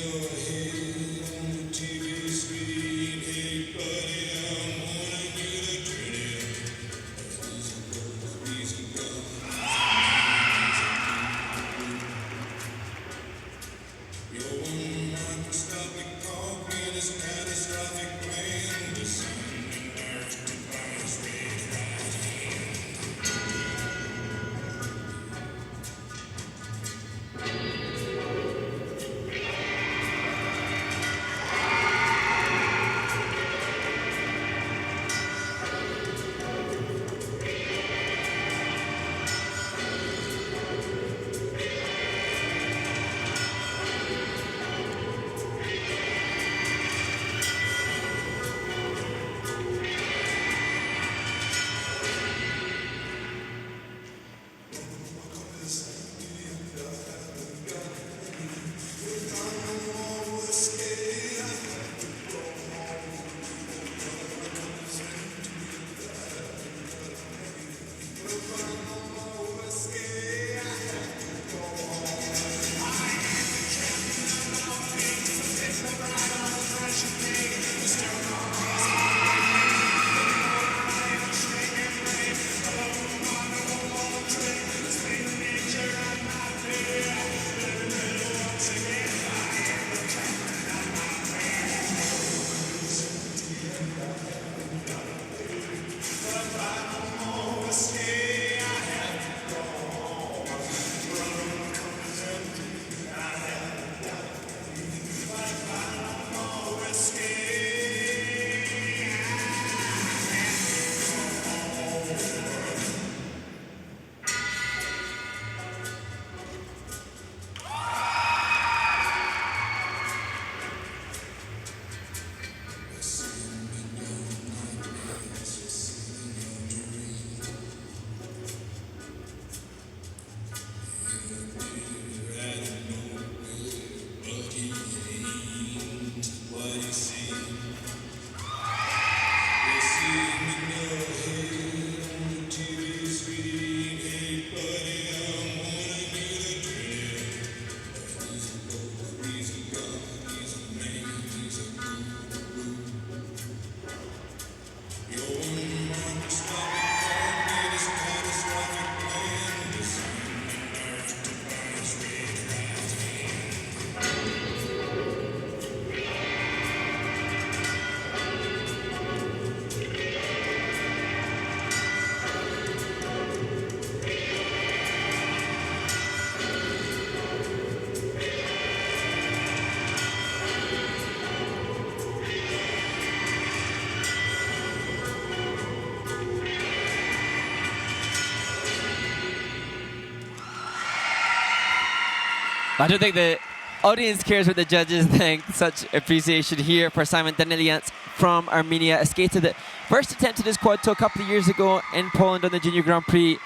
I don't think the audience cares what the judges think. Such appreciation here for Simon Danilians from Armenia, a skater that first attempted his quad toe a couple of years ago in Poland on the Junior Grand Prix.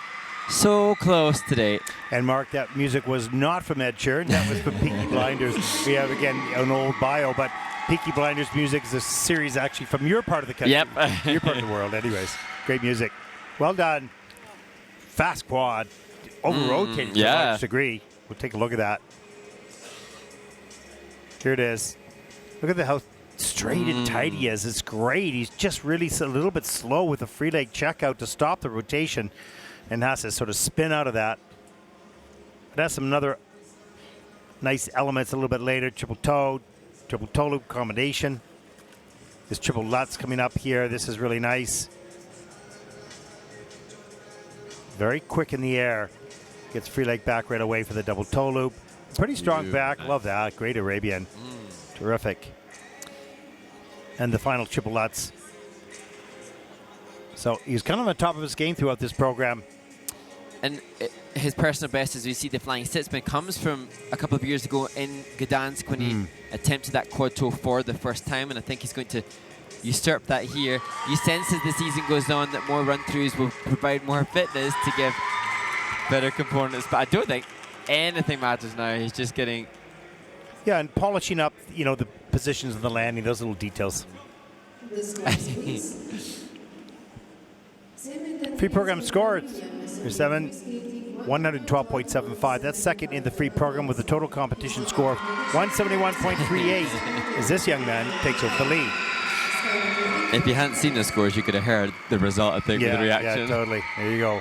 So close today. And Mark, that music was not from Ed Sheeran. That was from Peaky Blinders. We have, again, an old bio, but Peaky Blinders music is a series actually from your part of the country. Yep. Your part of the world. Anyways, great music. Well done. Fast quad. Over-rotating to a large degree. We'll take a look at that. Here it is. Look at how straight and tight he is. It's great. He's just really a little bit slow with a free leg checkout to stop the rotation and has to sort of spin out of that. It has some other nice elements a little bit later. Triple toe loop combination. This triple Lutz coming up here. This is really nice. Very quick in the air. Gets free leg back right away for the double toe loop. Pretty strong back. Love that. Great Arabian. Terrific. And the final triple Lutz. So he's kind of on the top of his game throughout this program. And his personal best, as we see the flying Sitzman, comes from a couple of years ago in Gdansk when he attempted that quad toe for the first time, and I think he's going to usurp that here. You sense as the season goes on that more run-throughs will provide more fitness to give better components, but I don't think anything matters now. He's just getting... Yeah, and polishing up, you know, the positions of the landing, those little details. Free program score, your 112.75. That's second in the free program with a total competition score of 171.38 as this young man takes over the lead. If you hadn't seen the scores, you could have heard the result, I think, with the reaction. Yeah, totally. There you go.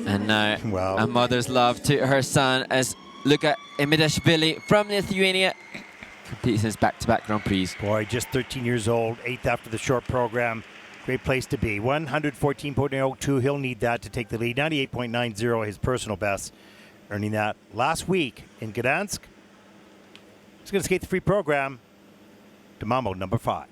And now a mother's love to her son as Luka Emidashvili from Lithuania competes his back-to-back Grand Prix. Boy, just 13 years old, 8th after the short program. Great place to be. 114.02. He'll need that to take the lead. 98.90, his personal best, earning that last week in Gdansk. He's going to skate the free program to Mambo number 5.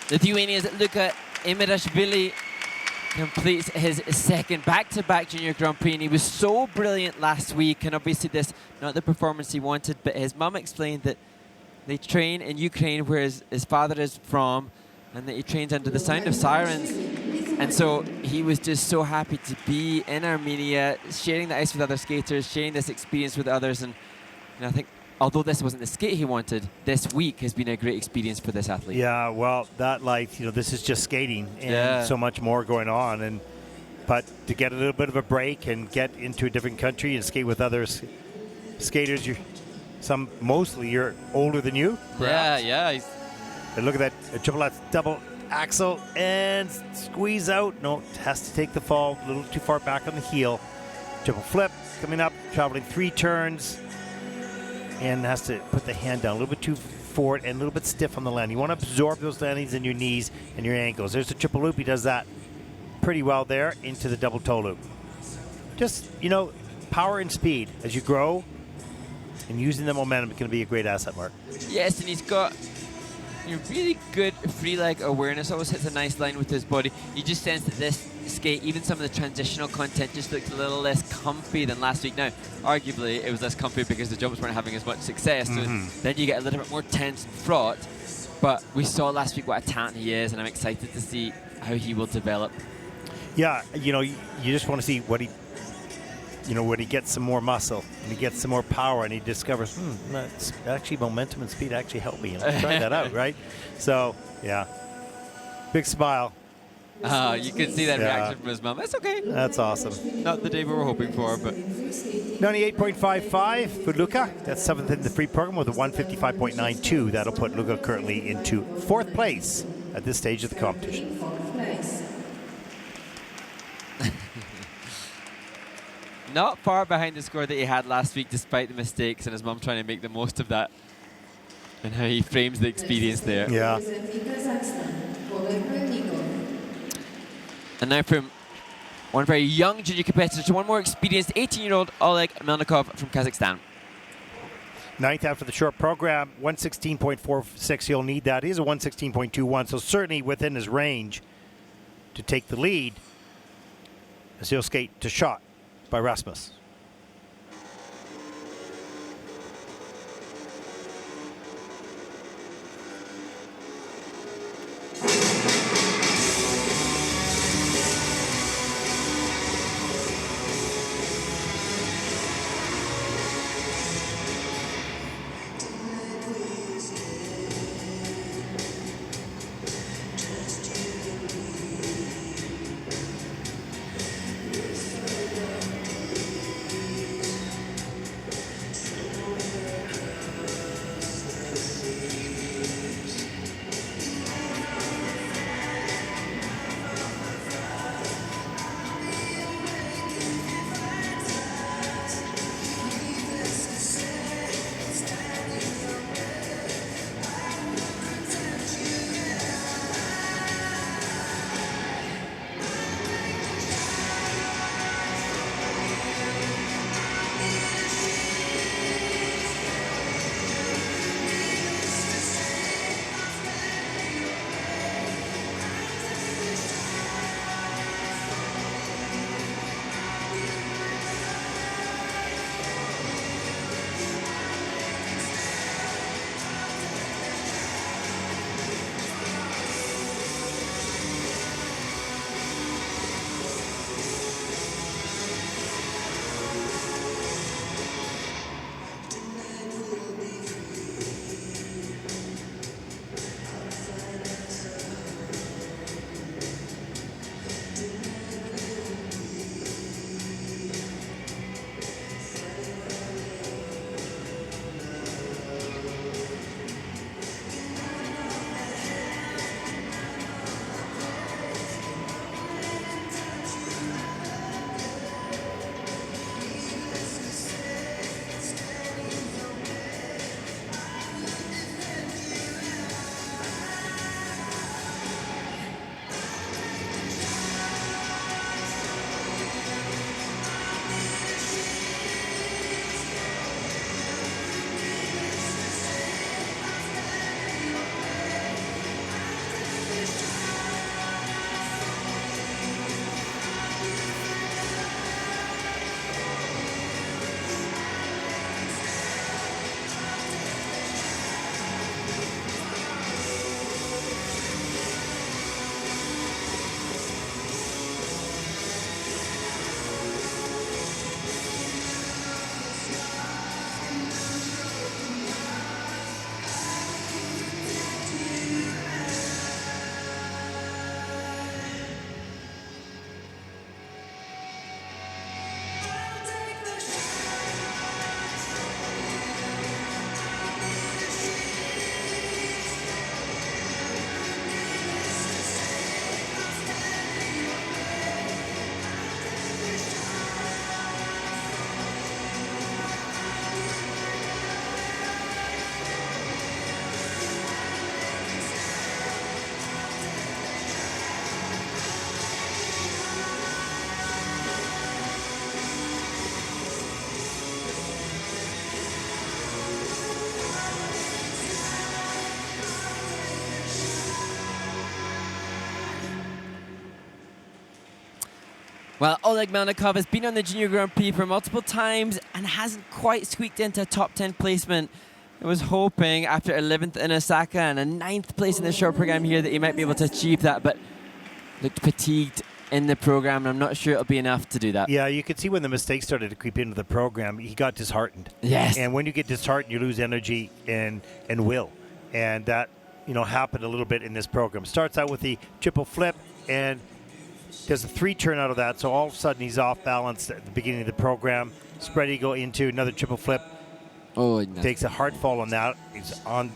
Lithuania's Luka Imirashvili completes his second back-to-back Junior Grand Prix, and he was so brilliant last week. And obviously this, not the performance he wanted, but his mum explained that they train in Ukraine, where his father is from, and that he trains under the sound of sirens. And so he was just so happy to be in Armenia, sharing the ice with other skaters, sharing this experience with others. And I think, although this wasn't the skate he wanted, this week has been a great experience for this athlete. Yeah, well, that this is just skating and so much more going on. But to get a little bit of a break and get into a different country and skate with other skaters, mostly you're older than you. Yeah. And look at that triple X double axel and squeeze out. No, has to take the fall a little too far back on the heel. Triple flip coming up, traveling 3 turns. And has to put the hand down a little bit too forward and a little bit stiff on the land. You want to absorb those landings in your knees and your ankles. There's the triple loop. He does that pretty well there into the double toe loop. Just, power and speed as you grow, and using the momentum is going to be a great asset, Mark. Yes, and he's got really good free leg awareness. Always hits a nice line with his body. You just sense that this skate, even some of the transitional content, just looked a little less comfy than last week. Now, arguably, it was less comfy because the jumps weren't having as much success. So then you get a little bit more tense and fraught. But we saw last week what a talent he is, and I'm excited to see how he will develop. Yeah, you just want to see what he, when he gets some more muscle and he gets some more power and he discovers, that's actually momentum and speed actually help me. Let's try that out, right? So, yeah, big smile. You can see that reaction from his mom. That's okay. That's awesome. Not the day we were hoping for, but 98.55 for Luka. That's 7th in the free program with a 155.92. That'll put Luka currently into 4th place at this stage of the competition. Not far behind the score that he had last week, despite the mistakes, and his mum trying to make the most of that, and how he frames the experience there. Yeah. And now from one very young junior competitor to one more experienced 18-year-old Oleg Melnikov from Kazakhstan. 9th after the short program, 116.46. He'll need that. He's a 116.21, so certainly within his range to take the lead as he'll skate to shot by Rasmus. Well, Oleg Melnikov has been on the Junior Grand Prix for multiple times and hasn't quite squeaked into a top 10 placement. I was hoping after 11th in Osaka and a 9th place in the short program here that he might be able to achieve that, but looked fatigued in the program, and I'm not sure it'll be enough to do that. Yeah, you could see when the mistakes started to creep into the program, he got disheartened. Yes. And when you get disheartened, you lose energy and will. And that, happened a little bit in this program. Starts out with the triple flip and does a 3 turn out of that, so all of a sudden he's off balance at the beginning of the program. Spread eagle into another triple flip. Oh, no. Takes a hard fall on that. He's on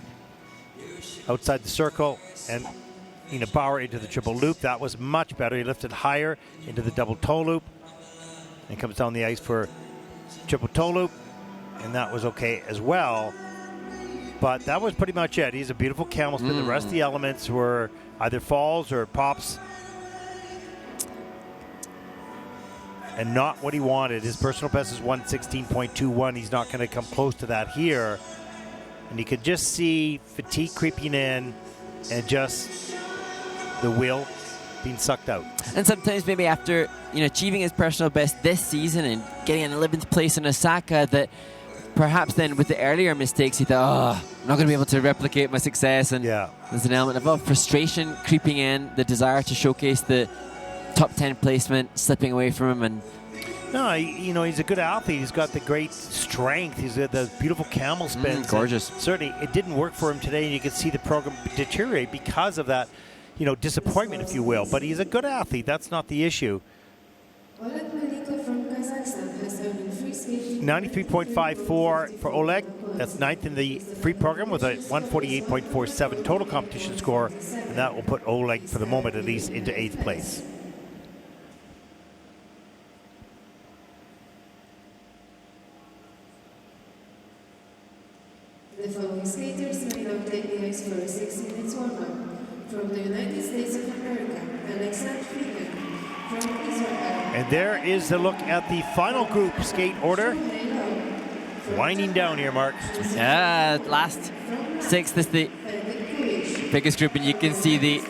outside the circle and power into the triple loop. That was much better. He lifted higher into the double toe loop and comes down the ice for triple toe loop, and that was okay as well. But that was pretty much it. He's a beautiful camel spin. The rest of the elements were either falls or pops, and not what he wanted. His personal best is 116.21. He's not going to come close to that here. And you could just see fatigue creeping in and just the will being sucked out. And sometimes maybe after achieving his personal best this season and getting an 11th place in Osaka, that perhaps then with the earlier mistakes he thought, I'm not going to be able to replicate my success, and there's an element of frustration creeping in, the desire to showcase the top 10 placement slipping away from him. And no, he's a good athlete. He's got the great strength. He's got the beautiful camel spins. Gorgeous. Certainly, it didn't work for him today, and you can see the program deteriorate because of that, disappointment, if you will. But he's a good athlete. That's not the issue. Oleg Melnikov from Kazakhstan has earned free skating 93.54 for Oleg. That's 9th in the free program with a 148.47 total competition score, and that will put Oleg, for the moment at least, into 8th place. The following skaters may now take the ice for a 6 minutes warm-up. From the United States of America, Alexander Finger. From Israel. And there is a look at the final group skate order. Winding down here, Mark. Yeah, last 6th is the biggest group, and you can see the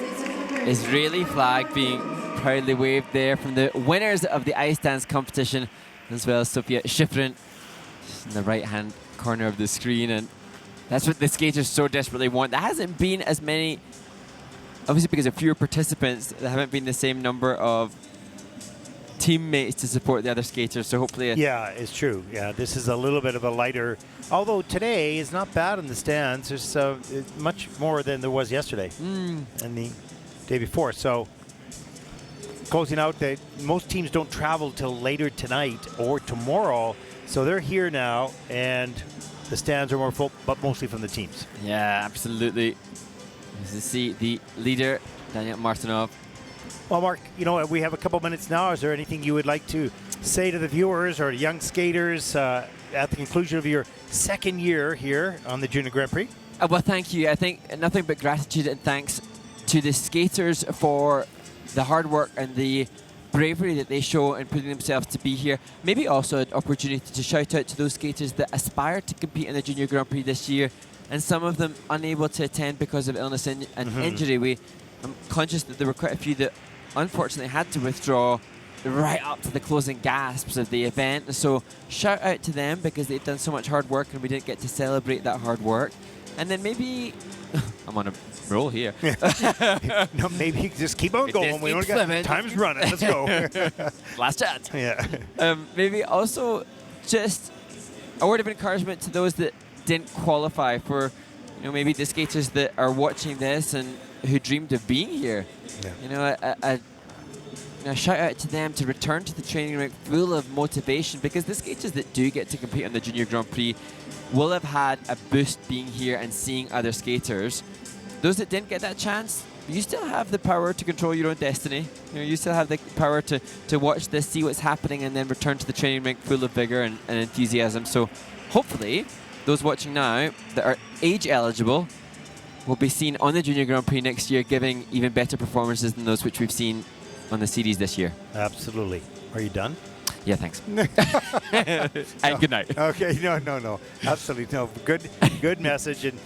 Israeli flag being proudly waved there from the winners of the ice dance competition, as well as Sofia Schifrin in the right-hand corner of the screen. And that's what the skaters so desperately want. There hasn't been as many, obviously because of fewer participants, there haven't been the same number of teammates to support the other skaters, so hopefully... Yeah, it's true. Yeah, this is a little bit of a lighter, although today is not bad in the stands. There's much more than there was yesterday and the day before. So closing out, most teams don't travel till later tonight or tomorrow, so they're here now, and the stands are more full, but mostly from the teams. Yeah, absolutely. As you see the leader, Daniel Martinov. Well, Mark, we have a couple minutes now. Is there anything you would like to say to the viewers or young skaters at the conclusion of your second year here on the Junior Grand Prix? Well, thank you. I think nothing but gratitude and thanks to the skaters for the hard work and the bravery that they show in putting themselves to be here. Maybe also an opportunity to shout out to those skaters that aspire to compete in the Junior Grand Prix this year, and some of them unable to attend because of illness and injury. I'm conscious that there were quite a few that unfortunately had to withdraw right up to the closing gasps of the event. So shout out to them, because they've done so much hard work and we didn't get to celebrate that hard work. And then maybe I'm on a roll here. No, maybe just keep on going. We don't got time's running. Let's go. Last chance. Yeah. Maybe also just a word of encouragement to those that didn't qualify, for maybe the skaters that are watching this and who dreamed of being here. A shout out to them to return to the training rink full of motivation, because the skaters that do get to compete on the Junior Grand Prix will have had a boost being here and seeing other skaters. Those that didn't get that chance, you still have the power to control your own destiny. You still have the power to watch this, see what's happening, and then return to the training rink full of vigor and enthusiasm. So hopefully those watching now that are age eligible will be seen on the Junior Grand Prix next year, giving even better performances than those which we've seen on the series this year. Absolutely. Are you done? Yeah, thanks. And good night. Okay, no, absolutely no. Good message, and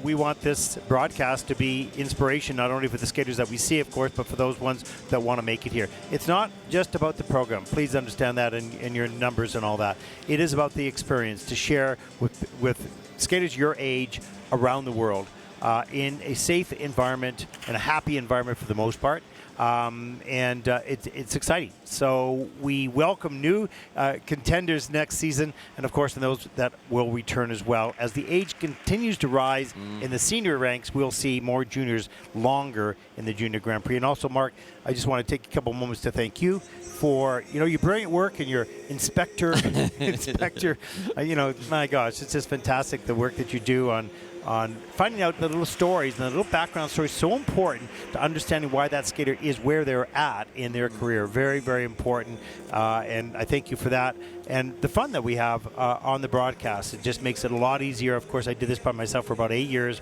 we want this broadcast to be inspiration not only for the skaters that we see, of course, but for those ones that want to make it here. It's not just about the program. Please understand that in your numbers and all that. It is about the experience to share with skaters your age around the world in a safe environment and a happy environment for the most part. It's exciting. So we welcome new contenders next season, and of course, those that will return as well. As the age continues to rise in the senior ranks, we'll see more juniors longer in the Junior Grand Prix. And also, Mark, I just want to take a couple moments to thank you for your brilliant work and your inspector. My gosh, it's just fantastic the work that you do on finding out the little stories and the little background stories. So important to understanding why that skater is where they're at in their career. Very, very important. And I thank you for that. And the fun that we have on the broadcast, it just makes it a lot easier. Of course, I did this by myself for about 8 years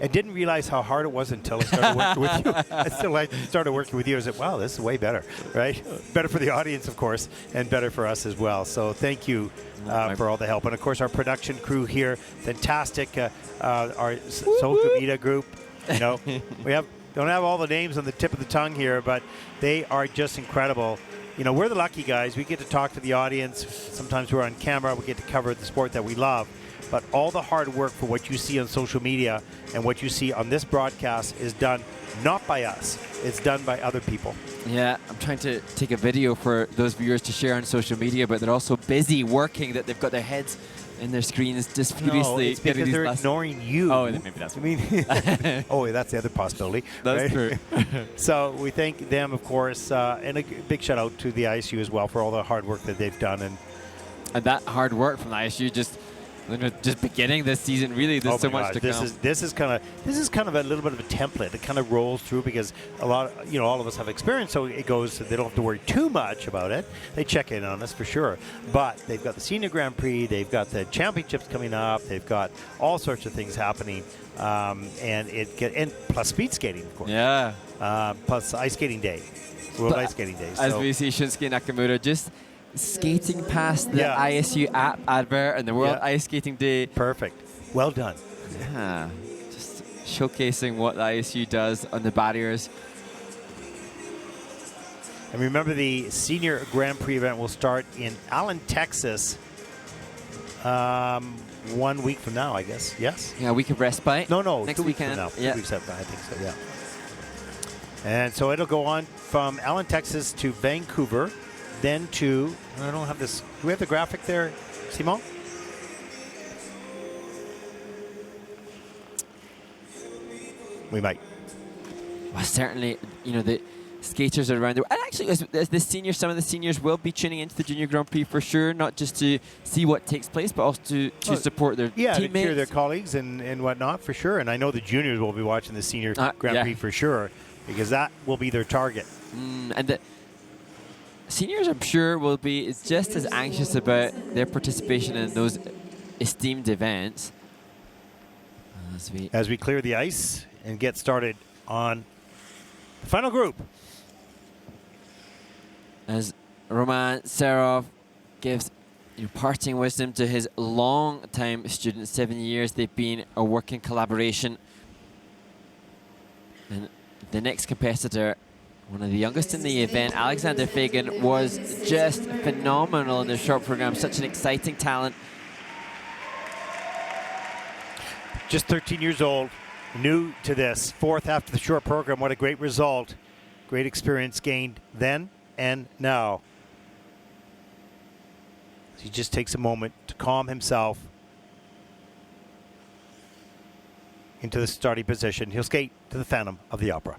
and didn't realize how hard it was until I started working with you. Until I started working with you, I said, wow, this is way better, right? Better for the audience, of course, and better for us as well. So thank you for all the help. And, of course, our production crew here, fantastic. Our social media group, we don't have all the names on the tip of the tongue here, but they are just incredible. We're the lucky guys. We get to talk to the audience. Sometimes we're on camera. We get to cover the sport that we love. But all the hard work for what you see on social media and what you see on this broadcast is done not by us. It's done by other people. Yeah, I'm trying to take a video for those viewers to share on social media, but they're also busy working that they've got their heads in their screens just furiously. No, it's because they're ignoring you. Oh, then maybe that's that's the other possibility. That's right? true. So we thank them, of course, and a big shout out to the ISU as well for all the hard work that they've done. And that hard work from the ISU just beginning this season, really. There's so much to come. This is kind of a little bit of a template. It kind of rolls through because a lot, all of us have experience, so it goes. They don't have to worry too much about it. They check in on us for sure. But they've got the Senior Grand Prix, they've got the championships coming up, they've got all sorts of things happening, and plus speed skating, of course. Yeah. Plus ice skating day, World Ice Skating Day. As we see Shunsuke Nakamura just skating past the ISU app advert and the World Ice Skating Day. Perfect. Well done. Yeah. Just showcasing what the ISU does on the barriers. And remember, the Senior Grand Prix event will start in Allen, Texas 1 week from now, I guess. Yes? Yeah, a week of respite. No. Next 2 weeks weekend. from now. 2 weeks after, I think so, yeah. And so it'll go on from Allen, Texas to Vancouver, then to, I don't have this, do we have the graphic there, Simon? We might. Well, certainly, the skaters are around there. And actually, as some of the seniors will be tuning into the Junior Grand Prix for sure, not just to see what takes place, but also to support their teammates. To cheer their colleagues and whatnot, for sure. And I know the juniors will be watching the Senior Grand Prix for sure, because that will be their target. And the seniors, I'm sure, will be just as anxious about their participation in those esteemed events. As we clear the ice and get started on the final group. As Roman Serov gives parting wisdom to his long-time student, 7 years they've been a working collaboration. And the next competitor, one of the youngest in the event, Alexander Fagan, was just phenomenal in the short program. Such an exciting talent. Just 13 years old, new to this, fourth after the short program. What a great result. Great experience gained then and now. He just takes a moment to calm himself into the starting position. He'll skate to the Phantom of the Opera.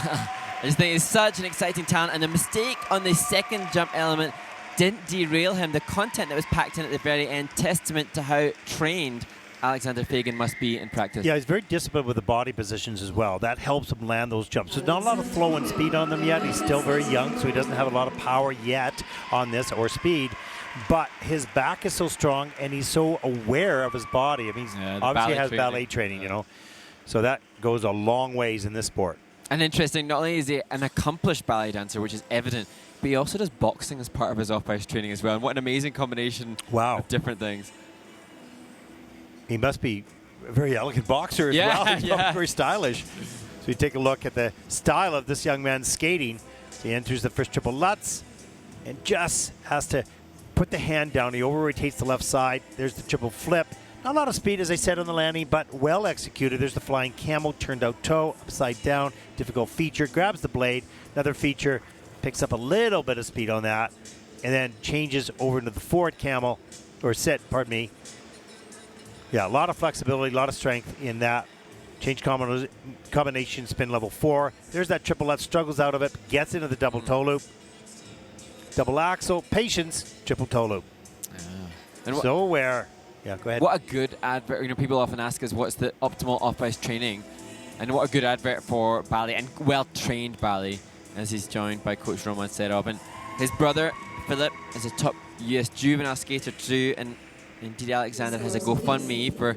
I just think he's such an exciting talent, and the mistake on the second jump element didn't derail him. The content that was packed in at the very end, testament to how trained Alexander Fagan must be in practice. Yeah, he's very disciplined with the body positions as well. That helps him land those jumps. There's not a lot of flow and speed on them yet. He's still very young, so he doesn't have a lot of power yet on this, or speed. But his back is so strong, and he's so aware of his body. I mean, he obviously has ballet training, you know. So that goes a long ways in this sport. And interesting, not only is he an accomplished ballet dancer, which is evident, but he also does boxing as part of his off-ice training as well. And what an amazing combination of different things. He must be a very elegant boxer as well. He's very stylish. So you take a look at the style of this young man's skating. So he enters the first triple Lutz and just has to put the hand down. He over-rotates the left side. There's the triple flip. Not a lot of speed, as I said, on the landing, but well executed. There's the flying camel, turned out toe, upside down. Difficult feature. Grabs the blade. Another feature. Picks up a little bit of speed on that. And then changes over into the forward camel, or sit, pardon me. Yeah, a lot of flexibility, a lot of strength in that. Change combination spin level 4. There's that triple Lutz, struggles out of it, gets into the double toe loop. Double axel, patience, triple toe loop. So aware. Yeah, go ahead. What a good advert. You know, people often ask us what's the optimal off-ice training, and what a good advert for ballet, and well-trained ballet, as he's joined by Coach Roman Serov. And his brother, Philip, is a top US juvenile skater too, and indeed Alexander has a GoFundMe for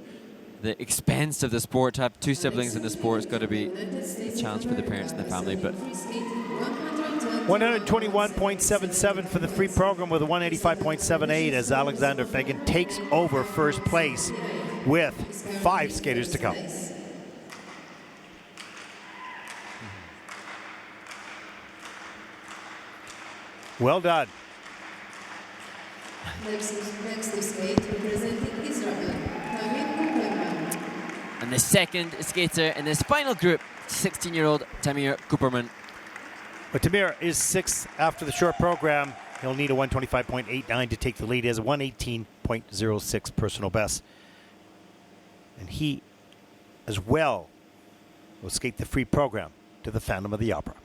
the expense of the sport. To have two siblings in the sport has got to be a challenge for the parents and the family. But 121.77 for the free program with a 185.78 as Alexander Fagan takes over first place with 5 skaters to come. Well done. Next to skate, representing Israel, and the second skater in this final group, 16-year-old Tamir Cooperman. But Tamir is 6th after the short program. He'll need a 125.89 to take the lead. He has a 118.06 personal best. And he, as well, will skate the free program to the Phantom of the Opera.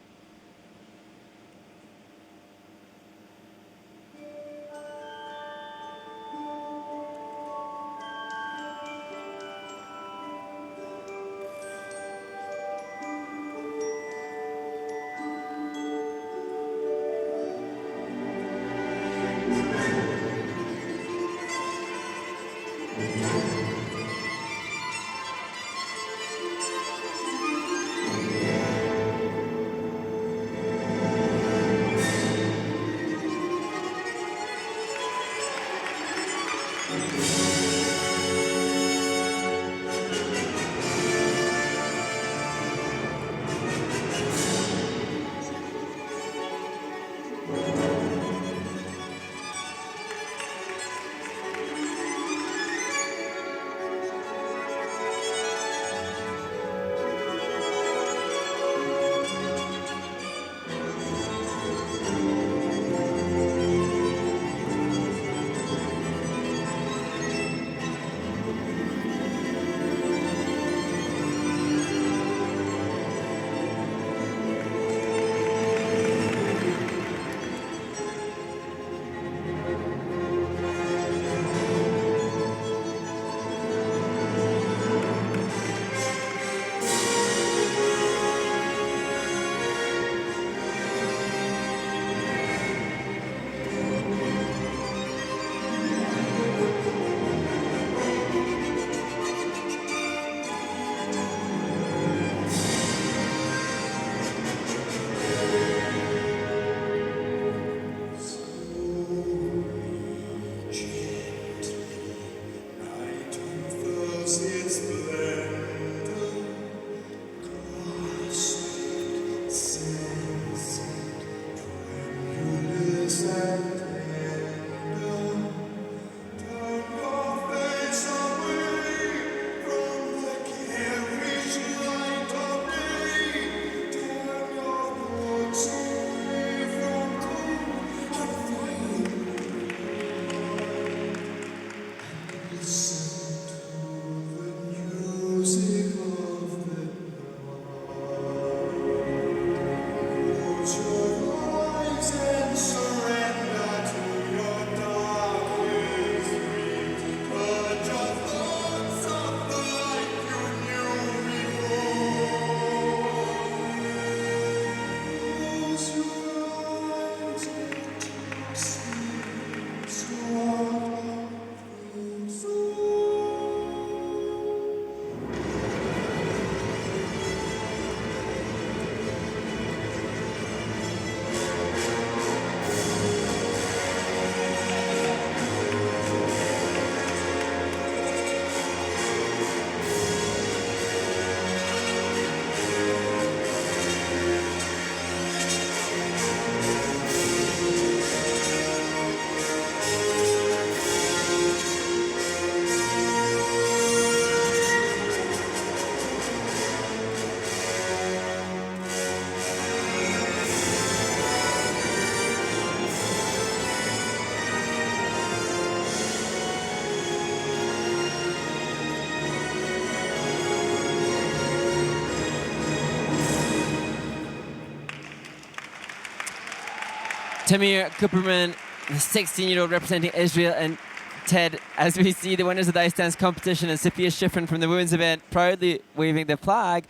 Tamir Cooperman, the 16-year-old representing Israel, and Ted, as we see the winners of the ice dance competition, and Sophia Schifrin from the women's event proudly waving the flag.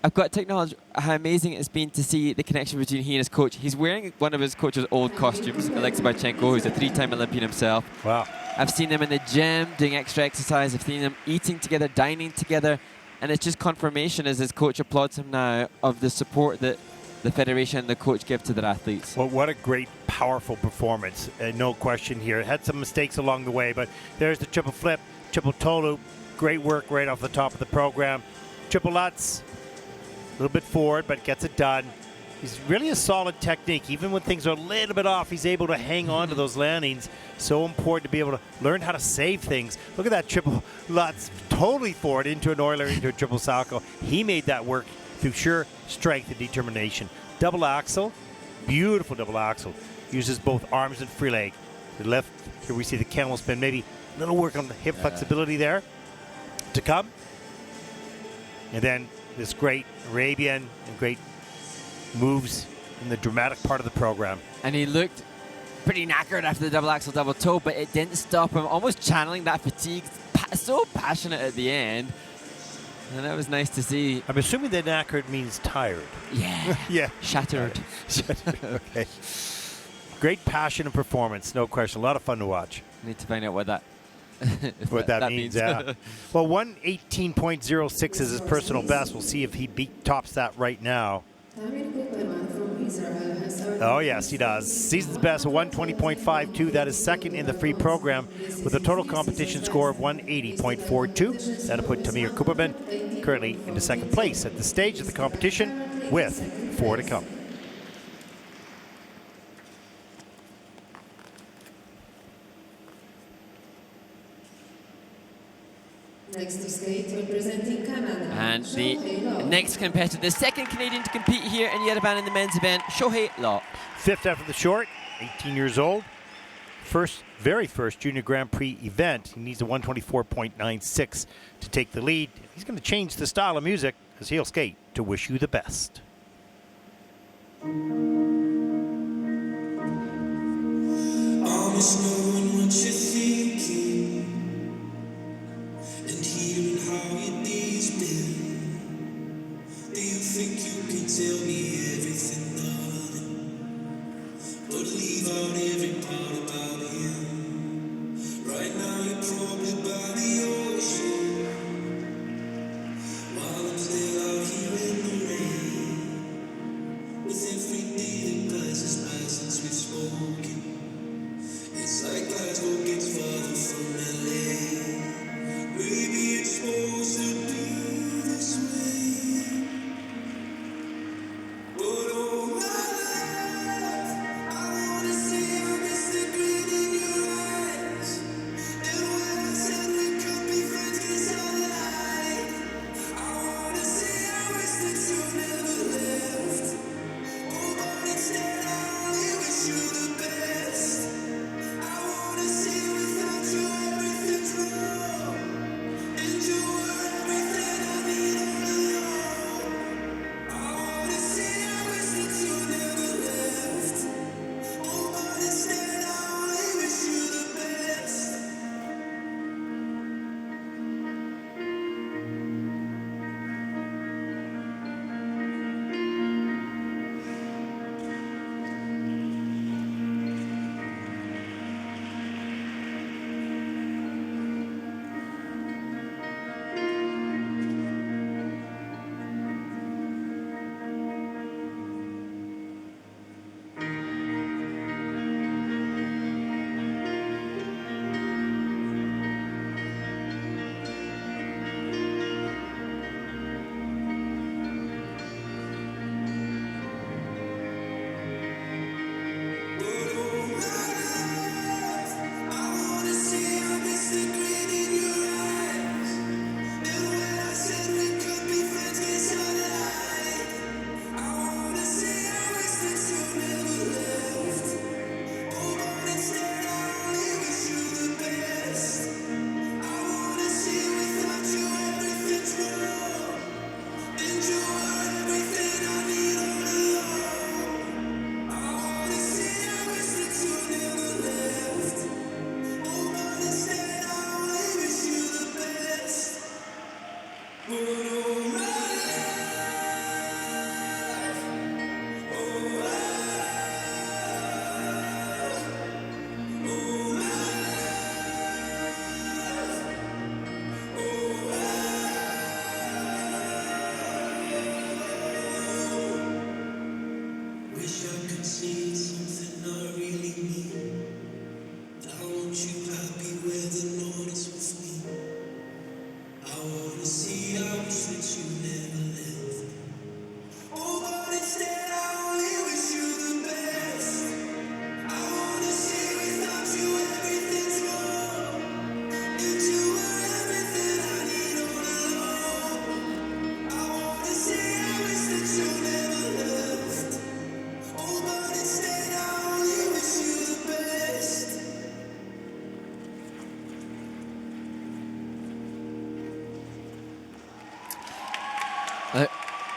I've got to acknowledge how amazing it's been to see the connection between he and his coach. He's wearing one of his coach's old costumes, Alexei Barchenko, who's a 3-time Olympian himself. Wow. I've seen them in the gym doing extra exercise. I've seen them eating together, dining together. And it's just confirmation, as his coach applauds him now, of the support that the federation and the coach give to their athletes. Well, what a great, powerful performance. No question here. It had some mistakes along the way, but there's the triple flip, triple toe loop. Great work right off the top of the program. Triple Lutz, a little bit forward, but gets it done. He's really a solid technique. Even when things are a little bit off, he's able to hang on to those landings. So important to be able to learn how to save things. Look at that triple Lutz, totally forward into an Euler, into a triple Salchow. He made that work through sheer strength and determination. Double axel, beautiful double axel. Uses both arms and free leg. The left, here we see the camel spin. Maybe a little work on the hip flexibility there to come. And then this great Arabian and great moves in the dramatic part of the program. And he looked pretty knackered after the double axel, double toe, but it didn't stop him. Almost channeling that fatigue. So passionate at the end. And that was nice to see. I'm assuming that knackered means tired. Yeah. Yeah. Shattered. Okay. Great passion and performance, no question. A lot of fun to watch. Need to find out what that that means. Yeah. Well, 1:18.06 is his personal best. We'll see if he tops that right now. Oh, yes, he does. Season's best, a 120.52. That is second in the free program with a total competition score of 180.42. That'll put Tamir Cooperman currently into second place at the stage of the competition with 4 to come. Next to skate, representing Canada. And the next competitor, the second Canadian to compete here in Yerevan in the men's event, Shohei Law. Fifth after the short, 18 years old. Very first Junior Grand Prix event. He needs a 124.96 to take the lead. He's going to change the style of music as he'll skate to Wish You the Best. Almost knowing what you're thinking and hearing how your day's been. Do you think you can tell me everything, darling? But leave out every part about him. Right now you're probably by the ocean, while I'm still out here in the rain. With every day that passes by since we've spoken, it's like Glasgow gets farther from LA. Maybe it's supposed to be this way, but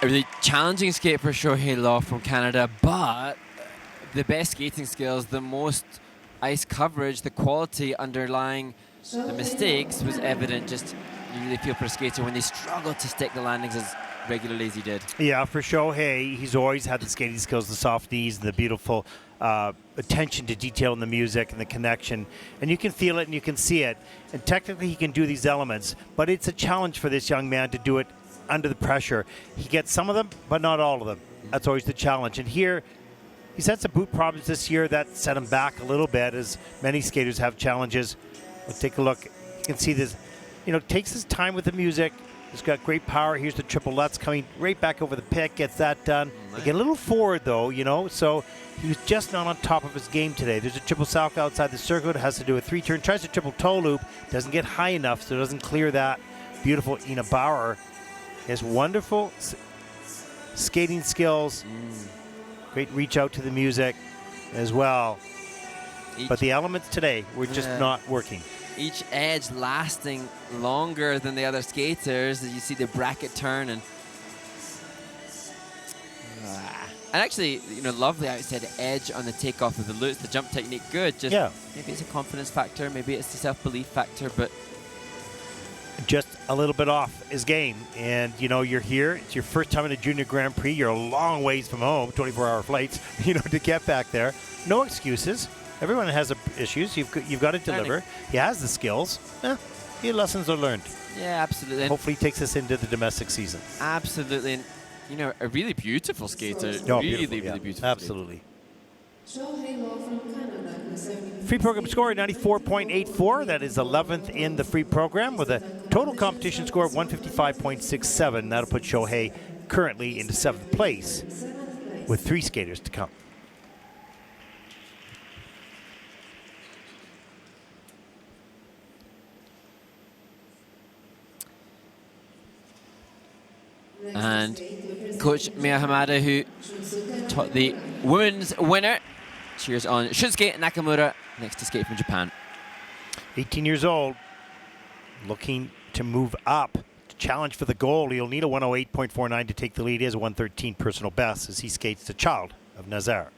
a really challenging skate for Shohei Law from Canada, but the best skating skills, the most ice coverage, the quality underlying the mistakes was evident. Just you really feel for a skater when they struggle to stick the landings as regularly as he did. Yeah, for Shohei, he's always had the skating skills, the soft knees, and the beautiful attention to detail in the music and the connection. And you can feel it and you can see it. And technically he can do these elements, but it's a challenge for this young man to do it under the pressure. He gets some of them, but not all of them. That's always the challenge. And here, he's had some boot problems this year that set him back a little bit, as many skaters have challenges. But take a look. You can see this, takes his time with the music. He's got great power. Here's the triple Lutz coming right back over the pick, gets that done. They get a little forward, though, so he was just not on top of his game today. There's a triple Salchow outside the circle. It has to do a three-turn. Tries a triple toe loop. Doesn't get high enough, so doesn't clear that. Beautiful Ina Bauer. He has wonderful skating skills. Great reach out to the music as well. But the elements today were just not working. Each edge lasting longer than the other skaters. You see the bracket turn and actually, lovely outside edge on the takeoff of the loops. The jump technique good. Just maybe it's a confidence factor, maybe it's a self-belief factor, but just a little bit off his game. And you're here. It's your first time in a junior Grand Prix. You're a long ways from home, 24-hour flights. To get back there. No excuses. Everyone has issues. You've got to deliver. He has the skills. Your lessons are learned. Yeah, absolutely. Hopefully he takes us into the domestic season. Absolutely. And, a really beautiful skater. Really beautiful. Absolutely. Shohei Law from Canada. Free program score 94.84. That is 11th in the free program with a total competition score of 155.67. That'll put Shohei currently into 7th place with 3 skaters to come. And Coach Mia Hamada, who taught the women's winner, cheers on Shunsuke Nakamura, next to skate from Japan. 18 years old, looking to move up, to challenge for the gold. He'll need a 108.49 to take the lead. He has a 113 personal best as he skates the child of Nazar.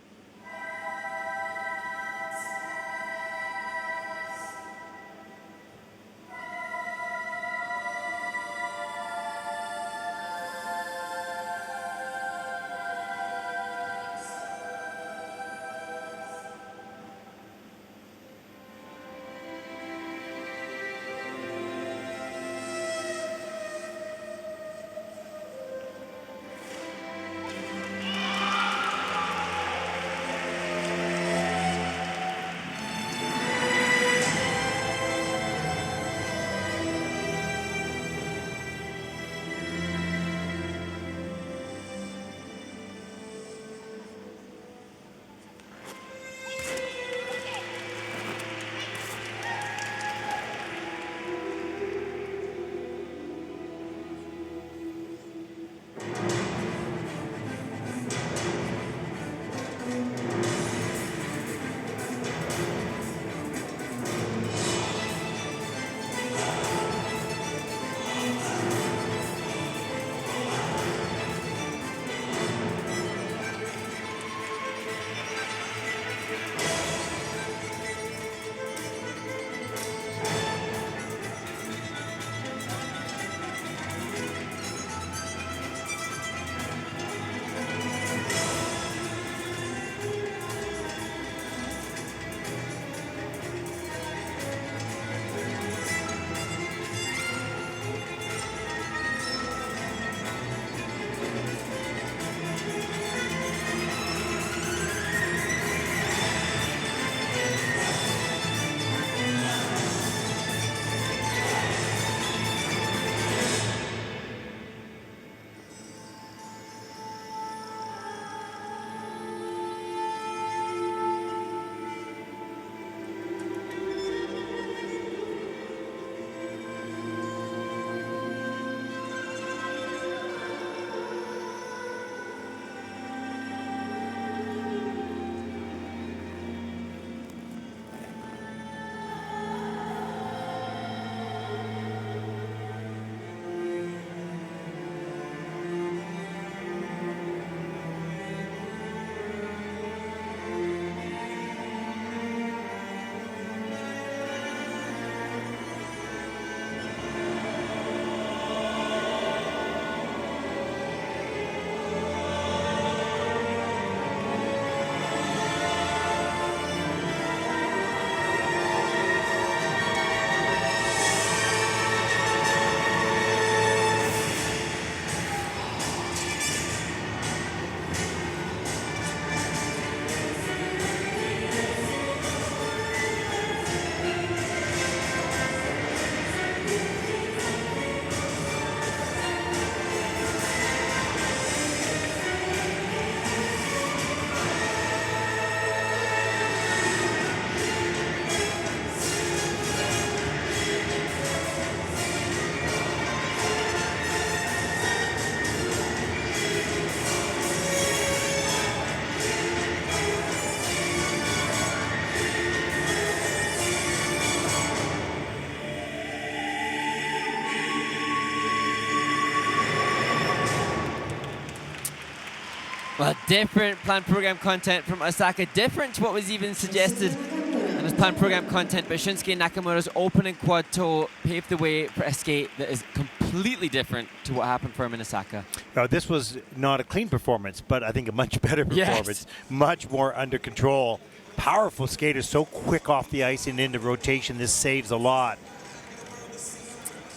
Well, different planned program content from Osaka, different to what was even suggested in his planned program content, but Shinsuke Nakamura's opening quad toe paved the way for a skate that is completely different to what happened for him in Osaka. Now, this was not a clean performance, but I think a much better performance, much more under control. Powerful skater, so quick off the ice and into rotation. This saves a lot.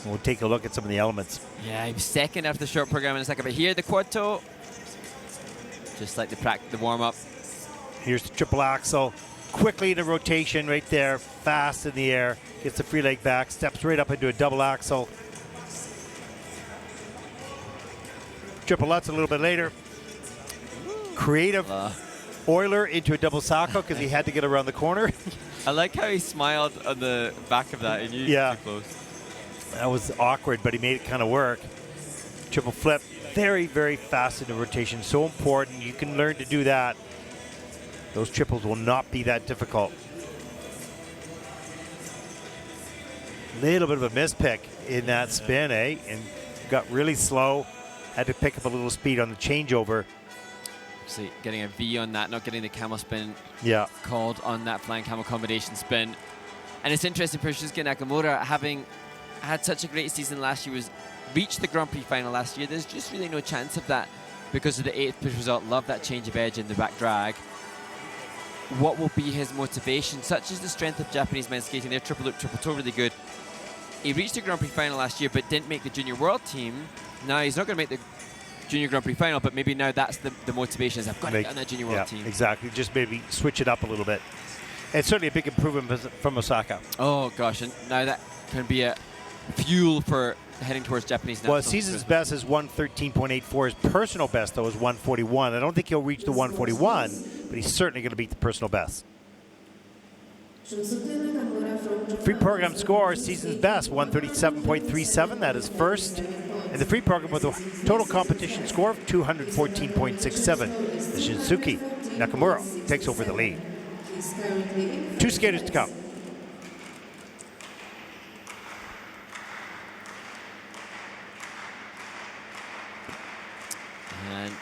We'll take a look at some of the elements. Yeah, he was second after the short program in Osaka, but here the quad toe, just like the warm-up. Here's the triple axel. Quickly into rotation right there, fast in the air. Gets the free leg back, steps right up into a double axel. Triple Lutz a little bit later. Creative Euler into a double sacco because he had to get around the corner. I like how he smiled on the back of that. He knew he was too close. That was awkward, but he made it kind of work. Triple flip, very, very fast into rotation. So important. You can learn to do that. Those triples will not be that difficult. Little bit of a mispick in that spin, eh? And got really slow. Had to pick up a little speed on the changeover. See, getting a V on that, not getting the camel spin called on that flying camel combination spin. And it's interesting for Shinsuke Nakamura, having had such a great season last year, reached the Grand Prix final last year. There's just really no chance of that because of the 8th push result. Love that change of edge in the back drag. What will be his motivation? Such is the strength of Japanese men's skating. Their triple loop, triple toe really good. He reached the Grand Prix final last year but didn't make the Junior World Team. Now he's not going to make the Junior Grand Prix final, but maybe now that's the motivation is I've got to get on that Junior World Team. Exactly. Just maybe switch it up a little bit. It's certainly a big improvement from Osaka. Oh gosh, and now that can be a fuel for heading towards Japanese national. Well, season's best is 113.84. His personal best, though, is 141. I don't think he'll reach the 141, but he's certainly going to beat the personal best. Free program score, season's best, 137.37. That is first. And the free program with a total competition score of 214.67. The Shinsuke Nakamura takes over the lead. 2 skaters to come. And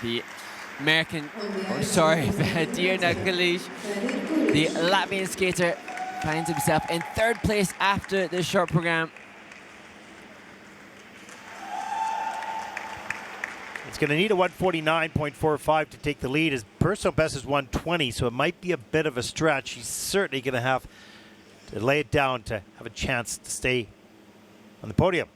the American, Vadir Nagalish, the Latvian skater, finds himself in 3rd place after this short program. It's going to need a 149.45 to take the lead. His personal best is 120, so it might be a bit of a stretch. He's certainly going to have to lay it down to have a chance to stay on the podium.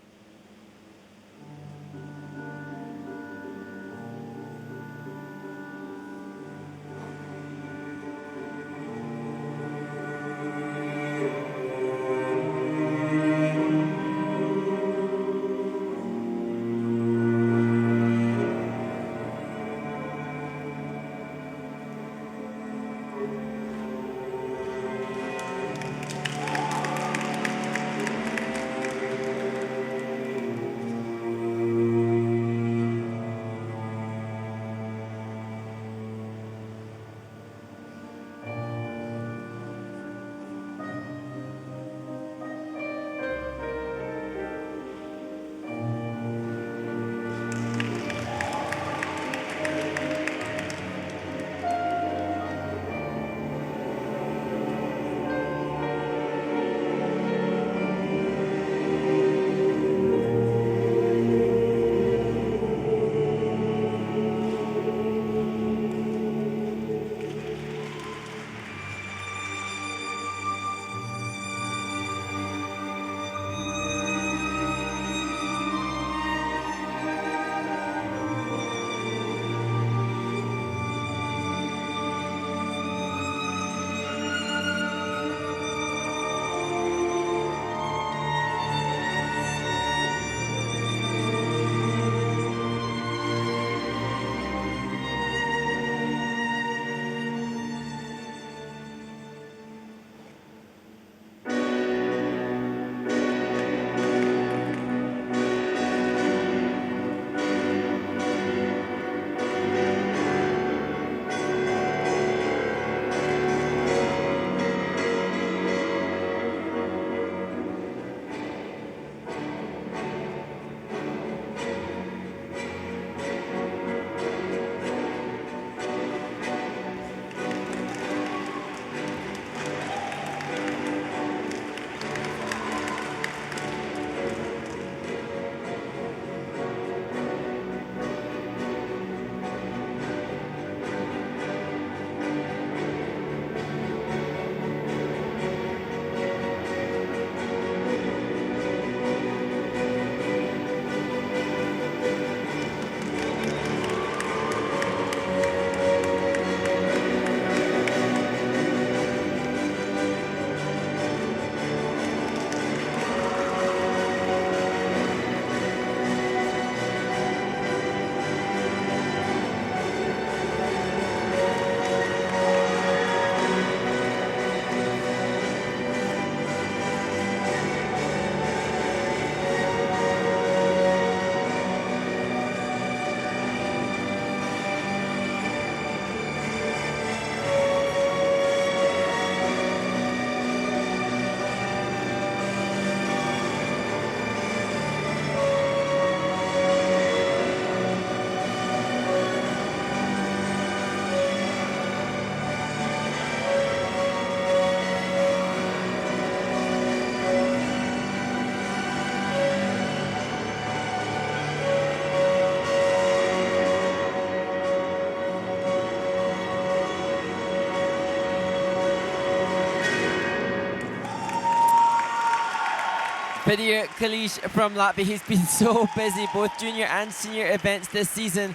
Bedir Kalish from Latvia. He's been so busy, both junior and senior events this season.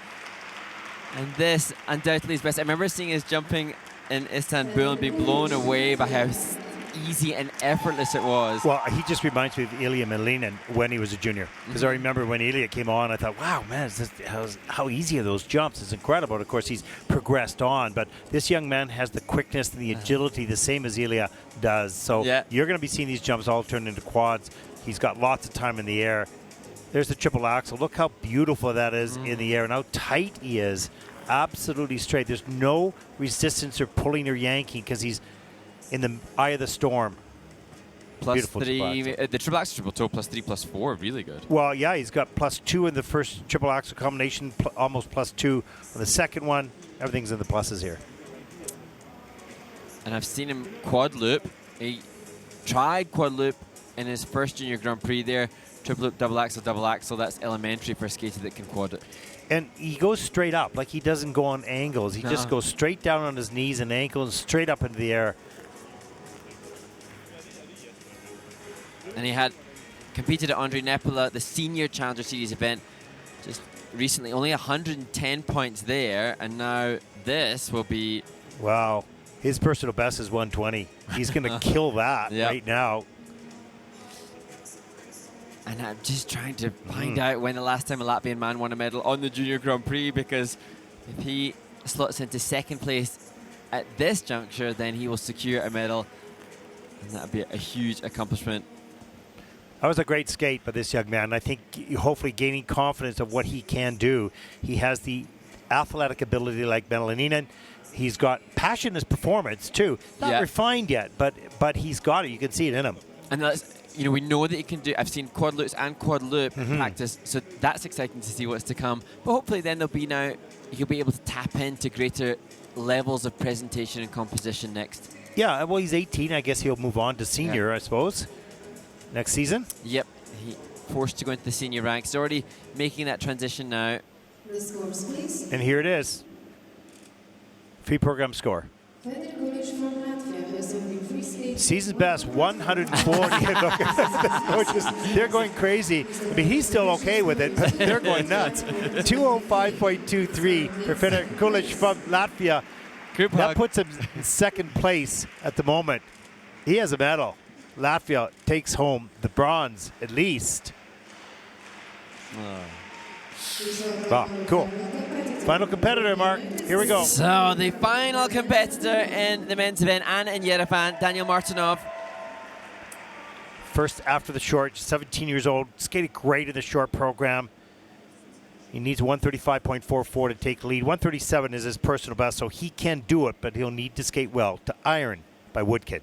And this undoubtedly is best. I remember seeing his jumping in Istanbul and being blown away by how easy and effortless it was. Well, he just reminds me of Ilya Melinin when he was a junior. Because I remember when Ilya came on, I thought, wow, man, how easy are those jumps? It's incredible. And of course, he's progressed on. But this young man has the quickness and the agility the same as Ilya does. So you're going to be seeing these jumps all turn into quads. He's got lots of time in the air. There's the triple axel. Look how beautiful that is in the air and how tight he is. Absolutely straight. There's no resistance or pulling or yanking because he's in the eye of the storm. Plus Beautiful 3, the triple axel triple toe, +3, +4, really good. Well, yeah, he's got +2 in the first triple axel combination, almost +2 on the second one. Everything's in the pluses here. And I've seen him quad loop. He tried quad loop in his first junior Grand Prix there. Triple loop, double axel. That's elementary for a skater that can quad it. And he goes straight up, like he doesn't go on angles. He just goes straight down on his knees and ankles, straight up into the air. And he had competed at Andrei Nepola, the Senior Challenger Series event, just recently. Only 110 points there, and now this will be... Wow. His personal best is 120. He's going to kill that right now. And I'm just trying to find out when the last time a Latvian man won a medal on the Junior Grand Prix, because if he slots into second place at this juncture, then he will secure a medal, and that would be a huge accomplishment. That was a great skate by this young man. I think hopefully gaining confidence of what he can do. He has the athletic ability like Melaninen. He's got passion in his performance too. Not refined yet, but he's got it. You can see it in him. And that's, you know, we know that he can do. I've seen quad loops and quad loop practice, so that's exciting to see what's to come. But hopefully then there'll be now, he'll be able to tap into greater levels of presentation and composition next. Yeah, well, he's 18. I guess he'll move on to senior, I suppose, next season. Yep, he forced to go into the senior ranks. He's already making that transition now. The scores, please. And here it is. Free program score. Season's best, 140. They're going crazy. I mean, he's still okay with it, but they're going nuts. 205.23 for Fedor Kulic from Latvia. That puts him in second place at the moment. He has a medal. Latvia takes home the bronze, at least. Wow, cool. Final competitor, Mark. Here we go. So the final competitor in the men's event and in Yerevan, Daniel Martinov. First after the short, 17 years old, skated great in the short program. He needs 135.44 to take lead. 137 is his personal best, so he can do it, but he'll need to skate well to iron by Woodkid.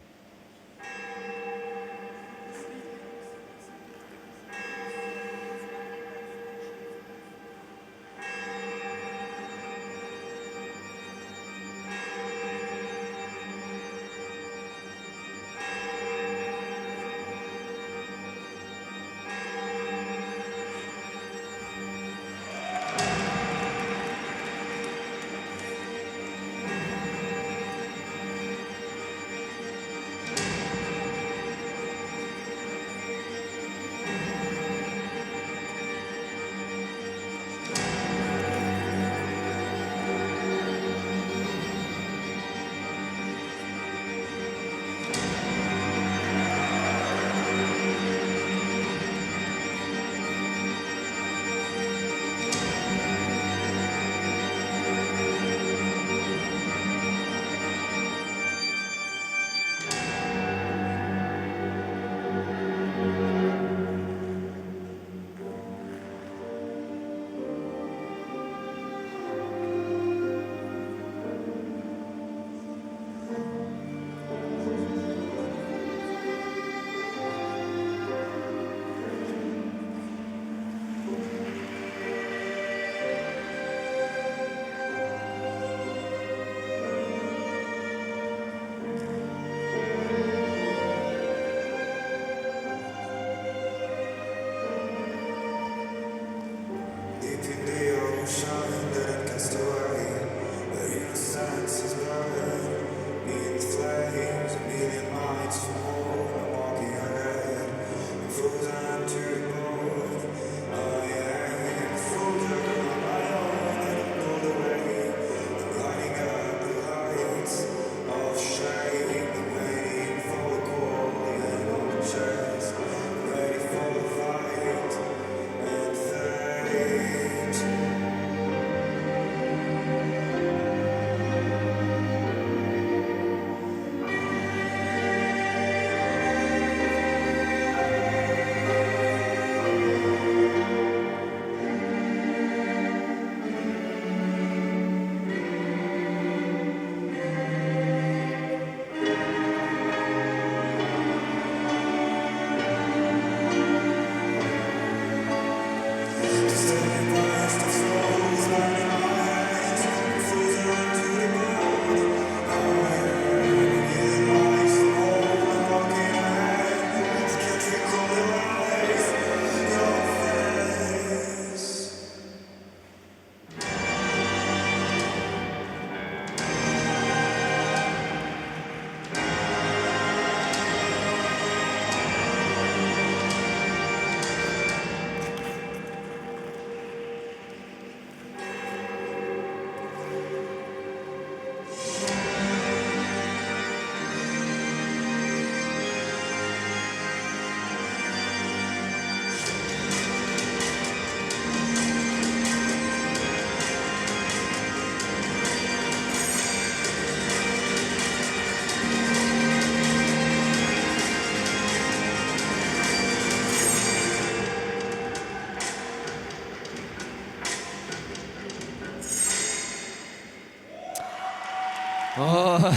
Oh,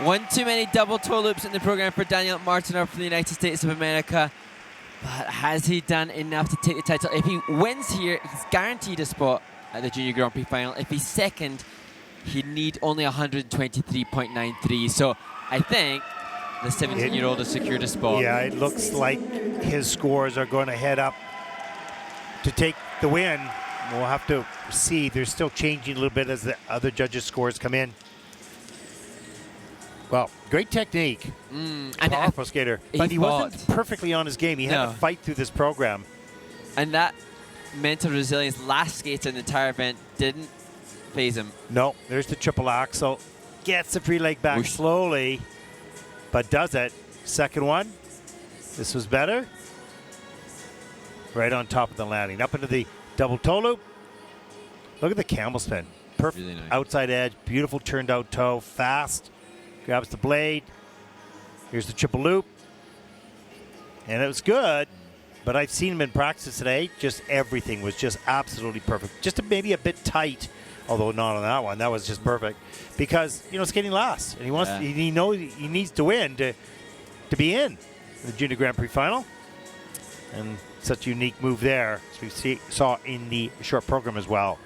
one too many double toe loops in the program for Daniel Martinov from the United States of America. But has he done enough to take the title? If he wins here, he's guaranteed a spot at the Junior Grand Prix final. If he's second, he'd need only 123.93. So I think the 17-year-old has secured a spot. Yeah, it looks like his scores are going to head up to take the win. We'll have to see. They're still changing a little bit as the other judges' scores come in. Well, great technique. Powerful skater. But he wasn't perfectly on his game. He had to fight through this program. And that mental resilience, last skater in the entire event, didn't phase him. No, there's the triple axel. Gets the free leg back slowly, but does it. Second one. This was better. Right on top of the landing. Up into the double toe loop. Look at the camel spin. Perfect really nice. Outside edge. Beautiful turned out toe. Fast. Grabs the blade. Here's the triple loop. And it was good. But I've seen him in practice today. Just everything was just absolutely perfect. Just maybe a bit tight. Although not on that one. That was just perfect. Because, you know, skating last. And he wants he knows he needs to win to be in the Junior Grand Prix final. And such a unique move there, as we saw in the short program as well.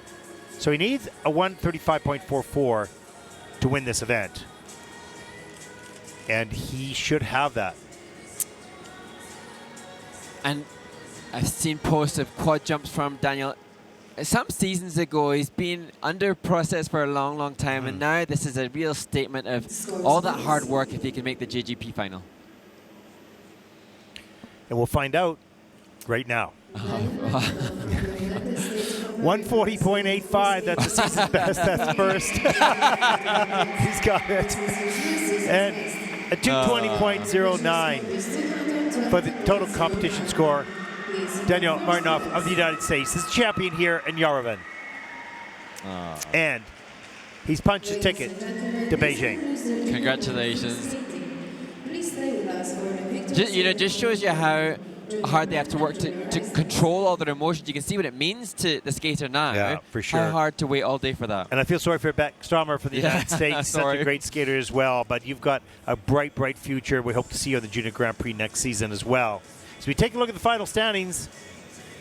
So he needs a 135.44 to win this event. And he should have that. And I've seen posts of quad jumps from Daniel. Some seasons ago, he's been under process for a long, long time. And now this is a real statement of all that hard work if he can make the JGP final. And we'll find out right now. 140.85, that's the season's best, that's first. He's got it. And a 220.09 for the total competition score. Daniel Martinov of the United States is champion here in Yerevan. And he's punched his ticket to Beijing. Congratulations. Just shows you how hard they have to work to control all their emotions. You can see what it means to the skater now. Yeah, for sure. How hard to wait all day for that. And I feel sorry for Beck Stromer from the United States. Such a great skater as well. But you've got a bright, bright future. We hope to see you on the Junior Grand Prix next season as well. So we take a look at the final standings.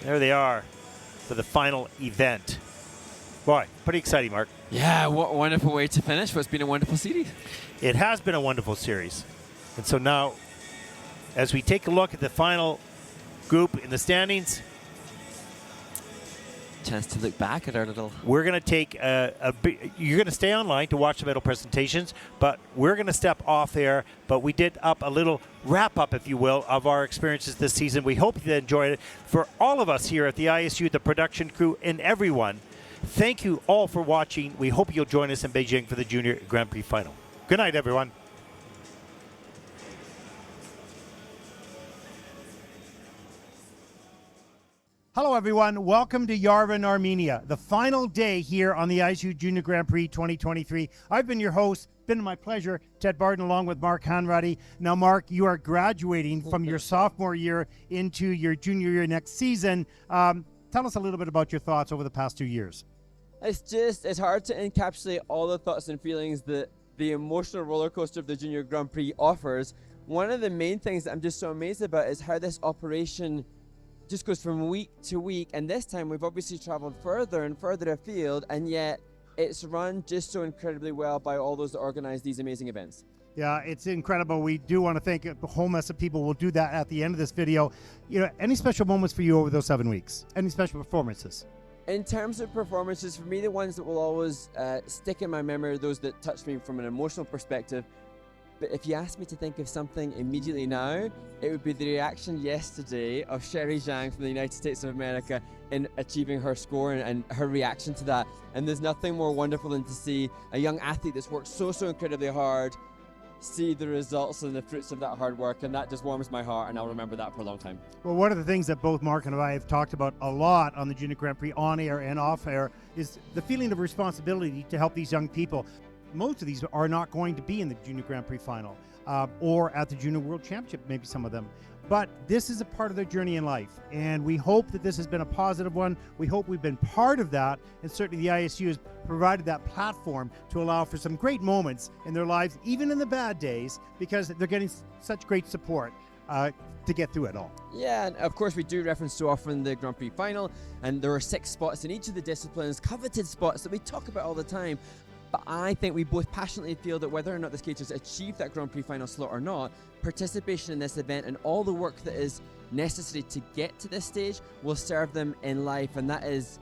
There they are for the final event. Boy, pretty exciting, Mark. Yeah, what a wonderful way to finish what's been a wonderful series. It has been a wonderful series. And so now, as we take a look at the final group in the standings, chance to look back at our little... We're going to take you're going to stay online to watch the medal presentations, but we're going to step off there. But we did up a little wrap-up, if you will, of our experiences this season. We hope you enjoyed it. For all of us here at the ISU, the production crew, and everyone, thank you all for watching. We hope you'll join us in Beijing for the Junior Grand Prix final. Good night, everyone. Hello, everyone. Welcome to Yerevan, Armenia, the final day here on the ISU Junior Grand Prix 2023. I've been your host. Been my pleasure, Ted Barton, along with Mark Hanratty. Now, Mark, you are graduating from your sophomore year into your junior year next season. Tell us a little bit about your thoughts over the past 2 years. It's hard to encapsulate all the thoughts and feelings that the emotional roller coaster of the Junior Grand Prix offers. One of the main things that I'm just so amazed about is how this operation just goes from week to week, and this time we've obviously traveled further and further afield, and yet it's run just so incredibly well by all those that organize these amazing events. Yeah, it's incredible. We do want to thank the whole mess of people. We'll do that at the end of this video. You know, any special moments for you over those 7 weeks? Any special performances? In terms of performances, for me, the ones that will always stick in my memory are those that touch me from an emotional perspective. But if you ask me to think of something immediately now, it would be the reaction yesterday of Sherry Zhang from the United States of America in achieving her score and her reaction to that. And there's nothing more wonderful than to see a young athlete that's worked so incredibly hard see the results and the fruits of that hard work, and that just warms my heart, and I'll remember that for a long time. Well, one of the things that both Mark and I have talked about a lot on the Junior Grand Prix, on air and off air, is the feeling of responsibility to help these young people. Most of these are not going to be in the Junior Grand Prix final or at the Junior World Championship, maybe some of them. But this is a part of their journey in life, and we hope that this has been a positive one. We hope we've been part of that, and certainly the ISU has provided that platform to allow for some great moments in their lives, even in the bad days, because they're getting such great support to get through it all. Yeah, and of course we do reference so often the Grand Prix final, and there are 6 spots in each of the disciplines, coveted spots that we talk about all the time. But I think we both passionately feel that whether or not the skaters achieve that Grand Prix final slot or not, participation in this event and all the work that is necessary to get to this stage will serve them in life, and that is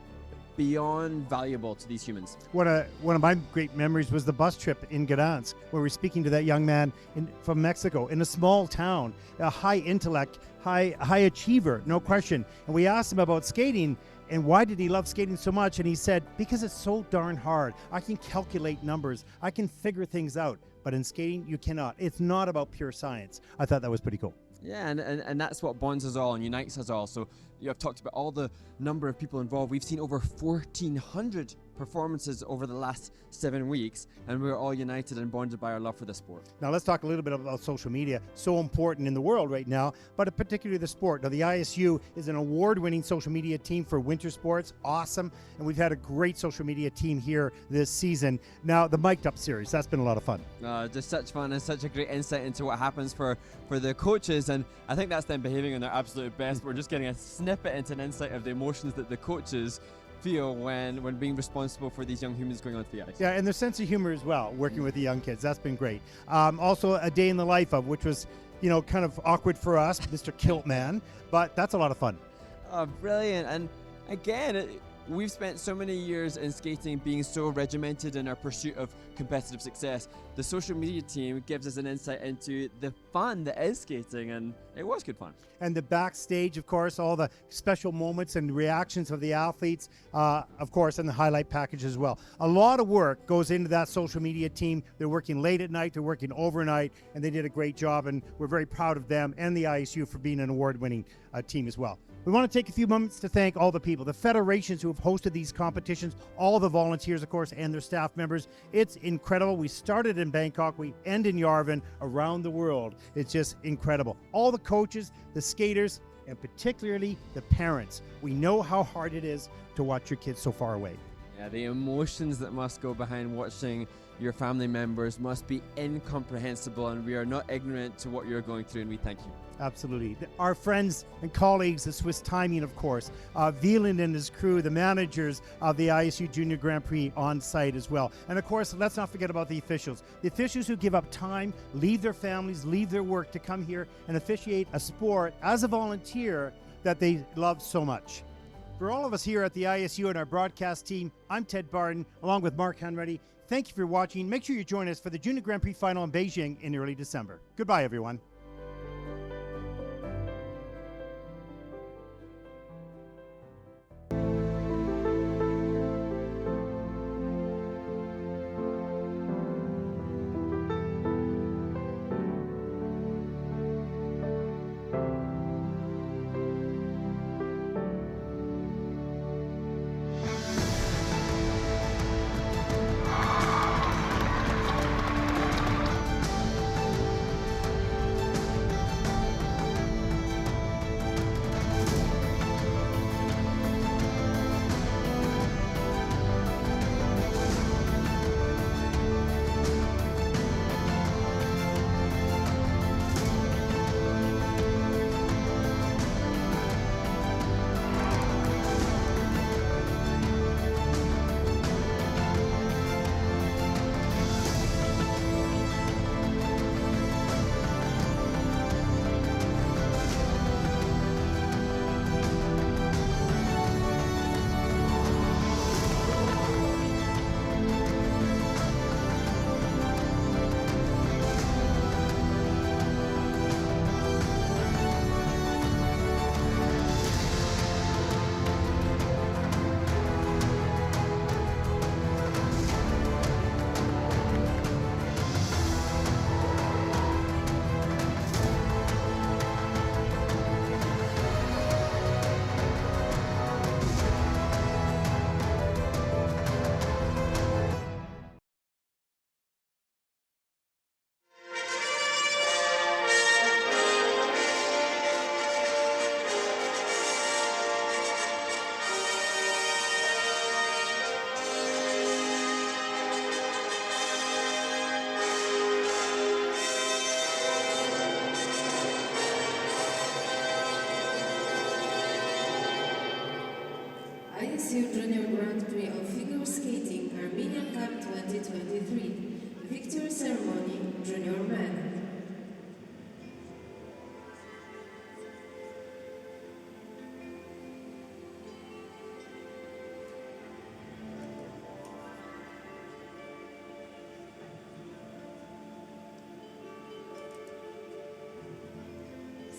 beyond valuable to these humans. One of my great memories was the bus trip in Gdansk, where we're speaking to that young man from Mexico in a small town, a high intellect, high achiever, no question. And we asked him about skating and why did he love skating so much, and he said, because it's so darn hard. I can calculate numbers, I can figure things out, but in skating you cannot. It's not about pure science. I thought that was pretty cool. Yeah, and that's what bonds us all and unites us all. So you have talked about all the number of people involved. We've seen over 1,400 performances over the last 7 weeks, and we're all united and bonded by our love for the sport. Now let's talk a little bit about social media, so important in the world right now, but particularly the sport. Now the ISU is an award-winning social media team for winter sports, awesome, and we've had a great social media team here this season. Now the Mic'd Up series, that's been a lot of fun. Just such fun and such a great insight into what happens for the coaches, and I think that's them behaving on their absolute best. We're just getting a snippet into an insight of the emotions that the coaches feel when being responsible for these young humans going onto the ice. Yeah, and their sense of humor as well, working with the young kids. That's been great. Also, a day in the life of, which was, kind of awkward for us, Mr. Kiltman, but that's a lot of fun. Oh, brilliant. And again, we've spent so many years in skating being so regimented in our pursuit of competitive success. The social media team gives us an insight into the fun that is skating, and it was good fun. And the backstage, of course, all the special moments and reactions of the athletes, of course, and the highlight package as well. A lot of work goes into that social media team. They're working late at night, they're working overnight, and they did a great job, and we're very proud of them and the ISU for being an award-winning team as well. We want to take a few moments to thank all the people, the federations who have hosted these competitions, all the volunteers, of course, and their staff members. It's incredible. We started in Bangkok, we end in Yerevan, around the world. It's just incredible. All the coaches, the skaters, and particularly the parents. We know how hard it is to watch your kids so far away. Yeah, the emotions that must go behind watching your family members must be incomprehensible, and we are not ignorant to what you're going through, and we thank you. Absolutely. Our friends and colleagues, the Swiss Timing, of course, Wieland and his crew, the managers of the ISU Junior Grand Prix on site as well. And of course, let's not forget about the officials. The officials who give up time, leave their families, leave their work to come here and officiate a sport as a volunteer that they love so much. For all of us here at the ISU and our broadcast team, I'm Ted Barden, along with Mark Hanratty. Thank you for watching. Make sure you join us for the Junior Grand Prix final in Beijing in early December. Goodbye, everyone.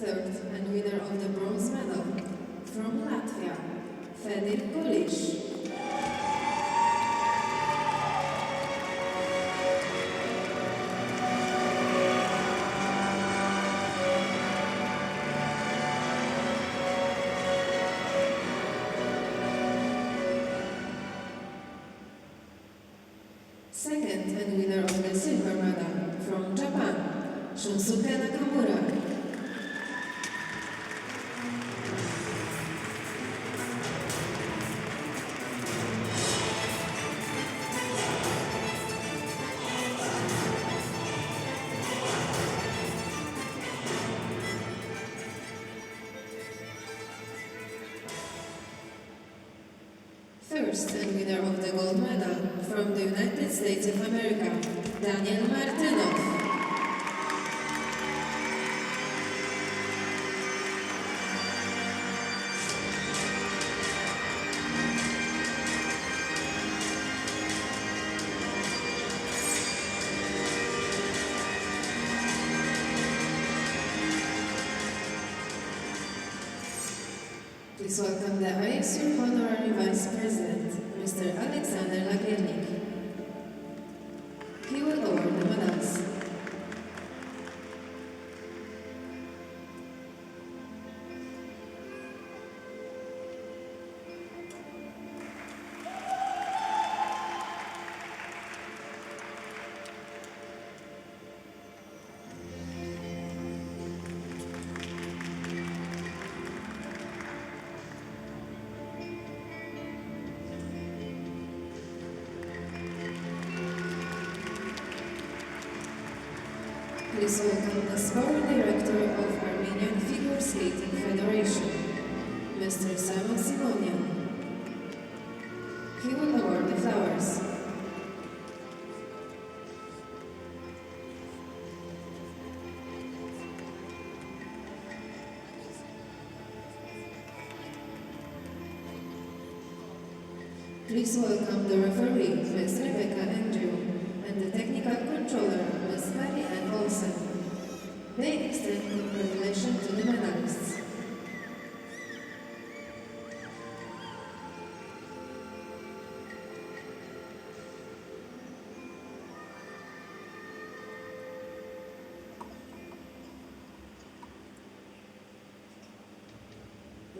Third and winner of the bronze medal from Latvia, Fedir Golish. Second and winner of the silver medal from Japan, Shunsuke Nakamura. First and winner of the gold medal from the United States of America, Daniel Martynov. Please welcome the ISU Honorary Vice President, Mr. Alexander Lagiernik. He will award the medals. Please welcome the Sport Director of Armenian Figure Skating Federation, Mr. Simon Simonian. He will award the flowers. Please welcome the referee, Ms. Rebecca Andrew, and the technical controller, Ms. Mary Ann Olsen. They extend congratulations to the medalists.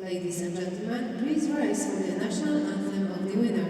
Ladies and gentlemen, please rise for the national anthem of the winner.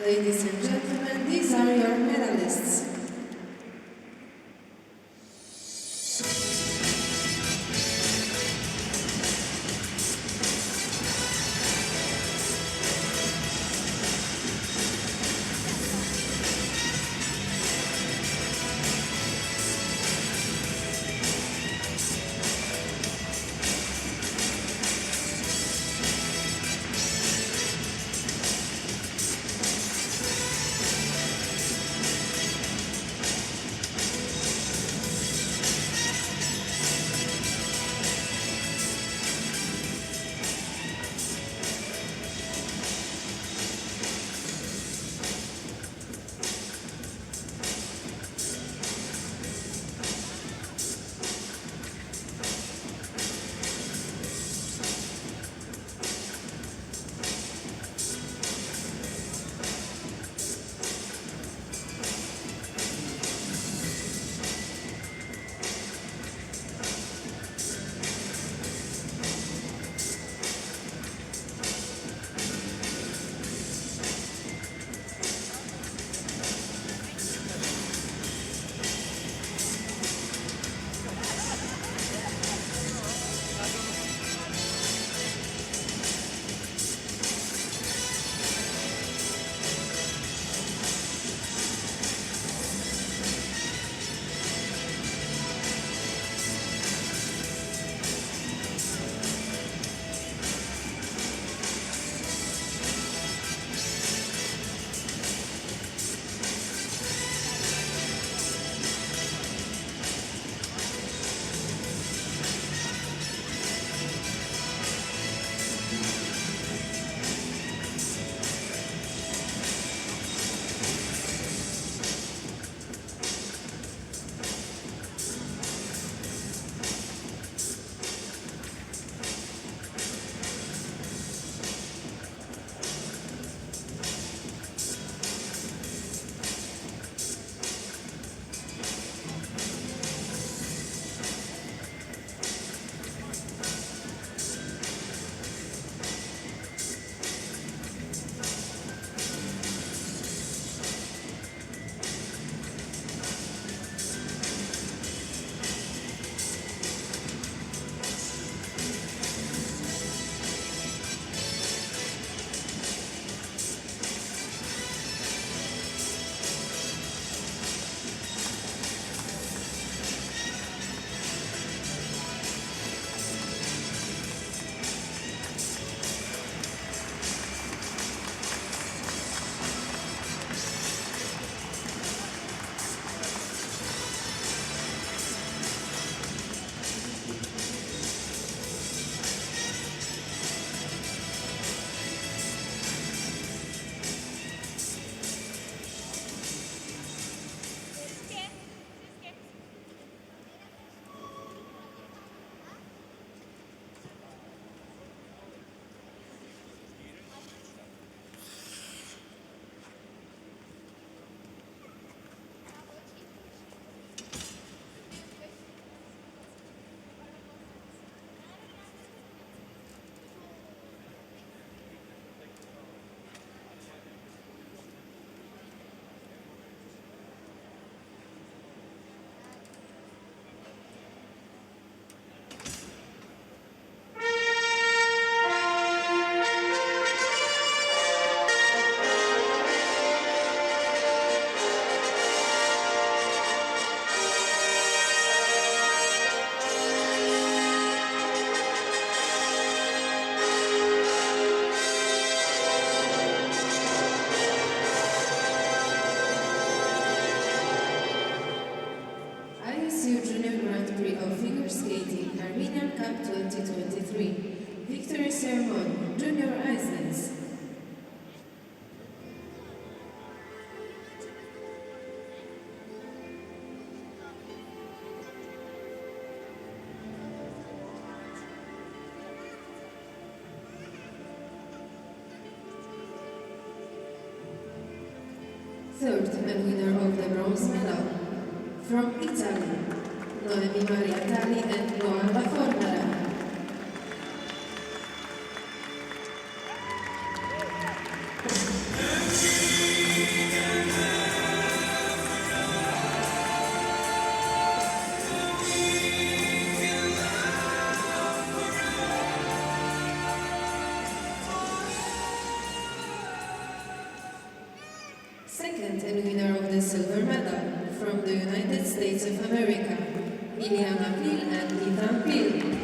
Ladies and gentlemen, these are your medalists. Grand Prix of Figure Skating Armenian Cup 2023. Victory Ceremony, Junior Ice Dance. Third and winner of the bronze medal. From Italy, Noemi Maria Tali and Luana Fornara. Second and winner of the silver medal from the United States of America, Iliana Pil and Ethan Pil.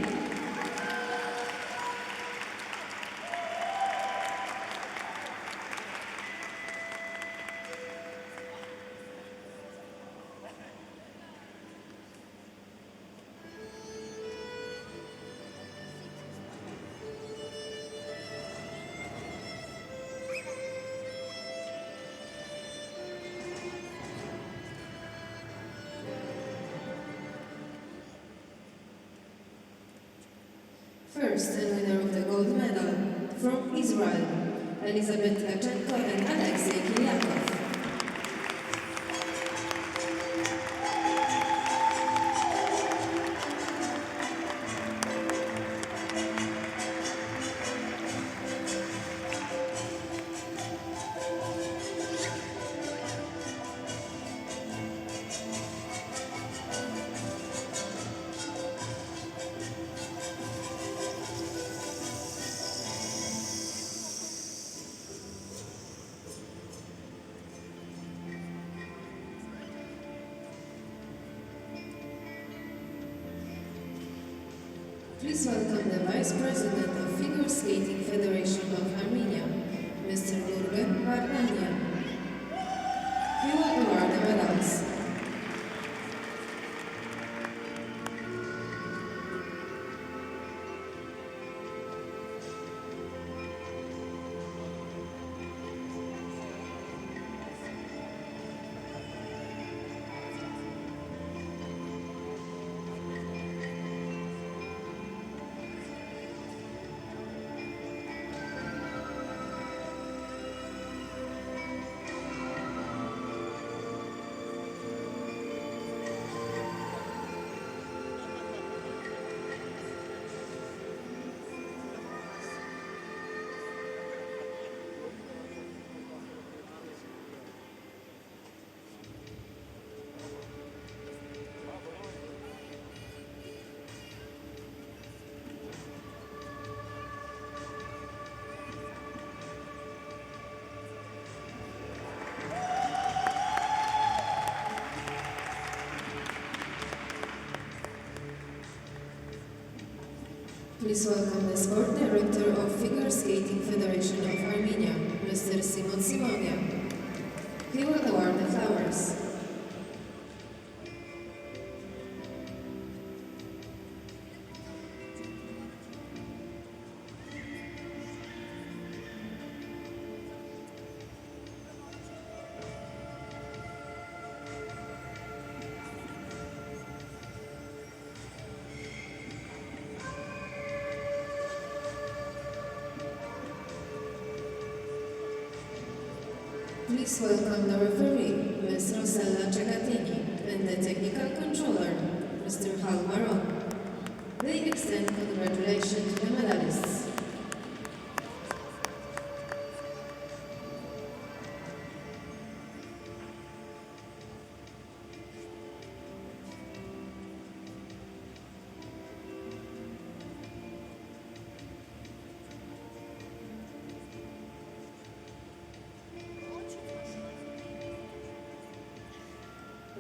First and winner of the gold medal from Israel, Elizabeth Lachenko and Alexei Kiryakov. Please welcome the Vice President of Figure Skating Federation of Armenia, Mr. Nurgen Vardanian. He will award the medals. Please welcome the Sport Director of Figure Skating Federation of Armenia, Mr. Simon Simonia. He will award the flowers. Please welcome the referee, Ms. Rosella Ciagatini, and the technical controller, Mr. Hal Maron. They extend congratulations to the medalists.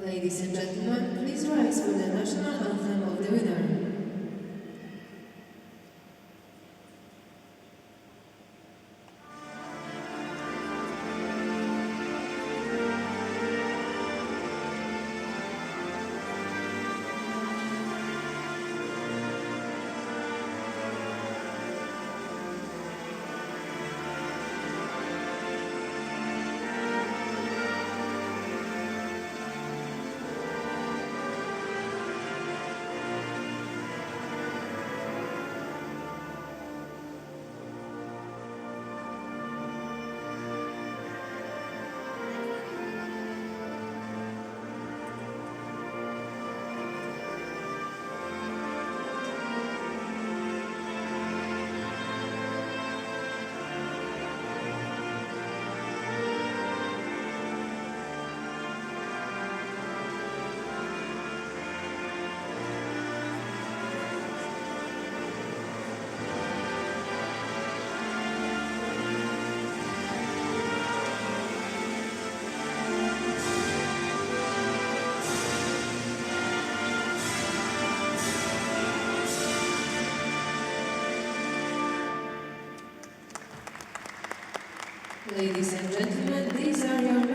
Ladies and gentlemen, please rise for the national anthem of the winner. Ladies and gentlemen, these are your